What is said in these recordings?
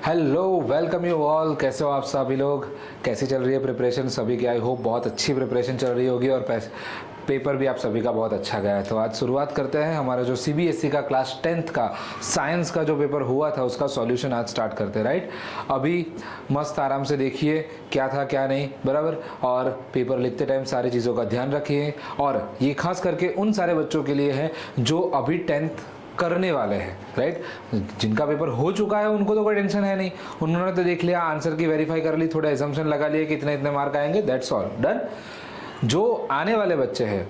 Hello, welcome you all. कैसे हो आप सभी लोग? कैसी चल रही है प्रिपरेशन सभी की? आई होप बहुत अच्छी प्रिपरेशन चल रही होगी और पेपर भी आप सभी का बहुत अच्छा गया है। तो आज शुरुआत करते हैं हमारा जो सीबीएसई का क्लास 10th का साइंस का जो पेपर हुआ था उसका सॉल्यूशन आज स्टार्ट करते हैं। राइट, अभी मस्त आराम से देखिए क्या था क्या नहीं, बराबर। और पेपर लिखते टाइम सारी चीज़ों का ध्यान रखिए। और ये खास करके उन सारे बच्चों के लिए है जो अभी 10th करने वाले हैं। राइट, जिनका पेपर हो चुका है उनको तो कोई टेंशन है नहीं, उन्होंने तो देख लिया, आंसर की वेरीफाई कर ली, थोड़ा एजम्पशन लगा लिए कि इतने इतने मार्क आएंगे, दैट्स ऑल डन। जो आने वाले बच्चे हैं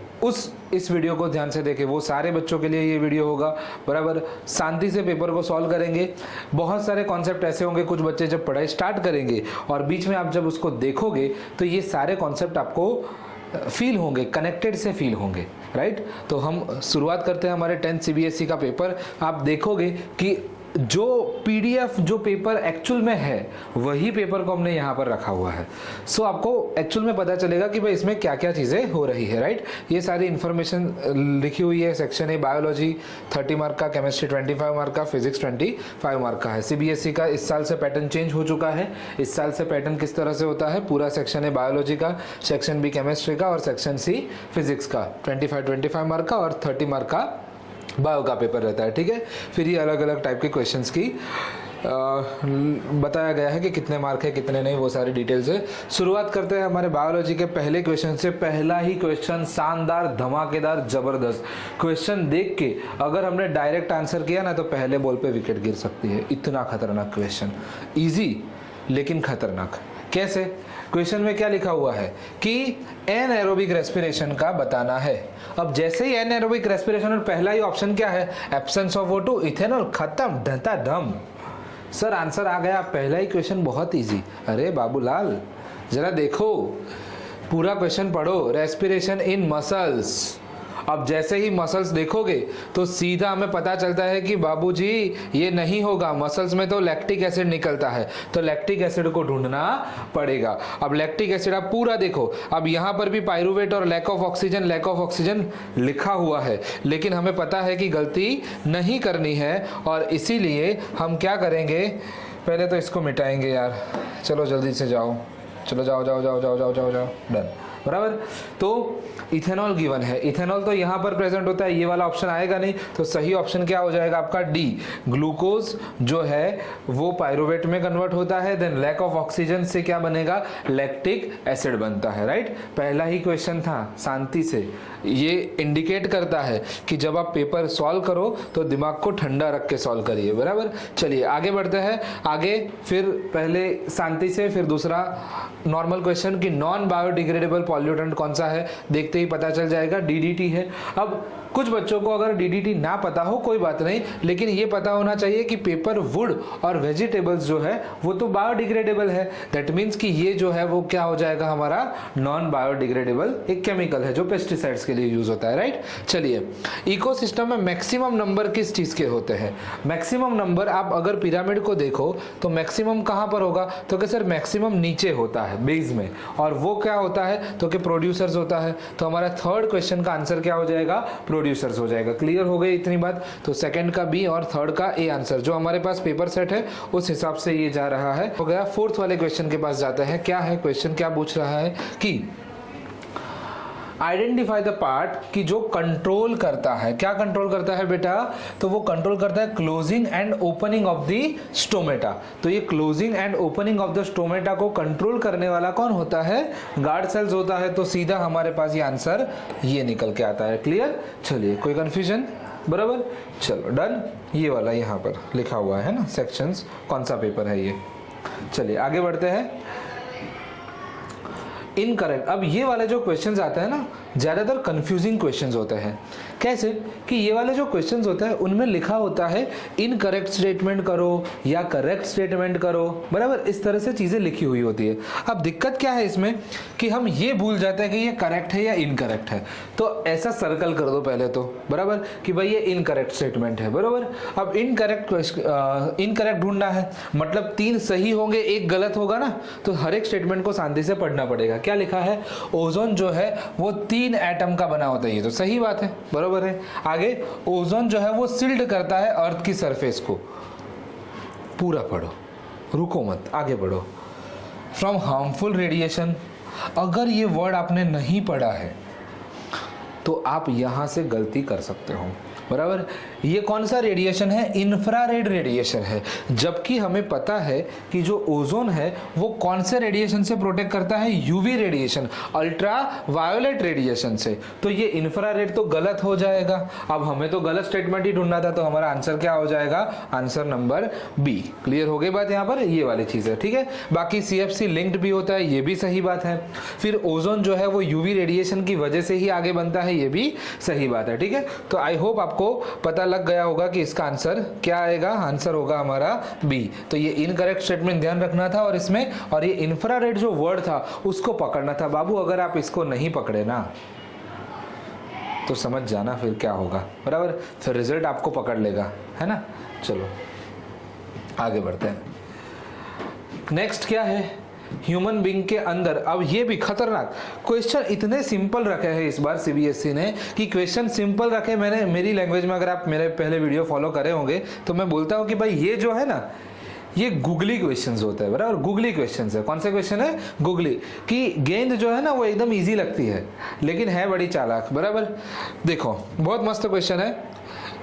इस वीडियो को ध्यान से देखें, वो सारे बच्चों के लिए ये वीडियो होगा, बराबर। शांति से पेपर को सॉल्व करेंगे। बहुत सारे कॉन्सेप्ट ऐसे होंगे, कुछ बच्चे जब पढ़ाई स्टार्ट करेंगे और बीच में आप जब उसको देखोगे तो ये सारे कॉन्सेप्ट आपको फील होंगे, कनेक्टेड से फील होंगे। राइट, तो हम शुरुआत करते हैं हमारे 10th सीबीएसई का पेपर। आप देखोगे कि जो पीडीएफ जो पेपर एक्चुअल में है वही पेपर को हमने यहाँ पर रखा हुआ है। सो आपको एक्चुअल में पता चलेगा कि भाई इसमें क्या क्या चीज़ें हो रही है। राइट, ये सारी इन्फॉर्मेशन लिखी हुई है। सेक्शन ए बायोलॉजी 30 मार्क का, केमिस्ट्री 25 मार्क का, फिजिक्स 25 मार्क का है। सीबीएसई का इस साल से पैटर्न चेंज हो चुका है। इस साल से पैटर्न किस तरह से होता है, पूरा सेक्शन ए बायोलॉजी का, सेक्शन बी केमिस्ट्री का और सेक्शन सी फिजिक्स का 25 मार्क का और 30 मार्क का बायो का पेपर रहता है। ठीक है, फिर ये अलग अलग टाइप के क्वेश्चंस की बताया गया है कि कितने मार्क है कितने नहीं, वो सारी डिटेल्स है। शुरुआत करते हैं हमारे बायोलॉजी के पहले क्वेश्चन से। पहला ही क्वेश्चन शानदार, धमाकेदार, जबरदस्त क्वेश्चन देख के अगर हमने डायरेक्ट आंसर किया ना तो पहले बॉल पे विकेट गिर सकती है। इतना खतरनाक क्वेश्चन, इजी लेकिन खतरनाक। कैसे? क्वेश्चन में क्या लिखा हुआ है कि एनएरोबिक रेस्पिरेशन का बताना है। अब जैसे ही एनएरोबिक रेस्पिरेशन और पहला ही ऑप्शन क्या है, एब्सेंस ऑफ O2, इथेनॉल, खत्म, धता धम। सर आंसर आ गया, पहला ही क्वेश्चन बहुत इजी। अरे बाबूलाल जरा देखो, पूरा क्वेश्चन पढ़ो। Respiration in muscles. अब जैसे ही मसल्स देखोगे तो सीधा हमें पता चलता है कि बाबूजी ये नहीं होगा, मसल्स में तो लैक्टिक एसिड निकलता है, तो लैक्टिक एसिड को ढूंढना पड़ेगा। अब लैक्टिक एसिड आप पूरा देखो, अब यहाँ पर भी पायरुवेट और लैक ऑफ ऑक्सीजन लिखा हुआ है, लेकिन हमें पता है कि गलती नहीं करनी है और इसीलिए हम क्या करेंगे, पहले तो इसको मिटाएंगे यार। चलो जल्दी से जाओ, चलो जाओ जाओ जाओ जाओ जाओ जाओ जाओ, डन, बराबर। तो इथेनॉल गिवन है, इथेनॉल तो यहाँ पर प्रेजेंट होता है, ये वाला ऑप्शन आएगा नहीं, तो सही ऑप्शन क्या हो जाएगा आपका डी। ग्लूकोज जो है वो पायरुवेट में कन्वर्ट होता है, देन लैक ऑफ ऑक्सीजन से क्या बनेगा, लैक्टिक एसिड बनता है। राइट, पहला ही क्वेश्चन था, शांति से। ये इंडिकेट करता है कि जब आप पेपर सॉल्व करो तो दिमाग को ठंडा रख के सॉल्व करिए, बराबर। चलिए आगे बढ़ते हैं। आगे फिर पहले शांति से, फिर दूसरा नॉर्मल क्वेश्चन कि नॉन बायोडिग्रेडेबल पॉल्यूटेंट कौन सा है, देखते ही पता चल जाएगा, डीडीटी है। अब कुछ बच्चों को अगर डीडीटी ना पता हो कोई बात नहीं, लेकिन ये पता होना चाहिए कि पेपर वुड और वेजिटेबल्स जो है वो तो बायोडिग्रेडेबल है। दैट मीन्स कि ये जो है वो क्या हो जाएगा, हमारा नॉन बायोडिग्रेडेबल एक केमिकल है जो पेस्टिसाइड्स के लिए यूज होता है। राइट, चलिए इकोसिस्टम में मैक्सिमम नंबर किस चीज के होते हैं? मैक्सिमम नंबर आप अगर पिरामिड को देखो तो मैक्सिमम कहां पर होगा, तो कि सर मैक्सिमम नीचे होता है, बेस में, और वो क्या होता है तो कि प्रोड्यूसर्स होता है। तो हमारा थर्ड क्वेश्चन का आंसर क्या हो जाएगा, प्रोड्यूसर्स हो जाएगा। क्लियर हो गई इतनी बात? तो सेकंड का बी और थर्ड का ए आंसर, जो हमारे पास पेपर सेट है उस हिसाब से ये जा रहा है, हो गया। फोर्थ वाले क्वेश्चन के पास जाते हैं। क्या है क्वेश्चन, क्या पूछ रहा है कि आइडेंटिफाई द पार्ट कि जो कंट्रोल करता है, क्या कंट्रोल करता है बेटा, तो वो कंट्रोल करता है closing and opening of the stomata. तो ये closing and opening of the stomata को कंट्रोल करने वाला कौन होता है, गार्ड सेल्स होता है। तो सीधा हमारे पास ये आंसर ये निकल के आता है। क्लियर? चलिए कोई कंफ्यूजन, बराबर, चलो डन। ये वाला यहाँ पर लिखा हुआ है ना सेक्शंस, कौन सा पेपर है ये। चलिए आगे बढ़ते हैं। इनकरेक्ट। अब ये वाले जो क्वेश्चंस आते हैं ना, ज़्यादातर कंफ्यूजिंग क्वेश्चंस होते हैं। कैसे कि ये वाले जो क्वेश्चंस होते हैं उनमें लिखा होता है इनकरेक्ट स्टेटमेंट करो या करेक्ट स्टेटमेंट करो, बराबर, इस तरह से चीज़ें लिखी हुई होती है। अब दिक्कत क्या है इसमें कि हम ये भूल जाते हैं कि ये करेक्ट है या इनकरेक्ट है। तो ऐसा सर्कल कर दो पहले तो, बराबर, कि भाई ये इनकरेक्ट स्टेटमेंट है, बराबर। अब इनकरेक्ट ढूंढना है, मतलब 3 सही होंगे, 1 गलत होगा ना, तो हर एक स्टेटमेंट को शांति से पढ़ना पड़ेगा। क्या लिखा है, ओजोन जो है वो 3 एटम का बना होता है, ये तो सही बात है, बराबर है। आगे ओजोन जो है वो सील्ड करता है अर्थ की सरफेस को, पूरा पढ़ो, रुको मत, आगे बढ़ो। फ्रॉम हार्मफुल रेडिएशन, अगर ये वर्ड आपने नहीं पढ़ा है तो आप यहां से गलती कर सकते हो, बराबर। ये कौन सा रेडिएशन है? इंफ्रारेड रेडिएशन है। जबकि हमें पता है कि जो ओजोन है वो कौन से रेडिएशन से प्रोटेक्ट करता है? UV radiation, ultra violet radiation से। तो ये इंफ्रारेड तो गलत हो जाएगा। अब हमें तो गलत स्टेटमेंट ही ढूंढना था, तो हमारा आंसर क्या हो जाएगा? Answer number B. क्लियर हो गई बात यहाँ पर? ये वाली चीज है, ठीक है। बाकी CFC लिंक्ड भी होता है, ये भी सही बात है। फिर ओजोन जो है वो यूवी रेडिएशन की वजह से ही आगे बनता है, ये भी सही बात है, ठीक है। तो आई होप आपको पता लग गया होगा कि इसका आंसर क्या आएगा। आंसर होगा हमारा बी। तो ये इनकरेक्ट स्टेटमेंट ध्यान रखना था और इसमें, और ये इंफ्रारेड जो वर्ड था उसको पकड़ना था। बाबू अगर आप इसको नहीं पकड़े ना तो समझ जाना फिर क्या होगा, बराबर। फिर रिजल्ट आपको पकड़ लेगा, है ना। चलो आगे बढ़ते हैं। नेक्स्ट क्या है? ह्यूमन बीइंग के अंदर, अब ये भी खतरनाक क्वेश्चन इतने सिंपल रखे हैं इस बार CBSE ने कि क्वेश्चन सिंपल रखे। मैंने मेरी लैंग्वेज में, अगर आप मेरे पहले वीडियो फॉलो करे होंगे तो मैं बोलता हूं कि भाई ये जो है ना, ये गूगली क्वेश्चंस होते हैं, बराबर। गूगली क्वेश्चंस है। कौन से क्वेश्चन है? गूगली। कि गेंद जो है ना वो एकदम इजी लगती है लेकिन है बड़ी चालाक, बराबर। देखो बहुत मस्त क्वेश्चन है।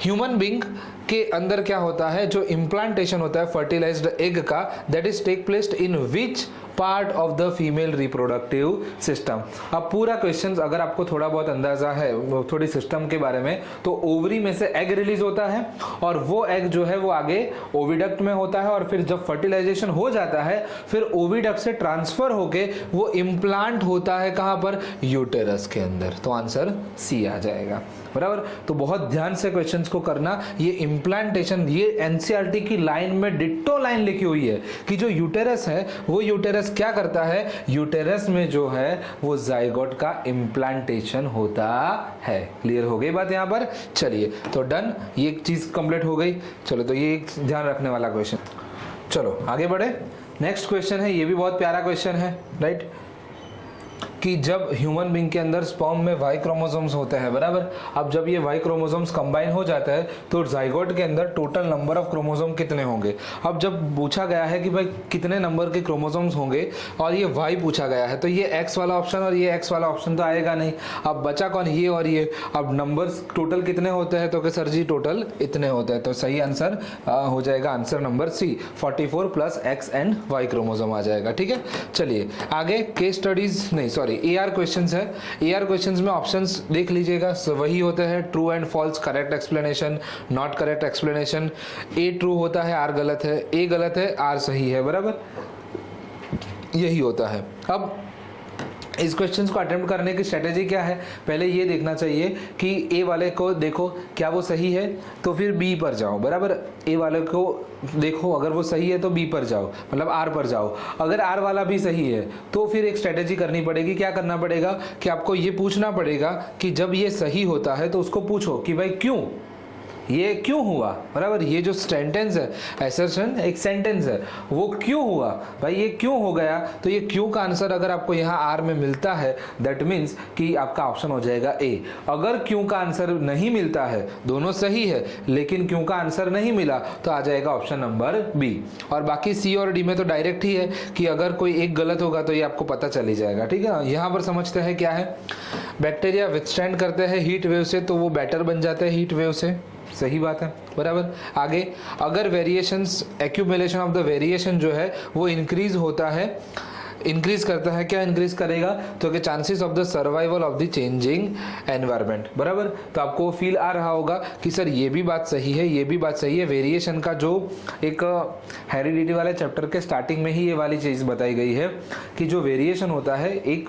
ह्यूमन बीइंग के अंदर क्या होता है? जो इम्प्लांटेशन होता है फर्टिलाइज्ड एग का, that is take place in which part of the female reproductive system. अब पूरा क्वेश्चन अगर आपको थोड़ा बहुत अंदाजा है थोड़ी सिस्टम के बारे में, तो ओवरी में से एग रिलीज होता है और वो एग जो है वो आगे ओविडक्ट में होता है, और फिर जब फर्टिलाइजेशन हो जाता है फिर ओविडक्ट से ट्रांसफर होके वो इम्प्लांट होता है कहां पर? यूटेरस के अंदर। तो आंसर सी आ जाएगा, बराबर। तो बहुत ध्यान से क्वेश्चंस को करना। ये इम्प्लांटेशन, ये एनसीईआरटी की लाइन में डिट्टो लाइन लिखी हुई है कि जो यूटेरस है वो यूटेरस क्या करता है? यूटेरस में जो है वो जाइगोट का इम्प्लांटेशन होता है। क्लियर हो गई बात यहाँ पर? चलिए तो डन, ये एक चीज कंप्लीट हो गई। चलो तो ये एक ध्यान रखने वाला क्वेश्चन। चलो आगे बढ़े। नेक्स्ट क्वेश्चन है, ये भी बहुत प्यारा क्वेश्चन है, राइट। कि जब ह्यूमन बीइंग के अंदर स्पर्म में वाई क्रोमोसोम्स होते हैं, बराबर। अब जब ये वाई क्रोमोसोम्स कंबाइन हो जाता है तो जाइगोट के अंदर टोटल नंबर ऑफ क्रोमोसोम कितने होंगे? अब जब पूछा गया है कि भाई कितने नंबर के क्रोमोसोम्स होंगे और ये वाई पूछा गया है, तो ये एक्स वाला ऑप्शन और ये एक्स वाला ऑप्शन तो आएगा नहीं। अब बचा कौन? ये और ये। अब नंबर्स टोटल कितने होते हैं? तो कि सर जी टोटल इतने होते हैं। तो सही आंसर हो जाएगा answer number C, 44 plus X and Y chromosome आ जाएगा, ठीक है। चलिए आगे केस स्टडीज, नहीं सॉरी AR क्वेश्चंस है। AR क्वेश्चंस में ऑप्शंस देख लीजिएगा, वही होते हैं true and false, correct explanation, not correct explanation. A true होता है, R गलत है, A गलत है, R सही है, बराबर। यही होता है। अब इस क्वेश्चंस को अटेम्प्ट करने की स्ट्रेटेजी क्या है? पहले ये देखना चाहिए कि ए वाले को देखो क्या वो सही है, तो फिर बी पर जाओ, बराबर। ए वाले को देखो, अगर वो सही है तो बी पर जाओ, मतलब आर पर जाओ। अगर आर वाला भी सही है तो फिर एक स्ट्रेटेजी करनी पड़ेगी। क्या करना पड़ेगा कि आपको ये पूछना पड़ेगा कि जब ये सही होता है तो उसको पूछो कि भाई क्यों, ये क्यों हुआ, बराबर। ये जो सेंटेंस है, असर्शन एक सेंटेंस है, वो क्यों हुआ भाई, ये क्यों हो गया। तो ये क्यों का आंसर अगर आपको यहाँ आर में मिलता है, दैट मीन्स कि आपका ऑप्शन हो जाएगा ए। अगर क्यों का आंसर नहीं मिलता है, दोनों सही है लेकिन क्यों का आंसर नहीं मिला, तो आ जाएगा ऑप्शन नंबर बी। और बाकी सी और डी में तो डायरेक्ट ही है कि अगर कोई एक गलत होगा तो ये आपको पता चली जाएगा, ठीक है। यहाँ पर समझते हैं क्या है, बैक्टीरिया विथस्टैंड करते हैं हीट वेव से, तो वो बेटर बन जाते हैं हीट वेव से, सही बात है, बराबर। आगे अगर variations, accumulation of the variation जो है वो इंक्रीज होता है, इंक्रीज करता है, क्या इंक्रीज करेगा, तो कि chances of the survival of the changing environment, बराबर। तो आपको फील आ रहा होगा कि सर ये भी बात सही है, ये भी बात सही है। वेरिएशन का जो एक हेरिडिटी वाले चैप्टर के स्टार्टिंग में ही ये वाली चीज़ बताई गई है कि जो वेरिएशन होता है एक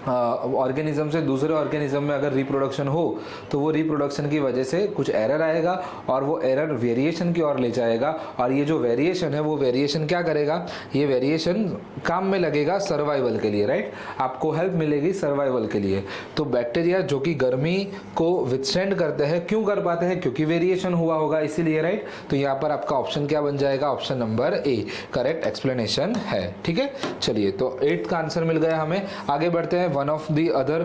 ऑर्गेनिज्म से दूसरे ऑर्गेनिज्म में अगर रिप्रोडक्शन हो तो वो रिप्रोडक्शन की वजह से कुछ एरर आएगा और वो एरर वेरिएशन की ओर ले जाएगा। और ये जो वेरिएशन है वो वेरिएशन क्या करेगा, ये वेरिएशन काम में लगेगा सर्वाइवल के लिए, राइट। आपको हेल्प मिलेगी सर्वाइवल के लिए। तो बैक्टीरिया जो कि गर्मी को विथस्टैंड करते हैं, क्यों कर पाते हैं, क्योंकि वेरिएशन हुआ होगा इसीलिए, राइट। तो यहाँ पर आपका ऑप्शन क्या बन जाएगा, option number A correct explanation है, ठीक है। चलिए तो 8th का आंसर मिल गया हमें। आगे बढ़ते हैं। One of the other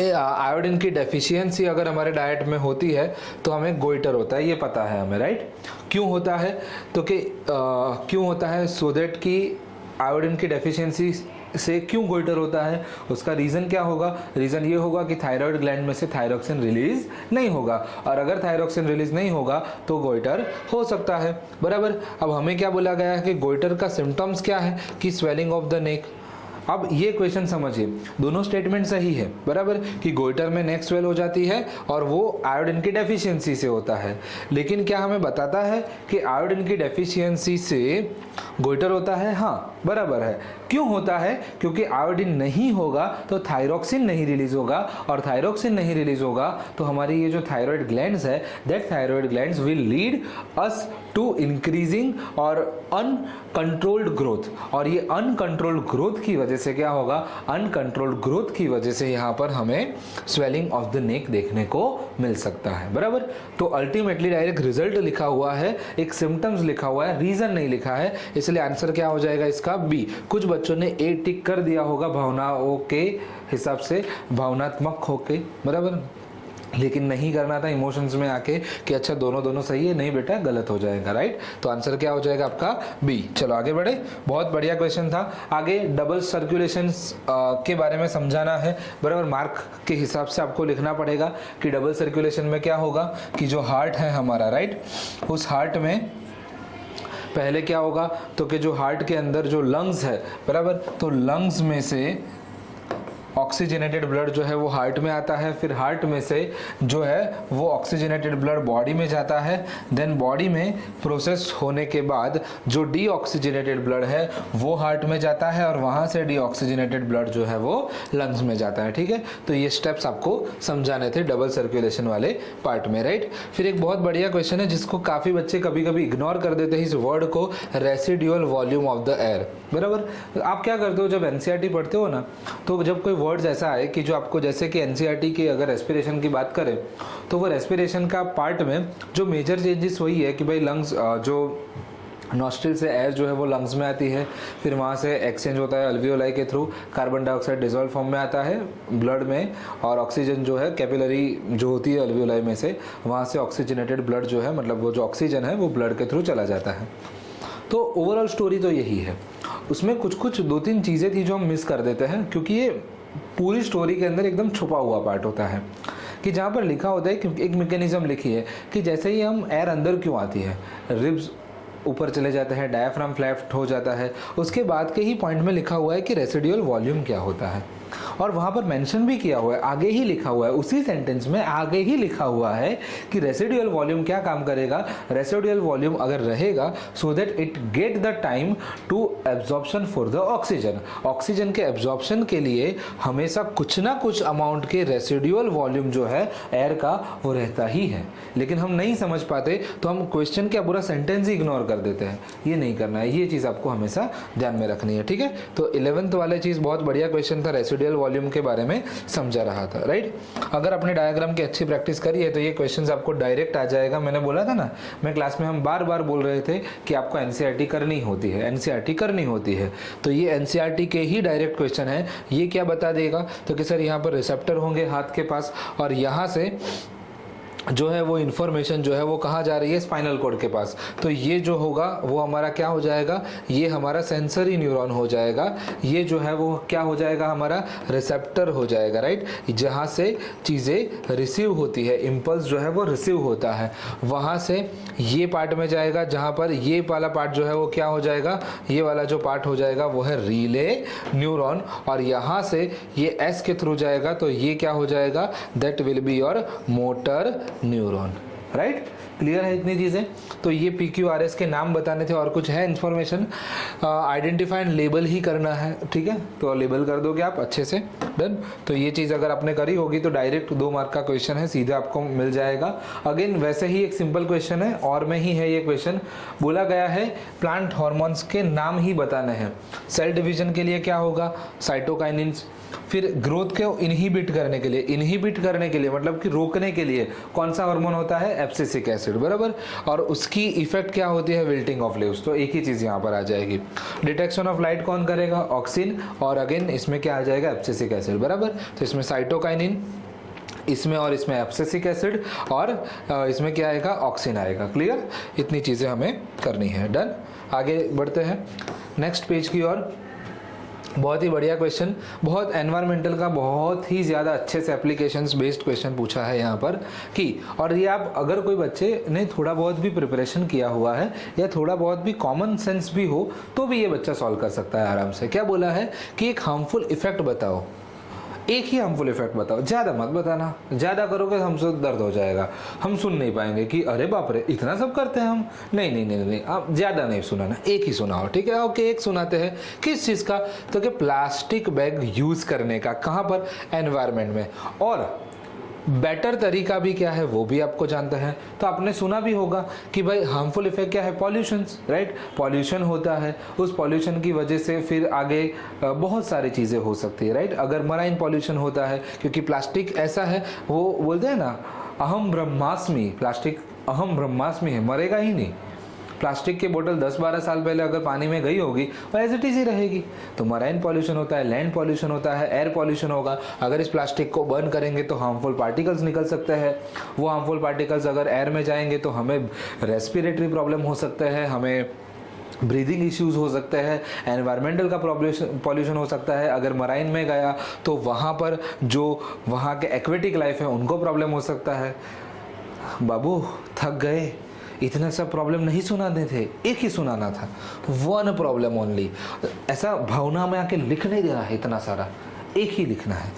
iodine की डेफिशिएंसी अगर हमारे डाइट में होती है तो हमें गोइटर होता है, ये पता है हमें, राइट। क्यों होता है? तो कि क्यों होता है? सो दैट कि आयोडीन की डेफिशिएंसी से क्यों गोइटर होता है, उसका रीज़न क्या होगा? रीज़न ये होगा कि थायराइड ग्लैंड में से थायरोक्सिन रिलीज नहीं होगा, और अगर थायरोक्सिन रिलीज नहीं होगा तो गोइटर हो सकता है, बराबर। अब हमें क्या बोला गया है कि गोइटर का सिम्टम्स क्या है? कि स्वेलिंग ऑफ द नेक। अब ये क्वेश्चन समझिए, दोनों स्टेटमेंट सही है, बराबर, कि गोइटर में नेक स्वेल हो जाती है और वो आयोडीन की डेफिशिएंसी से होता है। लेकिन क्या हमें बताता है कि आयोडीन की डेफिशिएंसी से गोइटर होता है? हाँ, बराबर है। क्यों होता है? क्योंकि आयोडीन नहीं होगा तो थायरोक्सिन नहीं रिलीज होगा, और थायरोक्सिन नहीं रिलीज होगा तो हमारी ये जो थायराइड ग्लैंड्स है, that thyroid glands will lead us to increasing और अनकंट्रोल्ड ग्रोथ। और ये अनकंट्रोल्ड ग्रोथ की वजह से क्या होगा? अनकंट्रोल्ड ग्रोथ की वजह से यहाँ पर हमें स्वेलिंग ऑफ द नेक देखने को मिल सकता है, बराबर। तो अल्टीमेटली डायरेक्ट रिजल्ट लिखा हुआ है, एक सिम्टम्स लिखा हुआ है, रीजन नहीं लिखा है, इसलिए आंसर क्या हो जाएगा इसका? बी। कुछ बच्चों ने ए टिक कर दिया होगा भावनाओं के हिसाब से, भावनात्मक होके, बराबर, लेकिन नहीं करना था इमोशंस में आके कि अच्छा दोनों दोनों सही है। नहीं बेटा, गलत हो जाएगा, राइट। तो आंसर क्या हो जाएगा आपका? बी। चलो आगे बढ़े, बहुत बढ़िया क्वेश्चन था। आगे डबल सर्कुलेशन के बारे में समझाना है, बराबर। मार्क के हिसाब से आपको लिखना पड़ेगा कि डबल सर्कुलेशन में क्या होगा कि जो हार्ट है हमारा, राइट, उस हार्ट में पहले क्या होगा तो कि जो हार्ट के अंदर जो लंग्स है, बराबर, तो लंग्स में से ऑक्सीजनेटेड ब्लड जो है वो हार्ट में आता है, फिर हार्ट में से जो है वो ऑक्सीजनेटेड ब्लड बॉडी में जाता है, देन बॉडी में प्रोसेस होने के बाद जो डीऑक्सीजनेटेड ब्लड है वो हार्ट में जाता है, और वहाँ से डीऑक्सीजनेटेड ब्लड जो है वो लंग्स में जाता है, ठीक है। तो ये स्टेप्स आपको समझाने थे डबल सर्कुलेशन वाले पार्ट में, राइट। फिर एक बहुत बढ़िया क्वेश्चन है जिसको काफ़ी बच्चे कभी कभी इग्नोर कर देते हैं, इस वर्ड को, residual volume of the air, बराबर। आप क्या करते हो जब एनसीईआरटी पढ़ते हो ना, तो जब कोई वर्ड्स ऐसा है कि जो आपको, जैसे कि एनसीईआरटी की अगर रेस्पिरेशन की बात करें तो वो रेस्पिरेशन का पार्ट में जो मेजर चेंजेस वही है कि भाई लंग्स, जो नॉस्ट्रिल से एयर जो है वो लंग्स में आती है, फिर वहाँ से एक्सचेंज होता है अल्वियोलाई के through, carbon dioxide dissolve form में आता है ब्लड में, और ऑक्सीजन जो है कैपिलरी जो होती है अल्वियोलाई में से, वहाँ से ऑक्सीजनेटेड ब्लड जो है, मतलब वो जो ऑक्सीजन है वो ब्लड के थ्रू चला जाता है। तो ओवरऑल स्टोरी तो यही है। उसमें कुछ कुछ दो तीन चीज़ें थी जो हम मिस कर देते हैं, क्योंकि ये पूरी स्टोरी के अंदर एकदम छुपा हुआ पार्ट होता है, कि जहाँ पर लिखा होता है कि एक मैकेनिज्म लिखी है कि जैसे ही हम एयर अंदर क्यों आती है, रिब्स ऊपर चले जाते हैं, डायफ्राम फ्लैट हो जाता है, उसके बाद के ही पॉइंट में लिखा हुआ है कि रेसिडुअल वॉल्यूम क्या होता है, और वहाँ पर मेंशन भी किया हुआ है, आगे ही लिखा हुआ है, उसी सेंटेंस में आगे ही लिखा हुआ है कि रेसिडुअल वॉल्यूम क्या काम करेगा। रेसिडुअल वॉल्यूम अगर रहेगा so that it get the time to absorption for the oxygen. Oxygen के एब्जॉर्प्शन के लिए हमेशा कुछ ना कुछ अमाउंट के रेसिडुअल वॉल्यूम जो है एयर का वो रहता ही है, लेकिन हम नहीं समझ पाते तो हम क्वेश्चन का पूरा सेंटेंस ही इग्नोर कर देते हैं। ये नहीं करना है, ये चीज़ आपको हमेशा ध्यान में रखनी है, ठीक है। तो 11th वाले चीज़ बहुत बढ़िया क्वेश्चन था, रेसिडुअल वॉल्यूम के बारे में समझा रहा था, राइट। अगर आपने डायग्राम की अच्छी प्रैक्टिस करी है तो ये क्वेश्चंस आपको डायरेक्ट आ जाएगा। मैंने बोला था ना, मैं क्लास में हम बार बार बोल रहे थे कि आपको एनसीईआरटी करनी होती है, एनसीईआरटी करनी होती है, तो ये एनसीईआरटी के ही डायरेक्ट क्वेश्चन है। ये क्या बता देगा तो कि सर यहाँ पर रिसेप्टर होंगे हाथ के पास, और यहाँ से जो है वो इन्फॉर्मेशन जो है वो कहाँ जा रही है, स्पाइनल कॉर्ड के पास। तो ये जो होगा वो हमारा क्या हो जाएगा, ये हमारा सेंसरी न्यूरॉन हो जाएगा, ये जो है वो क्या हो जाएगा, हमारा रिसेप्टर हो जाएगा, राइट, जहाँ से चीज़ें रिसीव होती है, इम्पल्स जो है वो रिसीव होता है, वहाँ से ये पार्ट में जाएगा, जहाँ पर ये वाला पार्ट जो है वो क्या हो जाएगा, ये वाला जो पार्ट हो जाएगा वो है रिले न्यूरॉन, और यहाँ से ये एस के थ्रू जाएगा, तो ये क्या हो जाएगा, that will be your motor neuron, right. Clear है इतनी चीज़ें। तो ये PQRS के नाम बताने थे, और कुछ है इन्फॉर्मेशन, आइडेंटिफाई एंड लेबल ही करना है, ठीक है। तो लेबल कर दोगे आप अच्छे से, डन। तो ये चीज़ अगर आपने करी होगी तो डायरेक्ट 2 मार्क का क्वेश्चन है, सीधे आपको मिल जाएगा। अगेन वैसे ही एक सिंपल क्वेश्चन है, और में ही है ये क्वेश्चन, बोला गया है प्लांट हॉर्मोन्स के नाम ही बताने हैं। सेल डिवीजन के लिए क्या होगा, साइटोकाइनिन्स। फिर ग्रोथ को इनहिबिट करने के लिए मतलब कि रोकने के लिए कौन सा हार्मोन होता है, एब्सिसिक एसिड, बराबर, और उसकी इफेक्ट क्या होती है, विल्टिंग ऑफ लीव्स। तो एक ही चीज यहाँ पर आ जाएगी। डिटेक्शन ऑफ लाइट कौन करेगा, ऑक्सिन, और अगेन इसमें क्या आ जाएगा, एब्सिसिक एसिड, बराबर। तो इसमें साइटोकाइनिन, इसमें और इसमें एब्सिसिक एसिड, और इसमें क्या आएगा, ऑक्सिन आएगा। क्लियर, इतनी चीजें हमें करनी है। डन, आगे बढ़ते हैं नेक्स्ट पेज की ओर। बहुत ही बढ़िया क्वेश्चन, बहुत एनवायरमेंटल का बहुत ही ज़्यादा अच्छे से एप्लीकेशंस बेस्ड क्वेश्चन पूछा है यहाँ पर कि, और ये आप अगर कोई बच्चे ने थोड़ा बहुत भी प्रिपरेशन किया हुआ है या थोड़ा बहुत भी कॉमन सेंस भी हो तो भी ये बच्चा सॉल्व कर सकता है आराम से। क्या बोला है कि एक हार्मफुल इफेक्ट बताओ, एक ही हार्मफुल इफेक्ट बताओ, ज़्यादा मत बताना, ज़्यादा करोगे तो हमसे दर्द हो जाएगा, हम सुन नहीं पाएंगे कि अरे बाप रे इतना सब करते हैं हम। नहीं नहीं नहीं नहीं, आप ज़्यादा नहीं सुनाना, एक ही सुनाओ, ठीक है। ओके, एक सुनाते हैं, किस चीज़ का, तो कि प्लास्टिक बैग यूज़ करने का, कहाँ पर, एनवायरनमेंट में। और बेटर तरीका भी क्या है वो भी आपको जानते हैं। तो आपने सुना भी होगा कि भाई हार्मफुल इफेक्ट क्या है, पॉल्यूशन, राइट। पॉल्यूशन होता है, उस पॉल्यूशन की वजह से फिर आगे बहुत सारी चीज़ें हो सकती है, राइट। अगर मराइन पॉल्यूशन होता है, क्योंकि प्लास्टिक ऐसा है, वो बोलते हैं ना अहम ब्रह्मास्मि, प्लास्टिक अहम ब्रह्मास्मि है, मरेगा ही नहीं। प्लास्टिक की बोतल 10-12 साल पहले अगर पानी में गई होगी वो एज इट इज ही रहेगी। तो मराइन पॉल्यूशन होता है, लैंड पॉल्यूशन होता है, एयर पॉल्यूशन होगा। अगर इस प्लास्टिक को बर्न करेंगे तो हार्मफुल पार्टिकल्स निकल सकते हैं। वो हार्मफुल पार्टिकल्स अगर एयर में जाएंगे तो हमें रेस्पिरेटरी प्रॉब्लम हो सकते हैं, हमें ब्रीदिंग इश्यूज हो सकते हैं, एनवायरमेंटल का पॉल्यूशन हो सकता है। अगर मराइन में गया तो वहाँ पर जो वहाँ के एक्वेटिक लाइफ है उनको प्रॉब्लम हो सकता है। बाबू थक गए, इतना सब प्रॉब्लम नहीं सुनाने थे, एक ही सुनाना था, वन प्रॉब्लम ओनली। ऐसा भावना में आके लिख नहीं देना है इतना सारा, एक ही लिखना है,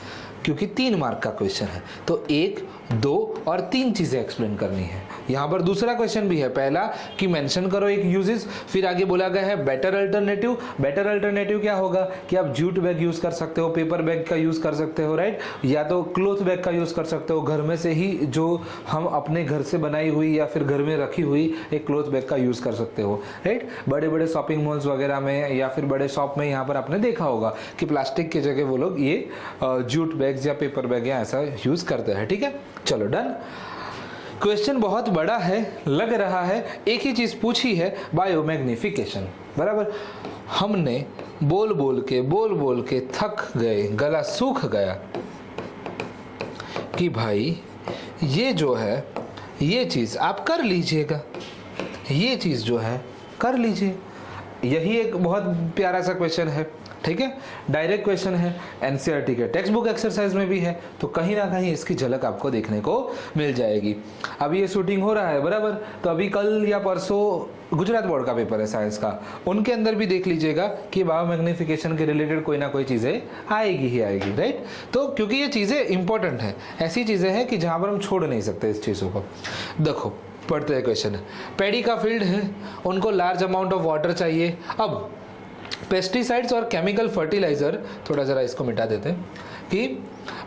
क्योंकि 3 मार्क का क्वेश्चन है। तो 1, 2 और 3 चीजें एक्सप्लेन करनी है। यहाँ पर दूसरा क्वेश्चन भी है, पहला कि मेंशन करो एक यूजेस, फिर आगे बोला गया है बेटर अल्टरनेटिव। बेटर अल्टरनेटिव क्या होगा कि आप जूट बैग यूज कर सकते हो, पेपर बैग का यूज कर सकते हो, राइट, या तो क्लॉथ बैग का यूज कर सकते हो, घर में से ही जो हम अपने घर से बनाई हुई या फिर घर में रखी हुई एक क्लॉथ बैग का यूज कर सकते हो, राइट। बड़े बड़े शॉपिंग मॉल्स वगैरह में या फिर बड़े शॉप में यहाँ पर आपने देखा होगा कि प्लास्टिक की जगह वो लोग ये जूट बैग या पेपर बैग या ऐसा यूज करते हैं, ठीक है। चलो डन। क्वेश्चन बहुत बड़ा है, लग रहा है, एक ही चीज पूछी है, बायोमैग्निफिकेशन, बराबर। हमने बोल बोल के थक गए, गला सूख गया कि भाई ये जो है ये चीज आप कर लीजिएगा, ये चीज जो है कर लीजिए। यही एक बहुत प्यारा सा क्वेश्चन है, ठीक है, डायरेक्ट क्वेश्चन है, एनसीईआरटी के टेक्स्ट बुक एक्सरसाइज में भी है, तो कहीं ना कहीं इसकी झलक आपको देखने को मिल जाएगी। अभी ये शूटिंग हो रहा है, बराबर, तो अभी कल या परसों गुजरात बोर्ड का पेपर है साइंस का, उनके अंदर भी देख लीजिएगा कि बायोमैग्निफिकेशन के रिलेटेड कोई ना कोई चीज़ें आएगी ही आएगी, राइट। तो क्योंकि ये चीज़ें इंपॉर्टेंट है, ऐसी चीज़ें हैं कि जहाँ पर हम छोड़ नहीं सकते इस चीज़ों को। देखो पढ़ते हैं क्वेश्चन, पैडी का फील्ड है, उनको लार्ज अमाउंट ऑफ वाटर चाहिए। अब पेस्टिसाइड्स और केमिकल फर्टिलाइजर, थोड़ा जरा इसको मिटा देते हैं, कि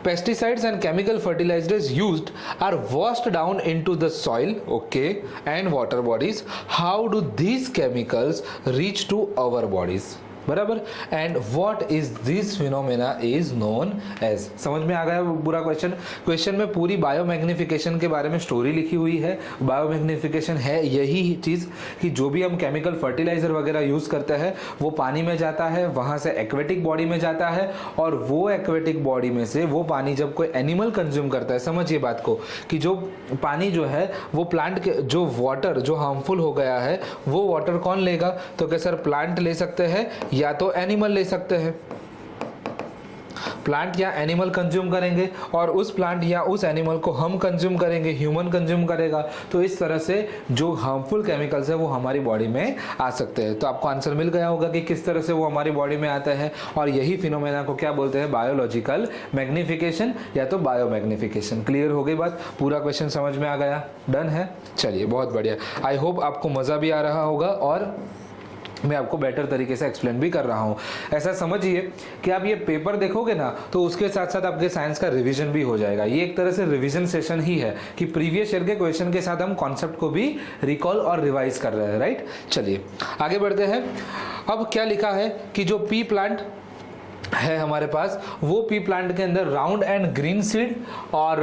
pesticides and chemical fertilizers used are washed down into the soil, okay, and water bodies. How do these chemicals reach to our bodies, बराबर, and what is this phenomena is known as. समझ में आ गया पूरा question. Question में पूरी biomagnification के बारे में स्टोरी लिखी हुई है। बायोमैग्निफिकेशन है यही चीज कि जो भी हम केमिकल फर्टिलाइजर वगैरह यूज करते हैं वो पानी में जाता है, वहां से एक्वेटिक बॉडी में जाता है, और वो एक्वेटिक बॉडी में से वो पानी जब कोई एनिमल कंज्यूम करता है, समझिए बात को, कि जो पानी जो है वो प्लांट के, जो वाटर जो हार्मफुल हो गया है वो वाटर कौन लेगा, तो क्या सर प्लांट ले सकते हैं या तो एनिमल ले सकते हैं। प्लांट या एनिमल कंज्यूम करेंगे और उस प्लांट या उस एनिमल को हम कंज्यूम करेंगे, ह्यूमन कंज्यूम करेगा, तो इस तरह से जो हार्मफुल केमिकल्स है वो हमारी बॉडी में आ सकते हैं। तो आपको आंसर मिल गया होगा कि किस तरह से वो हमारी बॉडी में आते हैं, और यही फिनोमेना को क्या बोलते हैं, बायोलॉजिकल मैग्निफिकेशन या तो बायोमैग्निफिकेशन। क्लियर हो गई बात, पूरा क्वेश्चन समझ में आ गया, डन है। चलिए बहुत बढ़िया, आई होप आपको मजा भी आ रहा होगा और मैं आपको बेटर तरीके से एक्सप्लेन भी कर रहा हूँ। ऐसा समझिए कि आप ये पेपर देखोगे ना तो उसके साथ साथ आपके साइंस का रिवीजन भी हो जाएगा। ये एक तरह से रिवीजन सेशन ही है कि प्रीवियस ईयर के क्वेश्चन के साथ हम कॉन्सेप्ट को भी रिकॉल और रिवाइज कर रहे हैं, राइट। चलिए आगे बढ़ते हैं। अब क्या लिखा है कि जो पी प्लांट है हमारे पास, वो पी प्लांट के अंदर राउंड एंड ग्रीन सीड और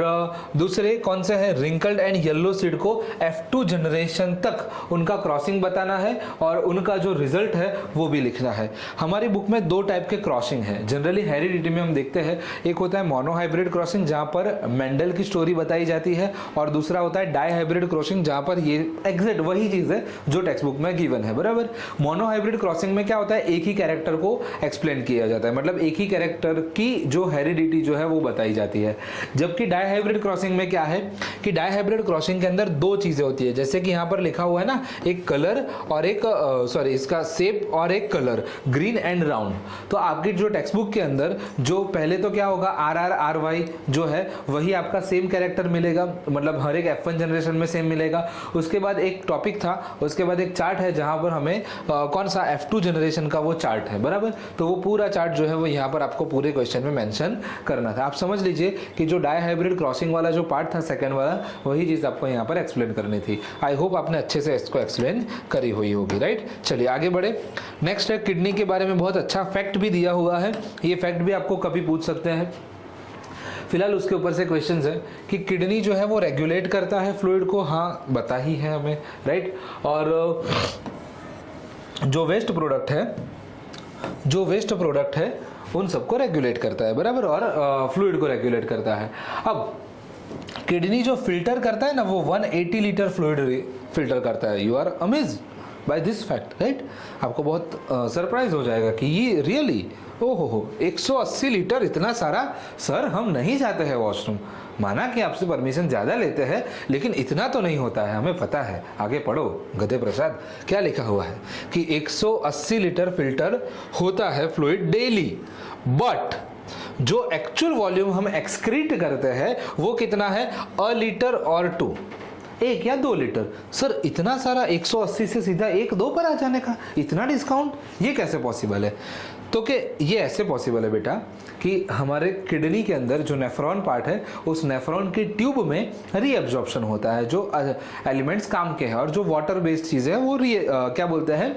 दूसरे कौन से हैं रिंकल्ड एंड येलो सीड को F2 जनरेशन तक उनका क्रॉसिंग बताना है और उनका जो रिजल्ट है वो भी लिखना है। हमारी बुक में दो टाइप के क्रॉसिंग है जनरली हेरिडिटी में हम देखते हैं, एक होता है मोनोहाइब्रिड क्रॉसिंग जहां पर मेंडल की स्टोरी बताई जाती है और दूसरा होता है डाईहाइब्रिड क्रॉसिंग जहां पर ये एग्जैक्ट वही चीज है जो टेक्स्ट बुक में गिवन है, बराबर। मोनोहाइब्रिड क्रॉसिंग में क्या होता है, एक ही कैरेक्टर को एक्सप्लेन किया जाता है, मतलब एक ही कैरेक्टर की जो हेरिडिटी जो है वो बताई जाती है। जबकि डाईहाइब्रिड क्रॉसिंग में क्या है कि डाईहाइब्रिड क्रॉसिंग के अंदर दो चीजें होती है, जैसे कि यहाँ पर लिखा हुआ है ना, एक कलर और एक इसका शेप और एक कलर, ग्रीन एंड राउंड। तो आपकी जो टेक्स्ट बुक के अंदर जो पहले तो क्या होगा, RRRY जो है वही आपका सेम कैरेक्टर मिलेगा, मतलब हर एक F1 जनरेशन में सेम मिलेगा। उसके बाद एक टॉपिक था, उसके बाद एक चार्ट है जहां पर हमें कौन सा F2 जनरेशन का वो चार्ट है, बराबर। तो वो पूरा चार्ट जो है वो यहाँ पर आपको पूरे क्वेश्चन में मेंशन करना था। आप समझ लीजिए कि जो डाईहाइब्रिड क्रॉसिंग वाला जो पार्ट था सेकंड वाला, वही चीज आपको यहाँ पर एक्सप्लेन करनी थी। आई होप आपने अच्छे से इसको एक्सप्लेन करी हुई होगी, राइट। चलिए आगे बढ़े। नेक्स्ट है किडनी के बारे में बहुत अच्छा फैक्ट भी दिया हुआ है, ये फैक्ट भी आपको कभी पूछ सकते हैं। फिलहाल उसके ऊपर से क्वेश्चंस है कि किडनी जो है वो रेगुलेट करता है फ्लूइड को, हाँ बता ही है हमें, राइट। और जो वेस्ट प्रोडक्ट है उन सबको रेगुलेट करता है, बराबर, और फ्लूइड को रेगुलेट करता है। अब किडनी जो फिल्टर करता है ना, वो 180 लीटर फ्लूइड फिल्टर करता है। You are amazed by this fact, right. आपको बहुत सरप्राइज हो जाएगा कि ये रियली, ओहो हो 180 लीटर, इतना सारा। सर हम नहीं जाते हैं वॉशरूम, माना कि आपसे परमिशन ज्यादा लेते हैं, लेकिन इतना तो नहीं होता है, हमें पता है। आगे पढ़ो गधे प्रसाद, क्या लिखा हुआ है कि 180 लीटर फिल्टर होता है फ्लूइड डेली, बट जो एक्चुअल वॉल्यूम हम एक्सक्रीट करते हैं वो कितना है, अ लीटर और 2, 1 या 2 लीटर। सर इतना सारा 180 से सीधा 1-2 पर आ जाने का इतना डिस्काउंट, ये कैसे पॉसिबल है? तो कि ये ऐसे पॉसिबल है बेटा कि हमारे किडनी के अंदर जो नेफ्रॉन पार्ट है, उस नेफ्रॉन की ट्यूब में रीअब्जॉर्प्शन होता है, जो एलिमेंट्स काम के हैं, और जो वाटर बेस्ड चीजें हैं वो क्या बोलते हैं,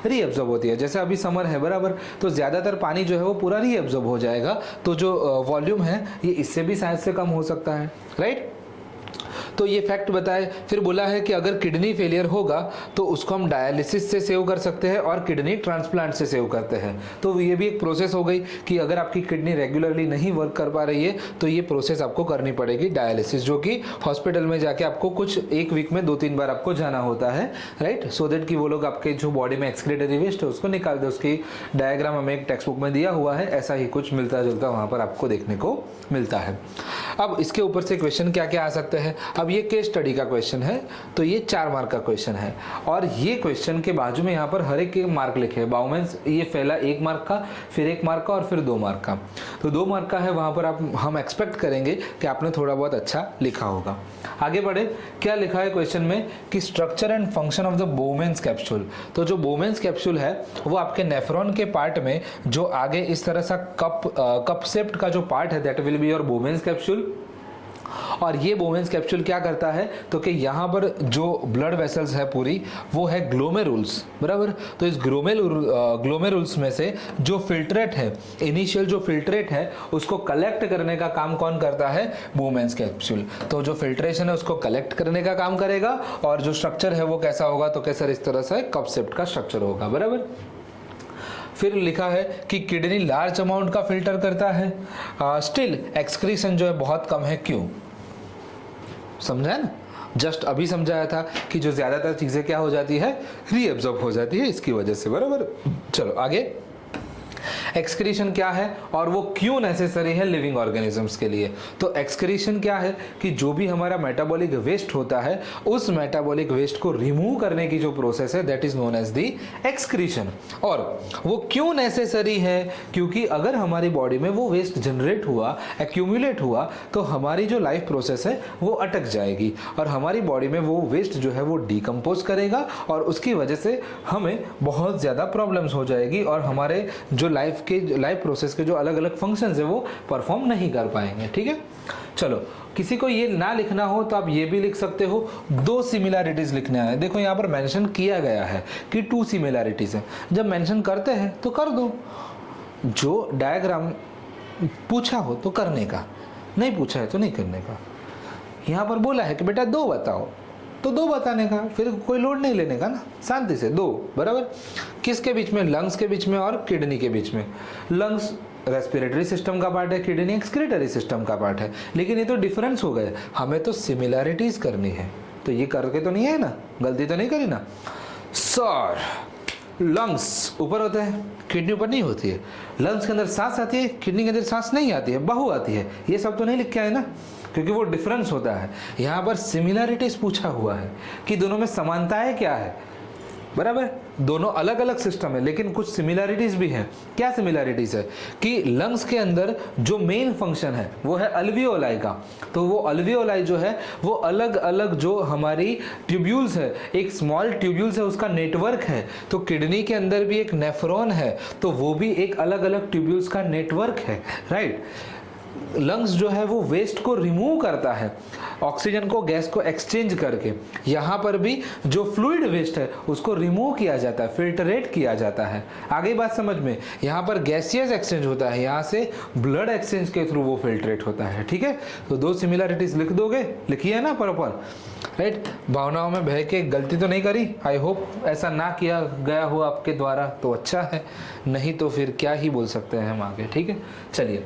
रीअब्जॉर्ब होती है। जैसे अभी समर है, बराबर, तो ज्यादातर पानी जो है वो पूरा रीअब्जॉर्ब हो जाएगा, तो जो वॉल्यूम है ये इससे भी शायद से कम हो सकता है, राइट। तो ये फैक्ट बताए। फिर बोला है कि अगर किडनी फेलियर होगा तो उसको हम डायलिसिस से सेव कर सकते हैं और किडनी ट्रांसप्लांट से सेव करते हैं। तो ये भी एक प्रोसेस हो गई कि अगर आपकी किडनी रेगुलरली नहीं वर्क कर पा रही है तो ये प्रोसेस आपको करनी पड़ेगी, डायलिसिस, जो कि हॉस्पिटल में जाके आपको कुछ एक वीक में 2-3 बार आपको जाना होता है, राइट, सो दैट कि वो लोग आपके जो बॉडी में एक्सक्रीटरी वेस्ट है उसको निकाल दे। उसकी डायग्राम हमें एक टेक्स्ट बुक में दिया हुआ है, ऐसा ही कुछ मिलता जुलता वहां पर आपको देखने को मिलता है। अब इसके ऊपर से क्वेश्चन क्या क्या आ सकते हैं। अब ये केस स्टडी का क्वेश्चन है, तो ये 4 मार्क का क्वेश्चन है, और ये क्वेश्चन के बाजू में यहाँ पर हर एक के मार्क लिखे हैं। बाउमेंस ये पहला 1 मार्क का, फिर 1 मार्क का और फिर 2 मार्क का। तो 2 मार्क का है, वहां पर हम एक्सपेक्ट करेंगे कि आपने थोड़ा बहुत अच्छा लिखा होगा। आगे बढ़े, क्या लिखा है क्वेश्चन में कि structure and function of the बोमेंस capsule. तो जो बोमेंस कैप्सूल है वो आपके नेफ्रॉन के पार्ट में जो आगे इस तरह सा कप शेप्ड का जो पार्ट है, that will be your बोमेंस capsule. और ये बोमेंस कैप्सूल क्या करता है, तो कि यहाँ पर जो ब्लड वेसल्स है पूरी, वो है ग्लोमेरुल्स, बराबर। तो इस ग्लोमेरुल्स में से जो फिल्ट्रेट है, इनिशियल जो फिल्ट्रेट है, उसको कलेक्ट करने का काम कौन करता है, बोमेंस कैप्सूल। तो जो फिल्ट्रेशन है उसको कलेक्ट करने का काम करेगा, और जो स्ट्रक्चर है वो कैसा होगा, तो कैसा इस तरह से कप शेप्ड का स्ट्रक्चर होगा, बराबर। फिर लिखा है कि किडनी लार्ज अमाउंट का फिल्टर करता है, स्टिल एक्सक्रीशन जो है बहुत कम है, क्यों? समझा ना, जस्ट अभी समझाया था कि जो ज्यादातर चीजें क्या हो जाती है, रीअब्जॉर्ब हो जाती है, इसकी वजह से, बराबर। चलो आगे, एक्सक्रीशन क्या है और वो क्यों नेसेसरी है लिविंग ऑर्गेनिजम्स के लिए। तो एक्सक्रीशन क्या है कि जो भी हमारा मेटाबॉलिक वेस्ट होता है, उस मेटाबॉलिक वेस्ट को रिमूव करने की जो प्रोसेस है, that is known as the excretion. और वो क्यों नेसेसरी है, क्योंकि अगर हमारी बॉडी में वो वेस्ट जनरेट हुआ, एक्यूमुलेट हुआ, तो हमारी जो लाइफ प्रोसेस है वो अटक जाएगी, और हमारी बॉडी में वो वेस्ट जो है वो डिकम्पोज करेगा, और उसकी वजह से हमें बहुत ज्यादा प्रॉब्लम्स हो जाएगी, और हमारे जो लाइफ प्रोसेस के जो अलग अलग फंक्शंस है वो परफॉर्म नहीं कर पाएंगे, ठीक है। चलो, किसी को ये ना लिखना हो तो आप ये भी लिख सकते हो, 2 सिमिलैरिटीज लिखना है। देखो यहाँ पर मेंशन किया गया है कि 2 सिमिलैरिटीज है, जब मेंशन करते हैं तो कर दो, जो डायग्राम पूछा हो तो करने का, नहीं पूछा है तो नहीं करने का। यहाँ पर बोला है कि बेटा 2 बताओ तो 2 बताने का, फिर कोई लोड नहीं लेने का ना, शांति से 2 बराबर। किसके बीच में? लंग्स के बीच में और किडनी के बीच में। लंग्स रेस्पिरेटरी सिस्टम का पार्ट है, किडनी एक्सक्रीटरी सिस्टम का पार्ट है, लेकिन ये तो डिफरेंस हो गए, हमें तो सिमिलैरिटीज करनी है। तो ये करके तो नहीं है ना, गलती तो नहीं करी ना सर। लंग्स ऊपर होता है, किडनी ऊपर नहीं होती है। लंग्स के अंदर सांस आती है, किडनी के अंदर सांस नहीं आती है, बाहु आती है। ये सब तो नहीं लिख के आए ना, क्योंकि वो डिफरेंस होता है। यहाँ पर सिमिलैरिटीज पूछा हुआ है कि दोनों में समानताएं क्या है, बराबर। दोनों अलग अलग सिस्टम है लेकिन कुछ सिमिलैरिटीज भी हैं। क्या सिमिलैरिटीज है कि लंग्स के अंदर जो मेन फंक्शन है वो है अल्वियोलाई का। तो वो अल्वियोलाई जो है वो अलग अलग जो हमारी ट्यूब्यूल्स है, एक स्मॉल ट्यूब्यूल्स है उसका नेटवर्क है। तो किडनी के अंदर भी एक नेफ्रॉन है, तो वो भी एक अलग अलग ट्यूब्यूल्स का नेटवर्क है, राइट। लंग्स जो है वो वेस्ट को रिमूव करता है, ऑक्सीजन को, गैस को एक्सचेंज करके। यहाँ पर भी जो फ्लूइड वेस्ट है उसको रिमूव किया जाता है, फिल्टरेट किया जाता है। आगे बात समझ में, यहाँ पर गैसियस एक्सचेंज होता है, यहाँ से ब्लड एक्सचेंज के थ्रू वो फिल्टरेट होता है, ठीक है। तो 2 सिमिलैरिटीज लिख दोगे, लिखिए ना प्रॉपर, राइट। भावनाओं में बह के गलती तो नहीं करी, आई होप ऐसा ना किया गया हो आपके द्वारा तो अच्छा है, नहीं तो फिर क्या ही बोल सकते हैं हम आगे, ठीक है। चलिए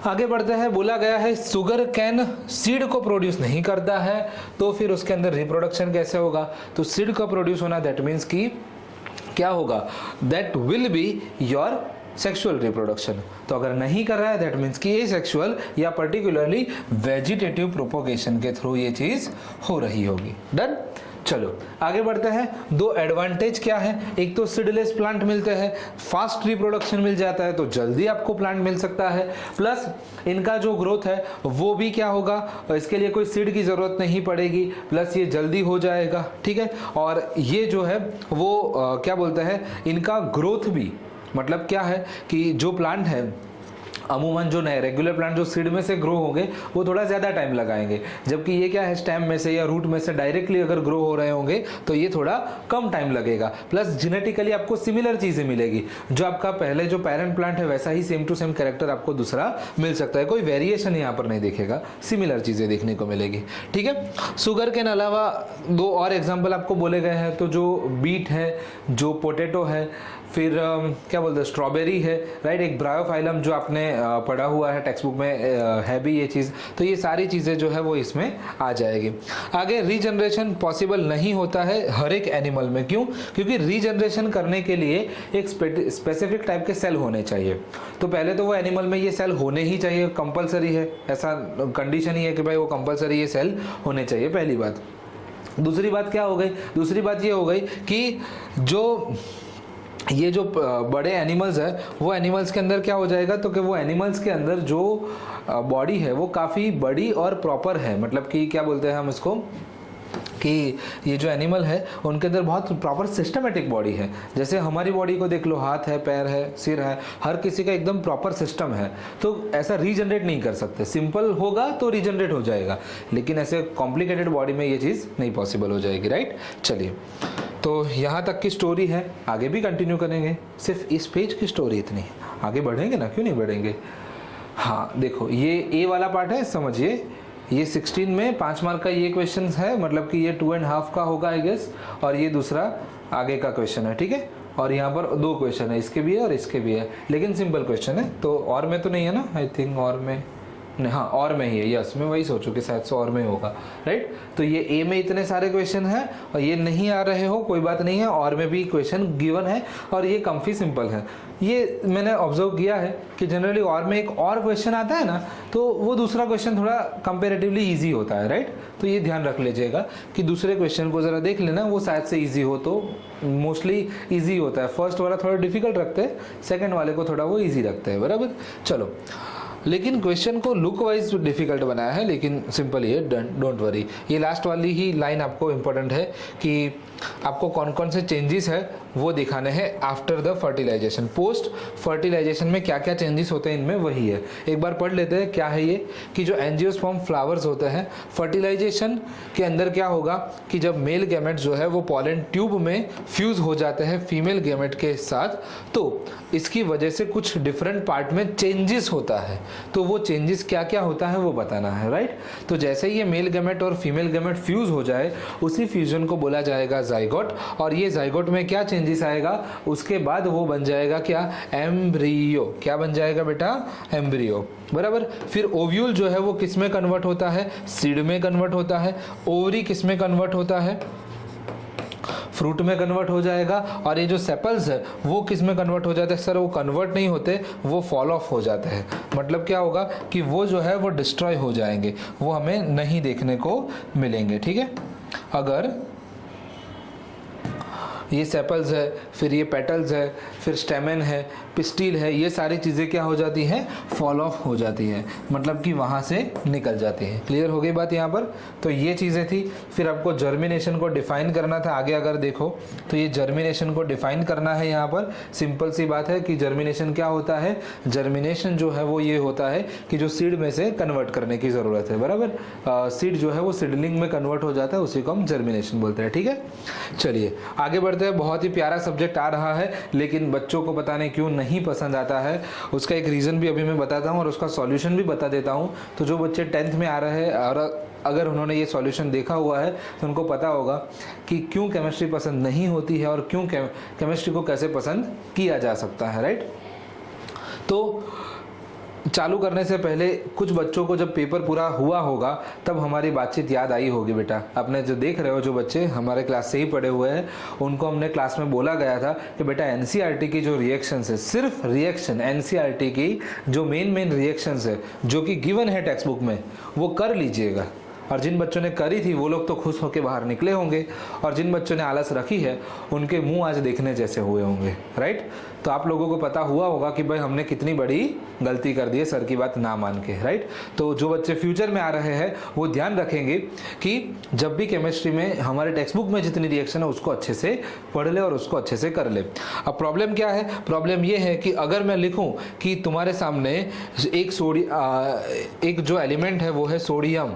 आगे बढ़ते हैं। बोला गया है सुगर कैन सीड को प्रोड्यूस नहीं करता है, तो फिर उसके अंदर रिप्रोडक्शन कैसे होगा? तो सीड को प्रोड्यूस होना दैट मीन्स कि क्या होगा? That will be your sexual reproduction. तो अगर नहीं कर रहा है दैट मीन्स कि एसेक्सुअल या पर्टिकुलरली वेजिटेटिव प्रोपोगेशन के थ्रू ये चीज हो रही होगी। डन। चलो आगे बढ़ते हैं। 2 एडवांटेज क्या है? एक तो सीडलेस प्लांट मिलते हैं, फास्ट रिप्रोडक्शन मिल जाता है, तो जल्दी आपको प्लांट मिल सकता है, प्लस इनका जो ग्रोथ है वो भी क्या होगा, इसके लिए कोई सीड की जरूरत नहीं पड़ेगी, प्लस ये जल्दी हो जाएगा, ठीक है। और ये जो है वो क्या बोलते हैं, इनका ग्रोथ भी मतलब क्या है कि जो प्लांट है अमूमन जो नए रेगुलर प्लांट जो सीड में से ग्रो होंगे वो थोड़ा ज़्यादा टाइम लगाएंगे, जबकि ये क्या है स्टेम में से या रूट में से डायरेक्टली अगर ग्रो हो रहे होंगे तो ये थोड़ा कम टाइम लगेगा। प्लस जेनेटिकली आपको सिमिलर चीज़ें मिलेगी, जो आपका पहले जो पेरेंट प्लांट है वैसा ही सेम टू सेम कैरेक्टर आपको दूसरा मिल सकता है, कोई वेरिएशन यहाँ पर नहीं दिखेगा, सिमिलर चीज़ें देखने को मिलेगी, ठीक है। शुगर के अलावा 2 और एग्जाम्पल आपको बोले गए हैं, तो जो बीट है, जो पोटैटो है, फिर क्या बोलते हैं स्ट्रॉबेरी है, राइट। एक ब्रायोफाइलम जो आपने पढ़ा हुआ है टेक्स्ट बुक में है भी ये चीज़, तो ये सारी चीज़ें जो है वो इसमें आ जाएगी। आगे रीजनरेशन पॉसिबल नहीं होता है हर एक एनिमल में, क्यों? क्योंकि रीजनरेशन करने के लिए एक स्पेसिफिक टाइप के सेल होने चाहिए। तो पहले तो वो एनिमल में ये सेल होने ही चाहिए, कंपलसरी है, ऐसा कंडीशन ही है कि भाई वो कंपलसरी ये सेल होने चाहिए, पहली बात। दूसरी बात क्या हो गई? दूसरी बात ये हो गई कि जो ये जो बड़े एनिमल्स है वो एनिमल्स के अंदर क्या हो जाएगा, तो कि वो एनिमल्स के अंदर जो बॉडी है वो काफ़ी बड़ी और प्रॉपर है, मतलब कि क्या बोलते हैं हम इसको कि ये जो एनिमल है उनके अंदर बहुत प्रॉपर सिस्टमेटिक बॉडी है। जैसे हमारी बॉडी को देख लो, हाथ है, पैर है, सिर है, हर किसी का एकदम प्रॉपर सिस्टम है, तो ऐसा रीजनरेट नहीं कर सकते। सिंपल होगा तो रीजनरेट हो जाएगा, लेकिन ऐसे कॉम्प्लिकेटेड बॉडी में ये चीज़ नहीं पॉसिबल हो जाएगी, राइट। चलिए तो यहाँ तक की स्टोरी है, आगे भी कंटिन्यू करेंगे, सिर्फ इस पेज की स्टोरी इतनी है, आगे बढ़ेंगे ना, क्यों नहीं बढ़ेंगे। हाँ देखो ये ए वाला पार्ट है, समझिए ये 16 में 5 मार्क का ये क्वेश्चन है, मतलब कि ये 2.5 का होगा आई गेस, और ये दूसरा आगे का क्वेश्चन है, ठीक है। और यहाँ पर 2 क्वेश्चन है, इसके भी है और इसके भी है, लेकिन सिंपल क्वेश्चन है, तो और में तो नहीं है ना, आई थिंक और में नहीं, हाँ और में ही है, यस मैं वही सोचूं कि शायद से और में होगा, राइट। तो ये ए में इतने सारे क्वेश्चन हैं और ये नहीं आ रहे हो कोई बात नहीं है, और में भी क्वेश्चन गिवन है और ये काफ़ी सिंपल है। ये मैंने ऑब्जर्व किया है कि जनरली और में एक और क्वेश्चन आता है ना, तो वो दूसरा क्वेश्चन थोड़ा कंपेरेटिवली ईजी होता है, राइट। तो ये ध्यान रख लीजिएगा कि दूसरे क्वेश्चन को ज़रा देख लेना, वो शायद से ईजी हो, तो मोस्टली ईजी होता है। फर्स्ट वाला थोड़ा डिफिकल्ट रखते हैं, सेकेंड वाले को थोड़ा वो ईजी रखते हैं, बराबर। चलो लेकिन क्वेश्चन को लुक वाइज डिफिकल्ट बनाया है, लेकिन सिंपल ही है, डोंट वरी। ये लास्ट वाली ही लाइन आपको इम्पोर्टेंट है कि आपको कौन कौन से चेंजेस है वो दिखाने हैं after the fertilisation. Post fertilisation में क्या क्या चेंजेस होते हैं इनमें वही है, एक बार पढ़ लेते हैं क्या है ये। कि जो एंजियोस्पर्म फ्लावर्स होते हैं, फर्टिलाइजेशन के अंदर क्या होगा कि जब मेल गैमेट जो है वो पॉलन ट्यूब में फ्यूज हो जाते हैं फीमेल गैमेट के साथ, तो इसकी वजह से कुछ डिफरेंट पार्ट में चेंजेस होता है। तो वो चेंजेस क्या क्या होता है वो बताना है, राइट। तो जैसे ही ये मेल गैमेट और फीमेल गैमेट फ्यूज हो जाए, उसी फ्यूजन को बोला जाएगा जाइगोट। और ये जाइगोट में क्या चेंजेस आएगा, उसके बाद वो बन जाएगा क्या, एम्ब्रियो। क्या बन जाएगा बेटा, एम्ब्रियो, बराबर। फिर ओव्यूल जो है वो किस में कन्वर्ट होता है, सीड में कन्वर्ट होता है। ओवरी किस में कन्वर्ट होता है, फ्रूट में कन्वर्ट हो जाएगा। और ये जो सेपल्स है वो किस में कन्वर्ट हो जाते हैं, सर वो कन्वर्ट नहीं होते, वो फॉल ऑफ हो जाते हैं। मतलब क्या होगा कि वो जो है वो डिस्ट्रॉय हो जाएंगे, वो हमें नहीं देखने को मिलेंगे, ठीक है। अगर ये सेपल्स है, फिर ये पेटल्स है, फिर स्टेमन है, पिस्टिल है, ये सारी चीज़ें क्या हो जाती हैं, फॉल ऑफ हो जाती हैं, मतलब कि वहाँ से निकल जाती हैं। क्लियर हो गई बात यहाँ पर। तो ये चीज़ें थी। फिर आपको जर्मिनेशन को डिफाइन करना था। आगे अगर देखो तो ये जर्मिनेशन को डिफाइन करना है। यहाँ पर सिंपल सी बात है कि जर्मिनेशन क्या होता है, जर्मिनेशन जो है वो ये होता है कि जो सीड में से कन्वर्ट करने की ज़रूरत है, बराबर। सीड जो है वो सीडलिंग में कन्वर्ट हो जाता है, उसी को हम जर्मिनेशन बोलते हैं, ठीक है। चलिए आगे बढ़ते हैं। बहुत ही प्यारा सब्जेक्ट आ रहा है, लेकिन बच्चों को पता नहीं क्यों नहीं पसंद आता है। उसका एक रीज़न भी अभी मैं बताता हूँ और उसका सॉल्यूशन भी बता देता हूँ। तो जो बच्चे 10th में आ रहे हैं और अगर उन्होंने ये सॉल्यूशन देखा हुआ है तो उनको पता होगा कि क्यों केमिस्ट्री पसंद नहीं होती है और क्यों केमिस्ट्री को कैसे पसंद किया जा सकता है, राइट। तो चालू करने से पहले कुछ बच्चों को जब पेपर पूरा हुआ होगा तब हमारी बातचीत याद आई होगी बेटा। आपने जो देख रहे हो, जो बच्चे हमारे क्लास से ही पढ़े हुए हैं, उनको हमने क्लास में बोला गया था कि बेटा एनसीईआरटी की जो रिएक्शंस है, सिर्फ रिएक्शन एनसीईआरटी की जो मेन रिएक्शंस है जो कि गिवन है टेक्स्ट बुक में, वो कर लीजिएगा। और जिन बच्चों ने करी थी वो लोग तो खुश होकर बाहर निकले होंगे, और जिन बच्चों ने आलस रखी है उनके मुंह आज देखने जैसे हुए होंगे, राइट। तो आप लोगों को पता हुआ होगा कि भाई हमने कितनी बड़ी गलती कर दी है सर की बात ना मान के, राइट। तो जो बच्चे फ्यूचर में आ रहे हैं वो ध्यान रखेंगे कि जब भी केमिस्ट्री में हमारे टेक्स्ट बुक में जितनी रिएक्शन है उसको अच्छे से पढ़ ले और उसको अच्छे से कर ले। अब प्रॉब्लम क्या है, प्रॉब्लम ये है कि अगर मैं लिखूं कि तुम्हारे सामने एक जो एलिमेंट है वो है सोडियम,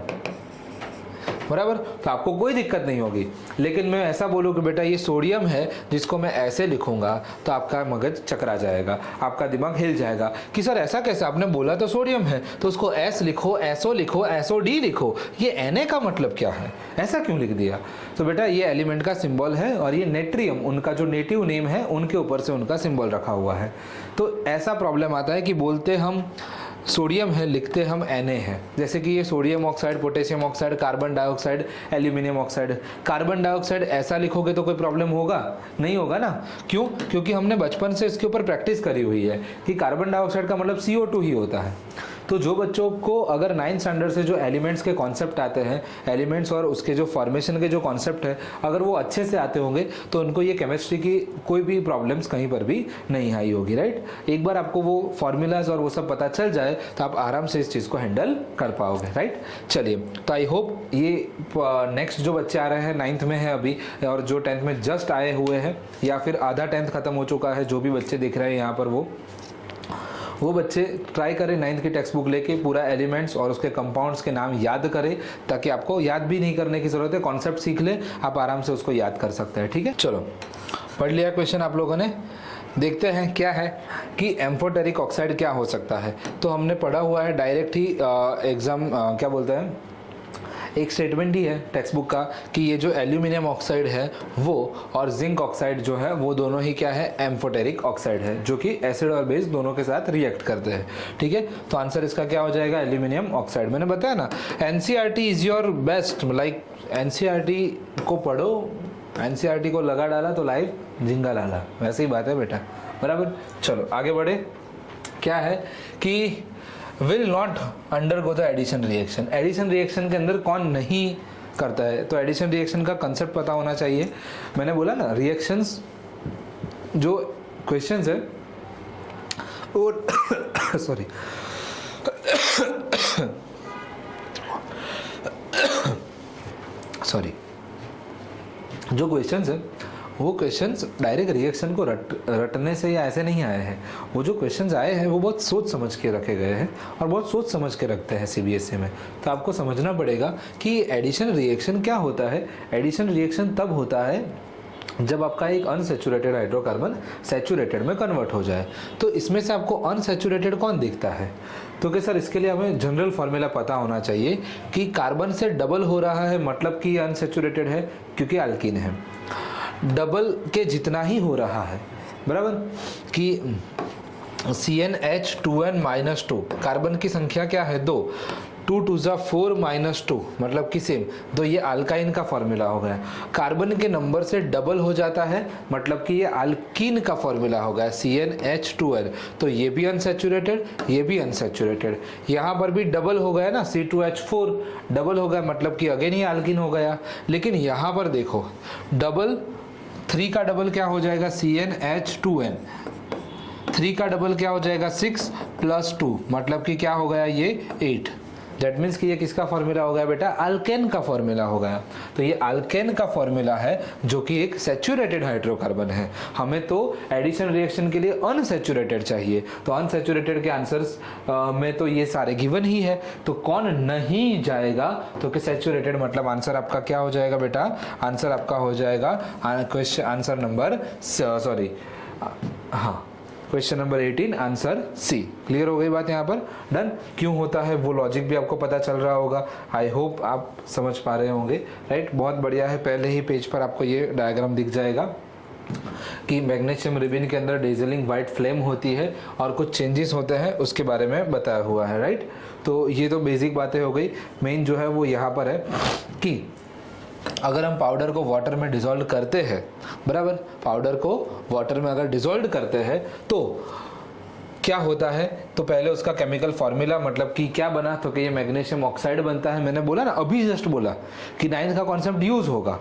बराबर, तो आपको कोई दिक्कत नहीं होगी। लेकिन मैं ऐसा बोलूँ कि बेटा ये सोडियम है, जिसको मैं ऐसे लिखूंगा तो आपका मगज चकरा जाएगा, आपका दिमाग हिल जाएगा कि सर ऐसा कैसे, आपने बोला तो सोडियम है, तो उसको एस लिखो, एसओ लिखो, एसओ डी लिखो, ये Na का मतलब क्या है, ऐसा क्यों लिख दिया। तो बेटा ये एलिमेंट का सिंबल है और ये नेट्रियम उनका जो नेटिव नेम है उनके ऊपर से उनका सिंबल रखा हुआ है। तो ऐसा प्रॉब्लम आता है कि बोलते हम सोडियम है, लिखते हम Na है। जैसे कि ये sodium oxide, potassium oxide, carbon dioxide, aluminium oxide. Carbon dioxide ऐसा लिखोगे तो कोई प्रॉब्लम होगा, नहीं होगा ना। क्यों, क्योंकि हमने बचपन से इसके ऊपर प्रैक्टिस करी हुई है कि कार्बन डाइऑक्साइड का मतलब CO2 ही होता है। तो जो बच्चों को अगर 9th स्टैंडर्ड से जो एलिमेंट्स के कॉन्सेप्ट आते हैं, एलिमेंट्स और उसके जो फॉर्मेशन के जो कॉन्सेप्ट है, अगर वो अच्छे से आते होंगे तो उनको ये केमिस्ट्री की कोई भी प्रॉब्लम्स कहीं पर भी नहीं आई होगी, राइट। एक बार आपको वो फॉर्मूलाज और वो सब पता चल जाए तो आप आराम से इस चीज़ को हैंडल कर पाओगे, राइट। चलिए, तो आई होप ये नेक्स्ट जो बच्चे आ रहे हैं 9th में है अभी और जो 10th में जस्ट आए हुए हैं या फिर आधा 10th खत्म हो चुका है, जो भी बच्चे दिख रहे हैं यहाँ पर वो बच्चे ट्राई करें 9th की टेक्स्ट बुक लेके पूरा एलिमेंट्स और उसके कंपाउंड्स के नाम याद करें, ताकि आपको याद भी नहीं करने की ज़रूरत है, कॉन्सेप्ट सीख ले, आप आराम से उसको याद कर सकते हैं, ठीक है। चलो पढ़ लिया क्वेश्चन आप लोगों ने। देखते हैं क्या है कि एम्फोटेरिक ऑक्साइड क्या हो सकता है। तो हमने पढ़ा हुआ है डायरेक्ट ही एग्जाम क्या बोलते हैं, एक स्टेटमेंट ही है टेक्स्ट बुक का कि ये जो एल्यूमिनियम ऑक्साइड है वो और जिंक ऑक्साइड जो है वो दोनों ही क्या है, एम्फोटेरिक ऑक्साइड है, जो कि एसिड और बेस दोनों के साथ रिएक्ट करते हैं, ठीक है। तो आंसर इसका क्या हो जाएगा, एल्यूमिनियम ऑक्साइड। मैंने बताया ना NCERT is your best, like NCERT को पढ़ो, एनसीईआरटी को लगा डाला तो लाइफ झिंगा लाला, वैसे ही बात है बेटा, बराबर। चलो आगे बढ़े। क्या है कि will not undergo the addition reaction. Addition reaction के अंदर कौन नहीं करता है, तो एडिशन रिएक्शन का कंसेप्ट पता होना चाहिए। मैंने बोला ना रिएक्शंस जो क्वेश्चंस है और सॉरी जो क्वेश्चंस है वो क्वेश्चंस डायरेक्ट रिएक्शन को रटने से या ऐसे नहीं आए हैं। वो जो क्वेश्चंस आए हैं वो बहुत सोच समझ के रखे गए हैं और बहुत सोच समझ के रखते हैं सीबीएसई में। तो आपको समझना पड़ेगा कि एडिशन रिएक्शन क्या होता है। एडिशन रिएक्शन तब होता है जब आपका एक अनसैचुरेटेड हाइड्रोकार्बन सैचुरेटेड में कन्वर्ट हो जाए। तो इसमें से आपको अनसैचुरेटेड कौन दिखता है? तो कि सर इसके लिए हमें जनरल फॉर्मूला पता होना चाहिए कि कार्बन से डबल हो रहा है मतलब कि अनसैचुरेटेड है, क्योंकि अल्कीन है। डबल के जितना ही हो रहा है, बराबर, कि CnH2n-2 कार्बन की संख्या क्या है? 2, 2 2 4 -2 मतलब कि सेम। तो ये अल्काइन का फॉर्मूला हो गया। कार्बन के नंबर से डबल हो जाता है मतलब कि ये अल्कीन का फॉर्मूला हो गया CnH2n। तो ये भी अनसैचुरेटेड, ये भी अनसैचुरेटेड। यहाँ पर भी डबल हो गया ना, C2H4 डबल हो गया मतलब कि अगेन ये अल्कीन हो गया। लेकिन यहाँ पर देखो डबल, 3 का डबल क्या हो जाएगा? CnH2n। 3 का डबल क्या हो जाएगा? 6 + 2 मतलब कि क्या हो गया? ये 8। दैट मीन्स कि ये किसका फॉर्मूला हो गया बेटा? अल्केन का फॉर्मूला हो गया। तो ये अल्केन का फॉर्मूला है जो कि एक सैचुरेटेड हाइड्रोकार्बन है। हमें तो एडिशन रिएक्शन के लिए अनसैचुरेटेड चाहिए। तो अनसैचुरेटेड के आंसर्स में तो ये सारे गिवन ही है। तो कौन नहीं जाएगा? तो कि सैचुरेटेड मतलब आंसर आपका क्या हो जाएगा बेटा? आंसर आपका हो जाएगा question answer number question number 18 answer C. Clear हो गई बात यहाँ पर? डन। क्यों होता है वो लॉजिक भी आपको पता चल रहा होगा। आई होप आप समझ पा रहे होंगे, राइट। बहुत बढ़िया है। पहले ही पेज पर आपको ये डायग्राम दिख जाएगा कि मैग्नीशियम रिबिन के अंदर डेजलिंग वाइट फ्लेम होती है और कुछ चेंजेस होते हैं, उसके बारे में बताया हुआ है, राइट। तो ये तो बेसिक बातें हो गई। मेन जो है वो यहाँ पर है कि अगर हम पाउडर को वाटर में डिसॉल्व करते हैं, बराबर, पाउडर को वाटर में अगर डिसॉल्व करते हैं तो क्या होता है? तो पहले उसका केमिकल फॉर्मूला मतलब कि क्या बना? तो कि ये मैग्नीशियम ऑक्साइड बनता है। मैंने बोला ना, अभी जस्ट बोला कि 9th का कॉन्सेप्ट यूज होगा।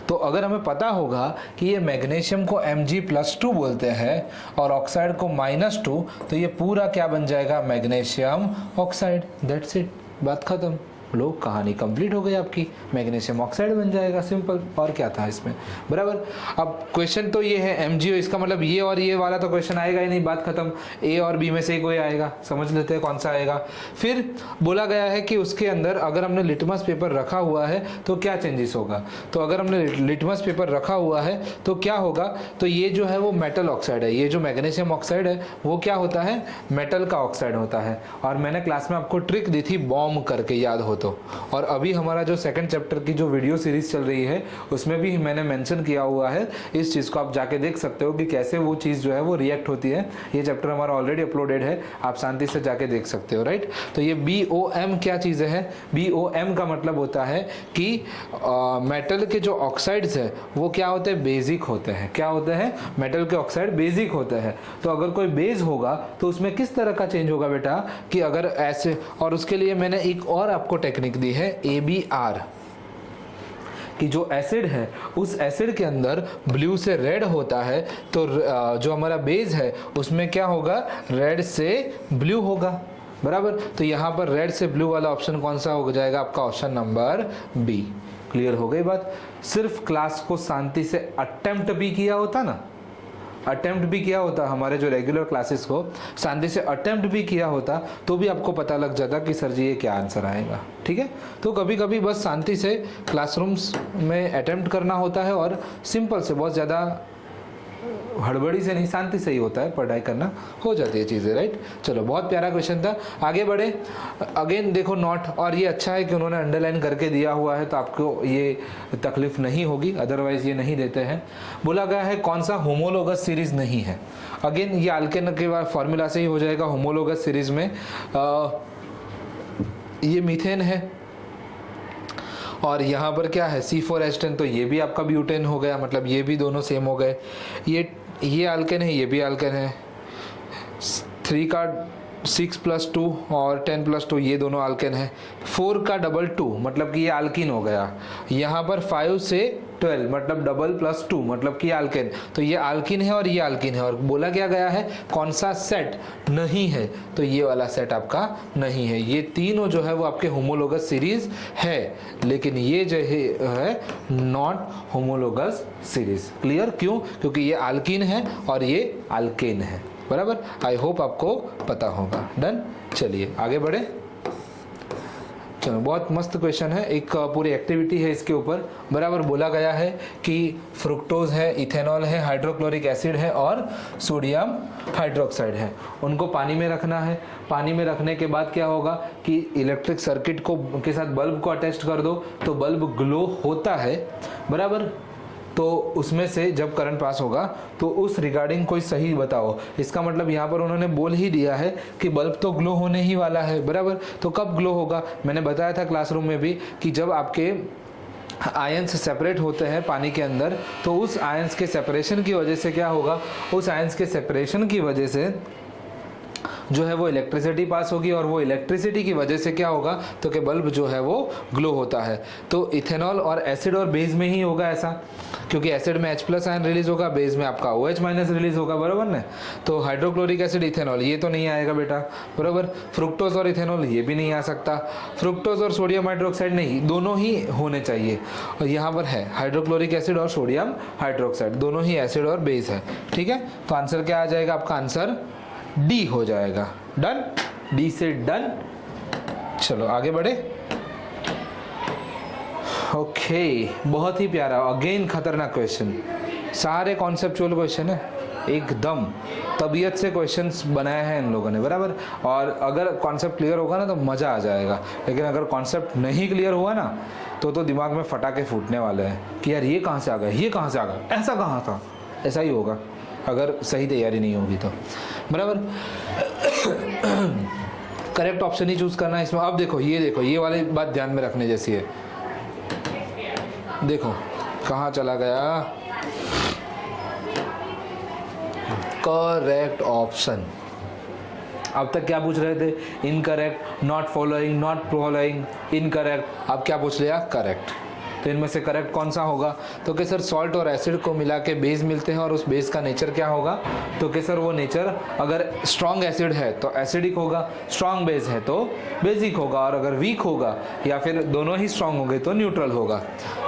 तो अगर हमें पता होगा कि ये मैग्नीशियम को Mg+2 बोलते हैं और ऑक्साइड को -2, तो ये पूरा क्या बन जाएगा? Magnesium oxide. दैट्स इट, बात खत्म। लो, कहानी कंप्लीट हो गई आपकी। मैग्नीशियम ऑक्साइड बन जाएगा, सिंपल। और क्या था इसमें, बराबर। अब क्वेश्चन तो ये है MgO, इसका मतलब ये और ये वाला तो क्वेश्चन आएगा ही नहीं, बात खत्म। A और B में से ही कोई आएगा, समझ लेते हैं कौन सा आएगा। फिर बोला गया है कि उसके अंदर अगर हमने लिटमस पेपर रखा हुआ है तो क्या चेंजेस होगा। तो अगर हमने लिटमस पेपर रखा हुआ है तो क्या होगा? तो ये जो है वो मेटल ऑक्साइड है। ये जो मैग्नीशियम ऑक्साइड है वो क्या होता है? मेटल का ऑक्साइड होता है। और मैंने क्लास में आपको ट्रिक दी थी बॉम्ब करके, याद हो तो। और अभी हमारा जो सेकंड चैप्टर की जो वीडियो सीरीज चल रही है उसमें भी मैंने मेंशन किया हुआ है इस चीज को। आप जाके देख सकते हो कि कैसे वो चीज जो है वो रिएक्ट होती है। ये चैप्टर हमारा ऑलरेडी अपलोडेड है, आप शांति से जाके देख सकते हो, राइट। तो ये BOM क्या चीज है? BOM का मतलब होता है कि मेटल के जो ऑक्साइड्स है वो क्या होते हैं? बेसिक होते हैं। क्या होते हैं? मेटल के ऑक्साइड बेसिक होते हैं। तो अगर कोई बेस होगा तो उसमें किस तरह का चेंज होगा बेटा? कि अगर ऐसे, और उसके लिए मैंने एक और आपको टेक्निक दी है ABR, कि जो एसिड है उस एसिड के अंदर ब्लू से रेड होता है, तो जो हमारा बेस है उसमें क्या होगा? रेड से ब्लू होगा, बराबर। तो यहाँ पर रेड से ब्लू वाला ऑप्शन कौन सा हो जाएगा? आपका ऑप्शन नंबर B। क्लियर हो गई बात? सिर्फ क्लास को शांति से अटेम्प्ट भी किया होता ना, अटेम्प्ट भी किया होता, हमारे जो रेगुलर क्लासेस को शांति से अटेम्प्ट भी किया होता, तो भी आपको पता लग जाता कि सर जी ये क्या आंसर आएगा, ठीक है। तो कभी कभी बस शांति से क्लासरूम्स में अटेम्प्ट करना होता है और सिंपल से, बहुत ज़्यादा हड़बड़ी से नहीं, शांति से ही होता है पढ़ाई करना, हो जाती है चीज़ें, राइट। चलो, बहुत प्यारा क्वेश्चन था, आगे बढ़े। अगेन देखो नोट, और ये अच्छा है कि उन्होंने अंडरलाइन करके दिया हुआ है तो आपको ये तकलीफ नहीं होगी, अदरवाइज ये नहीं देते हैं। बोला गया है कौन सा होमोलोगस सीरीज नहीं है। अगेन ये अल्केन के बाद फॉर्मूला से ही हो जाएगा। होमोलोगस सीरीज में ये मीथेन है और यहाँ पर क्या है? C4H10, तो ये भी आपका ब्यूटेन हो गया, मतलब ये भी दोनों सेम हो गए। ये अल्केन है, ये भी अल्केन है। 3 का 6 + 2 और 10 + 2 ये दोनों अल्केन है। 4 का 2 मतलब कि ये अल्कीन हो गया। यहाँ पर 5 से 12 मतलब डबल प्लस 2 मतलब कि अल्केन। तो ये अल्किन है और ये अल्किन है, और बोला क्या गया है कौन सा सेट नहीं है, तो ये वाला सेट आपका नहीं है। ये तीनों जो है वो आपके होमोलोगस सीरीज है, लेकिन ये जो है नॉट होमोलोगस सीरीज। क्लियर? क्यों? क्योंकि ये अल्किन है और ये अल्केन है। बराबर? आई होप आपको पता होगा। डन? चलिए आगे बढ़े। चलो, बहुत मस्त क्वेश्चन है, एक पूरी एक्टिविटी है इसके ऊपर। बराबर बोला गया है कि फ्रुक्टोज है, इथेनॉल है, हाइड्रोक्लोरिक एसिड है और सोडियम हाइड्रोक्साइड है। उनको पानी में रखना है। पानी में रखने के बाद क्या होगा कि इलेक्ट्रिक सर्किट को के साथ बल्ब को अटैच कर दो तो बल्ब ग्लो होता है। बराबर? तो उसमें से जब करंट पास होगा तो उस रिगार्डिंग कोई सही बताओ। इसका मतलब यहाँ पर उन्होंने बोल ही दिया है कि बल्ब तो ग्लो होने ही वाला है। बराबर? तो कब ग्लो होगा? मैंने बताया था क्लासरूम में भी कि जब आपके आयंस सेपरेट होते हैं पानी के अंदर, तो उस आयंस के सेपरेशन की वजह से क्या होगा, उस आयंस के सेपरेशन की वजह से जो है वो इलेक्ट्रिसिटी पास होगी, और वो इलेक्ट्रिसिटी की वजह से क्या होगा तो कि बल्ब जो है वो ग्लो होता है। तो इथेनॉल और एसिड और बेस में ही होगा ऐसा, क्योंकि एसिड में H+ आयन रिलीज होगा, बेस में आपका OH- रिलीज होगा। बराबर ना? तो हाइड्रोक्लोरिक एसिड इथेनॉल ये तो नहीं आएगा बेटा। बराबर? फ्रुक्टोज और इथेनॉल ये भी नहीं आ सकता। फ्रुक्टोज और सोडियम हाइड्रोक्साइड नहीं, दोनों ही होने चाहिए। और यहाँ पर है हाइड्रोक्लोरिक एसिड और सोडियम हाइड्रोक्साइड, दोनों ही एसिड और बेस है। ठीक है? तो आंसर क्या आ जाएगा आपका? आंसर डी हो जाएगा। डन? डी से डन। चलो आगे बढ़े। ओके, बहुत ही प्यारा, अगेन खतरनाक क्वेश्चन। सारे कॉन्सेप्चुअल क्वेश्चन है, एकदम तबीयत से क्वेश्चंस बनाए हैं इन लोगों ने। बराबर? और अगर कॉन्सेप्ट क्लियर होगा ना तो मजा आ जाएगा, लेकिन अगर कॉन्सेप्ट नहीं क्लियर हुआ ना तो दिमाग में फटाके फूटने वाले हैं कि यार ये कहाँ से आ गया, ये कहाँ से आ गया, ऐसा कहाँ था। ऐसा ही होगा अगर सही तैयारी नहीं होगी तो। बराबर? करेक्ट ऑप्शन ही चूज करना है इसमें। अब देखो ये वाली बात ध्यान में रखने जैसी है। देखो कहाँ चला गया करेक्ट ऑप्शन। अब तक क्या पूछ रहे थे? Incorrect, not following, not following, incorrect. अब क्या पूछ लिया? करेक्ट। तो इनमें से करेक्ट कौन सा होगा? तो कि सर सॉल्ट और एसिड को मिला के बेस मिलते हैं, और उस बेस का नेचर क्या होगा? तो कि सर वो नेचर अगर स्ट्रॉन्ग एसिड है तो एसिडिक होगा, स्ट्रॉन्ग बेस है तो बेसिक होगा, और अगर वीक होगा या फिर दोनों ही स्ट्रॉन्ग होंगे तो न्यूट्रल होगा।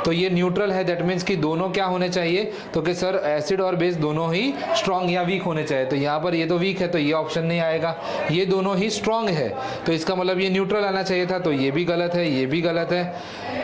तो ये न्यूट्रल है, दैट मीन्स कि दोनों क्या होने चाहिए? तो कि सर एसिड और बेस दोनों ही स्ट्रॉन्ग या वीक होने चाहिए। तो यहाँ पर ये तो वीक है तो ये ऑप्शन नहीं आएगा। ये दोनों ही स्ट्रॉन्ग है तो इसका मतलब ये न्यूट्रल आना चाहिए था, तो ये भी गलत है, ये भी गलत है।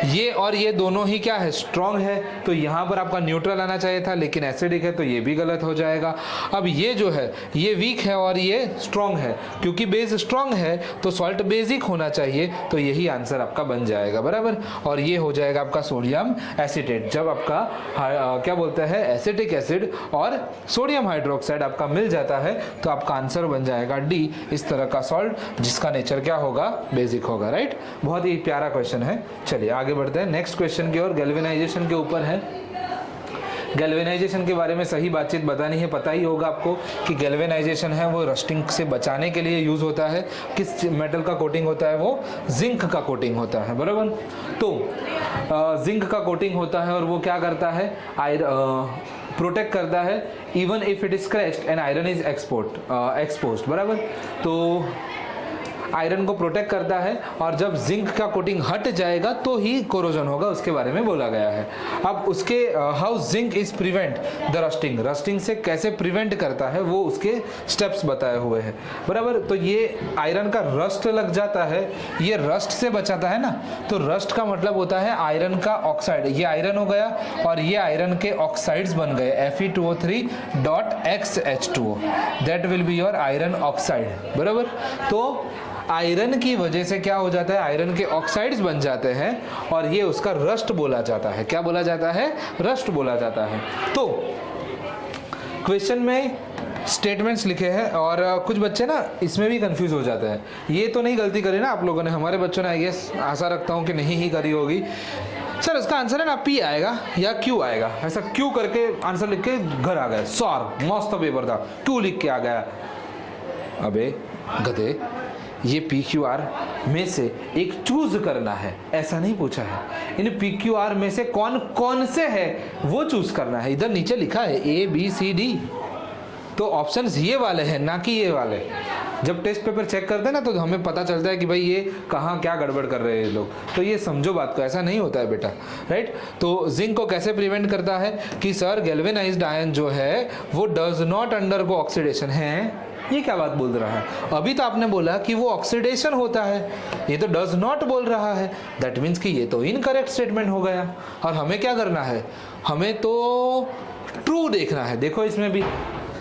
ये और ये दोनों ही क्या है? स्ट्रॉन्ग है, तो यहाँ पर आपका न्यूट्रल आना चाहिए था, लेकिन एसिडिक है तो ये भी गलत हो जाएगा। अब ये जो है ये वीक है और ये स्ट्रॉन्ग है, क्योंकि बेस स्ट्रॉन्ग है तो सॉल्ट बेसिक होना चाहिए, तो यही आंसर आपका बन जाएगा। बराबर? और ये हो जाएगा आपका सोडियम एसीटेट। जब आपका क्या बोलते हैं एसिटिक एसिड और सोडियम हाइड्रोक्साइड आपका मिल जाता है तो आपका आंसर बन जाएगा डी, इस तरह का सॉल्ट जिसका नेचर क्या होगा? बेसिक होगा। राइट? बहुत ही प्यारा क्वेश्चन है। चलिए आगे बढ़ते हैं नेक्स्ट क्वेश्चन की ओर। गैल्वेनाइजेशन के ऊपर है। गैल्वेनाइजेशन के बारे में सही बातचीत बतानी है। पता ही होगा आपको कि गैल्वेनाइजेशन है वो रस्टिंग से बचाने के लिए यूज होता है। किस मेटल का कोटिंग होता है? वो जिंक का कोटिंग होता है। बराबर? तो जिंक का कोटिंग होता है और वो क्या करता है? प्रोटेक्ट करता है even if it is crashed and iron is exposed. बराबर? तो आयरन को प्रोटेक्ट करता है, और जब जिंक का कोटिंग हट जाएगा तो ही कोरोजन होगा, उसके बारे में बोला गया है। अब उसके how zinc is prevent the rusting, rusting से कैसे प्रिवेंट करता है वो उसके स्टेप्स बताए हुए हैं। बराबर? तो ये आयरन का रस्ट लग जाता है, ये रस्ट से बचाता है ना, तो रस्ट का मतलब होता है आयरन का ऑक्साइड। ये आयरन हो गया और ये आयरन के ऑक्साइड्स बन गए Fe2O3.XH2O, that will be your iron oxide. बराबर? तो आयरन की वजह से क्या हो जाता है? आयरन के ऑक्साइड्स बन जाते हैं और ये उसका रस्ट बोला जाता है। क्या बोला जाता है? रस्ट बोला जाता है। तो क्वेश्चन में स्टेटमेंट्स लिखे हैं और कुछ बच्चे ना इसमें भी कंफ्यूज हो जाते हैं। ये तो नहीं गलती करी ना आप लोगों ने? हमारे बच्चों ने आई गेस, आशा रखता हूँ कि नहीं ही करी होगी। सर इसका आंसर है ना पी आएगा या क्यू आएगा, ऐसा क्यू करके आंसर लिख के घर आ गए। सॉर मस्त पेपर था, क्यू लिख के आ गया। अबे गधे, ये PQR में से एक चूज करना है, ऐसा नहीं पूछा है। इन PQR में से कौन कौन से है वो चूज करना है। इधर नीचे लिखा है ABCD, तो ऑप्शंस ये वाले हैं ना कि ये वाले। जब टेस्ट पेपर चेक करते हैं ना तो हमें पता चलता है कि भाई ये कहाँ क्या गड़बड़ कर रहे हैं लोग, तो ये समझो बात को, ऐसा नहीं होता है बेटा, राइट। तो जिंक को कैसे प्रिवेंट करता है कि सर गैल्वेनाइज्ड आयन जो है वो डज नॉट अंडरगो ऑक्सीडेशन है। ये क्या बात बोल रहा है? अभी तो आपने बोला कि वो ऑक्सीडेशन होता है, ये तो डज नॉट बोल रहा है। दैट मीन्स कि ये तो इनकरेक्ट स्टेटमेंट हो गया। और हमें क्या करना है, हमें तो ट्रू देखना है। देखो इसमें भी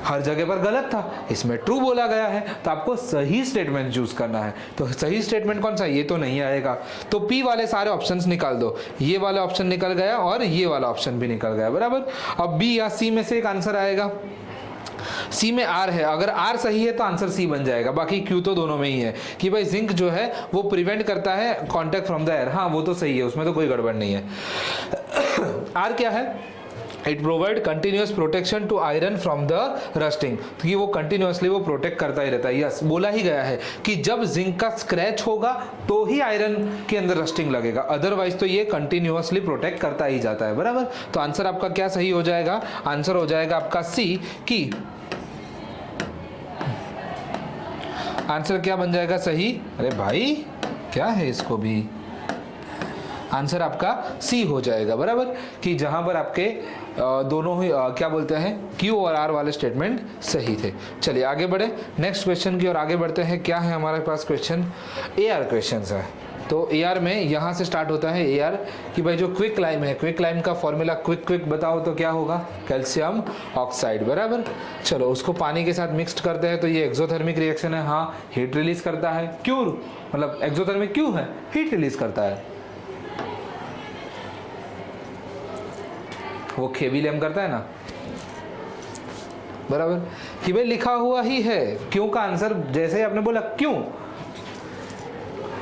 हर जगह पर गलत था, इसमें ट्रू बोला गया है, तो आपको सही स्टेटमेंट चूज करना है। तो सही स्टेटमेंट कौन सा? ये तो नहीं आएगा, तो पी वाले सारे ऑप्शंस निकाल दो। ये वाला ऑप्शन निकल गया और ये वाला ऑप्शन भी निकल गया, बराबर। अब बी या सी में से एक आंसर आएगा। सी में आर है, अगर आर सही है तो आंसर सी बन जाएगा। बाकी क्यू तो दोनों में ही है कि भाई जिंक जो है वो प्रिवेंट करता है कॉन्टैक्ट फ्रॉम द एयर। हाँ वो तो सही है, उसमें तो कोई गड़बड़ नहीं है। आर क्या है? It provide continuous protection to iron from the rusting, तो ये वो कंटिन्यूअसली वो प्रोटेक्ट करता ही रहता है। यस, बोला ही गया है कि जब जिंक का स्क्रैच होगा तो ही आयरन के अंदर रस्टिंग लगेगा, अदरवाइज तो ये कंटिन्यूअसली प्रोटेक्ट करता ही जाता है, बराबर। तो आंसर आपका क्या सही हो जाएगा? आंसर हो जाएगा आपका सी की आंसर क्या बन जाएगा सही? अरे भाई क्या है इसको भी, आंसर आपका सी हो जाएगा, बराबर। कि जहां पर आपके दोनों ही क्या बोलते हैं क्यू और आर वाले स्टेटमेंट सही थे। चलिए आगे बढ़े नेक्स्ट क्वेश्चन की ओर आगे बढ़ते हैं। क्या है हमारे पास क्वेश्चन? AR क्वेश्चन है। तो AR में यहाँ से स्टार्ट होता है AR कि भाई जो क्विक लाइम है, क्विक लाइम का फॉर्मूला क्विक बताओ तो क्या होगा? कैल्शियम ऑक्साइड, बराबर। चलो उसको पानी के साथ मिक्सड करते हैं तो ये एक्सोथर्मिक रिएक्शन है। हाँ, हीट रिलीज करता है। क्यों मतलब एक्सोथर्मिक क्यों है? हीट रिलीज करता है। वो केविलियम करता है ना, बराबर। कि भाई लिखा हुआ ही है, क्यों का आंसर जैसे ही आपने बोला क्यों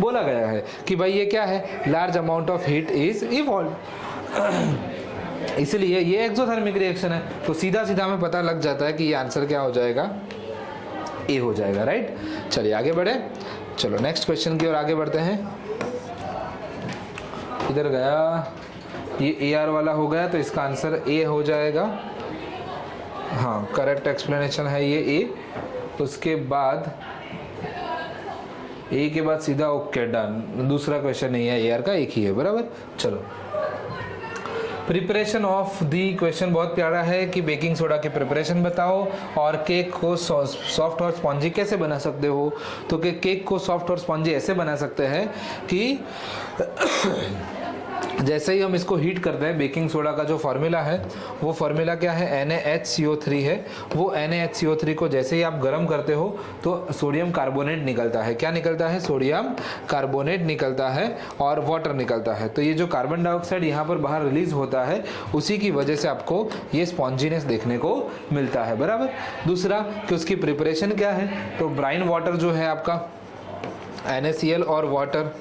बोला गया है कि भाई ये क्या है? Large amount of heat is evolve, इसलिए ये एक्सोथर्मिक रिएक्शन है। तो सीधा सीधा हमें पता लग जाता है कि ये आंसर क्या हो जाएगा? ए हो जाएगा, राइट। चलिए आगे बढ़े। चलो नेक्स्ट क्वेश्चन की ओर आगे बढ़ते हैं। इधर गया, ये AR वाला हो गया तो इसका आंसर ए हो जाएगा। हाँ करेक्ट एक्सप्लेनेशन है ये ए। उसके बाद ए के बाद सीधा ओके डन, दूसरा क्वेश्चन नहीं है AR का, एक ही है, बराबर। चलो प्रिपरेशन ऑफ दी क्वेश्चन बहुत प्यारा है कि बेकिंग सोडा की प्रिपरेशन बताओ और केक को सॉफ्ट और स्पॉन्जी कैसे बना सकते हो। तो केक को सॉफ्ट और स्पॉन्जी ऐसे बना सकते हैं कि जैसे ही हम इसको हीट करते हैं, बेकिंग सोडा का जो फार्मूला है वो फार्मूला क्या है? NaHCO3 है। वो NaHCO3 को जैसे ही आप गर्म करते हो तो सोडियम कार्बोनेट निकलता है। क्या निकलता है? सोडियम कार्बोनेट निकलता है और वाटर निकलता है। तो ये जो कार्बन डाइऑक्साइड यहाँ पर बाहर रिलीज होता है उसी की वजह से आपको ये स्पॉन्जीनेस देखने को मिलता है, बराबर। दूसरा कि उसकी प्रिपरेशन क्या है? तो ब्राइन वाटर जो है आपका NaCl और वाटर,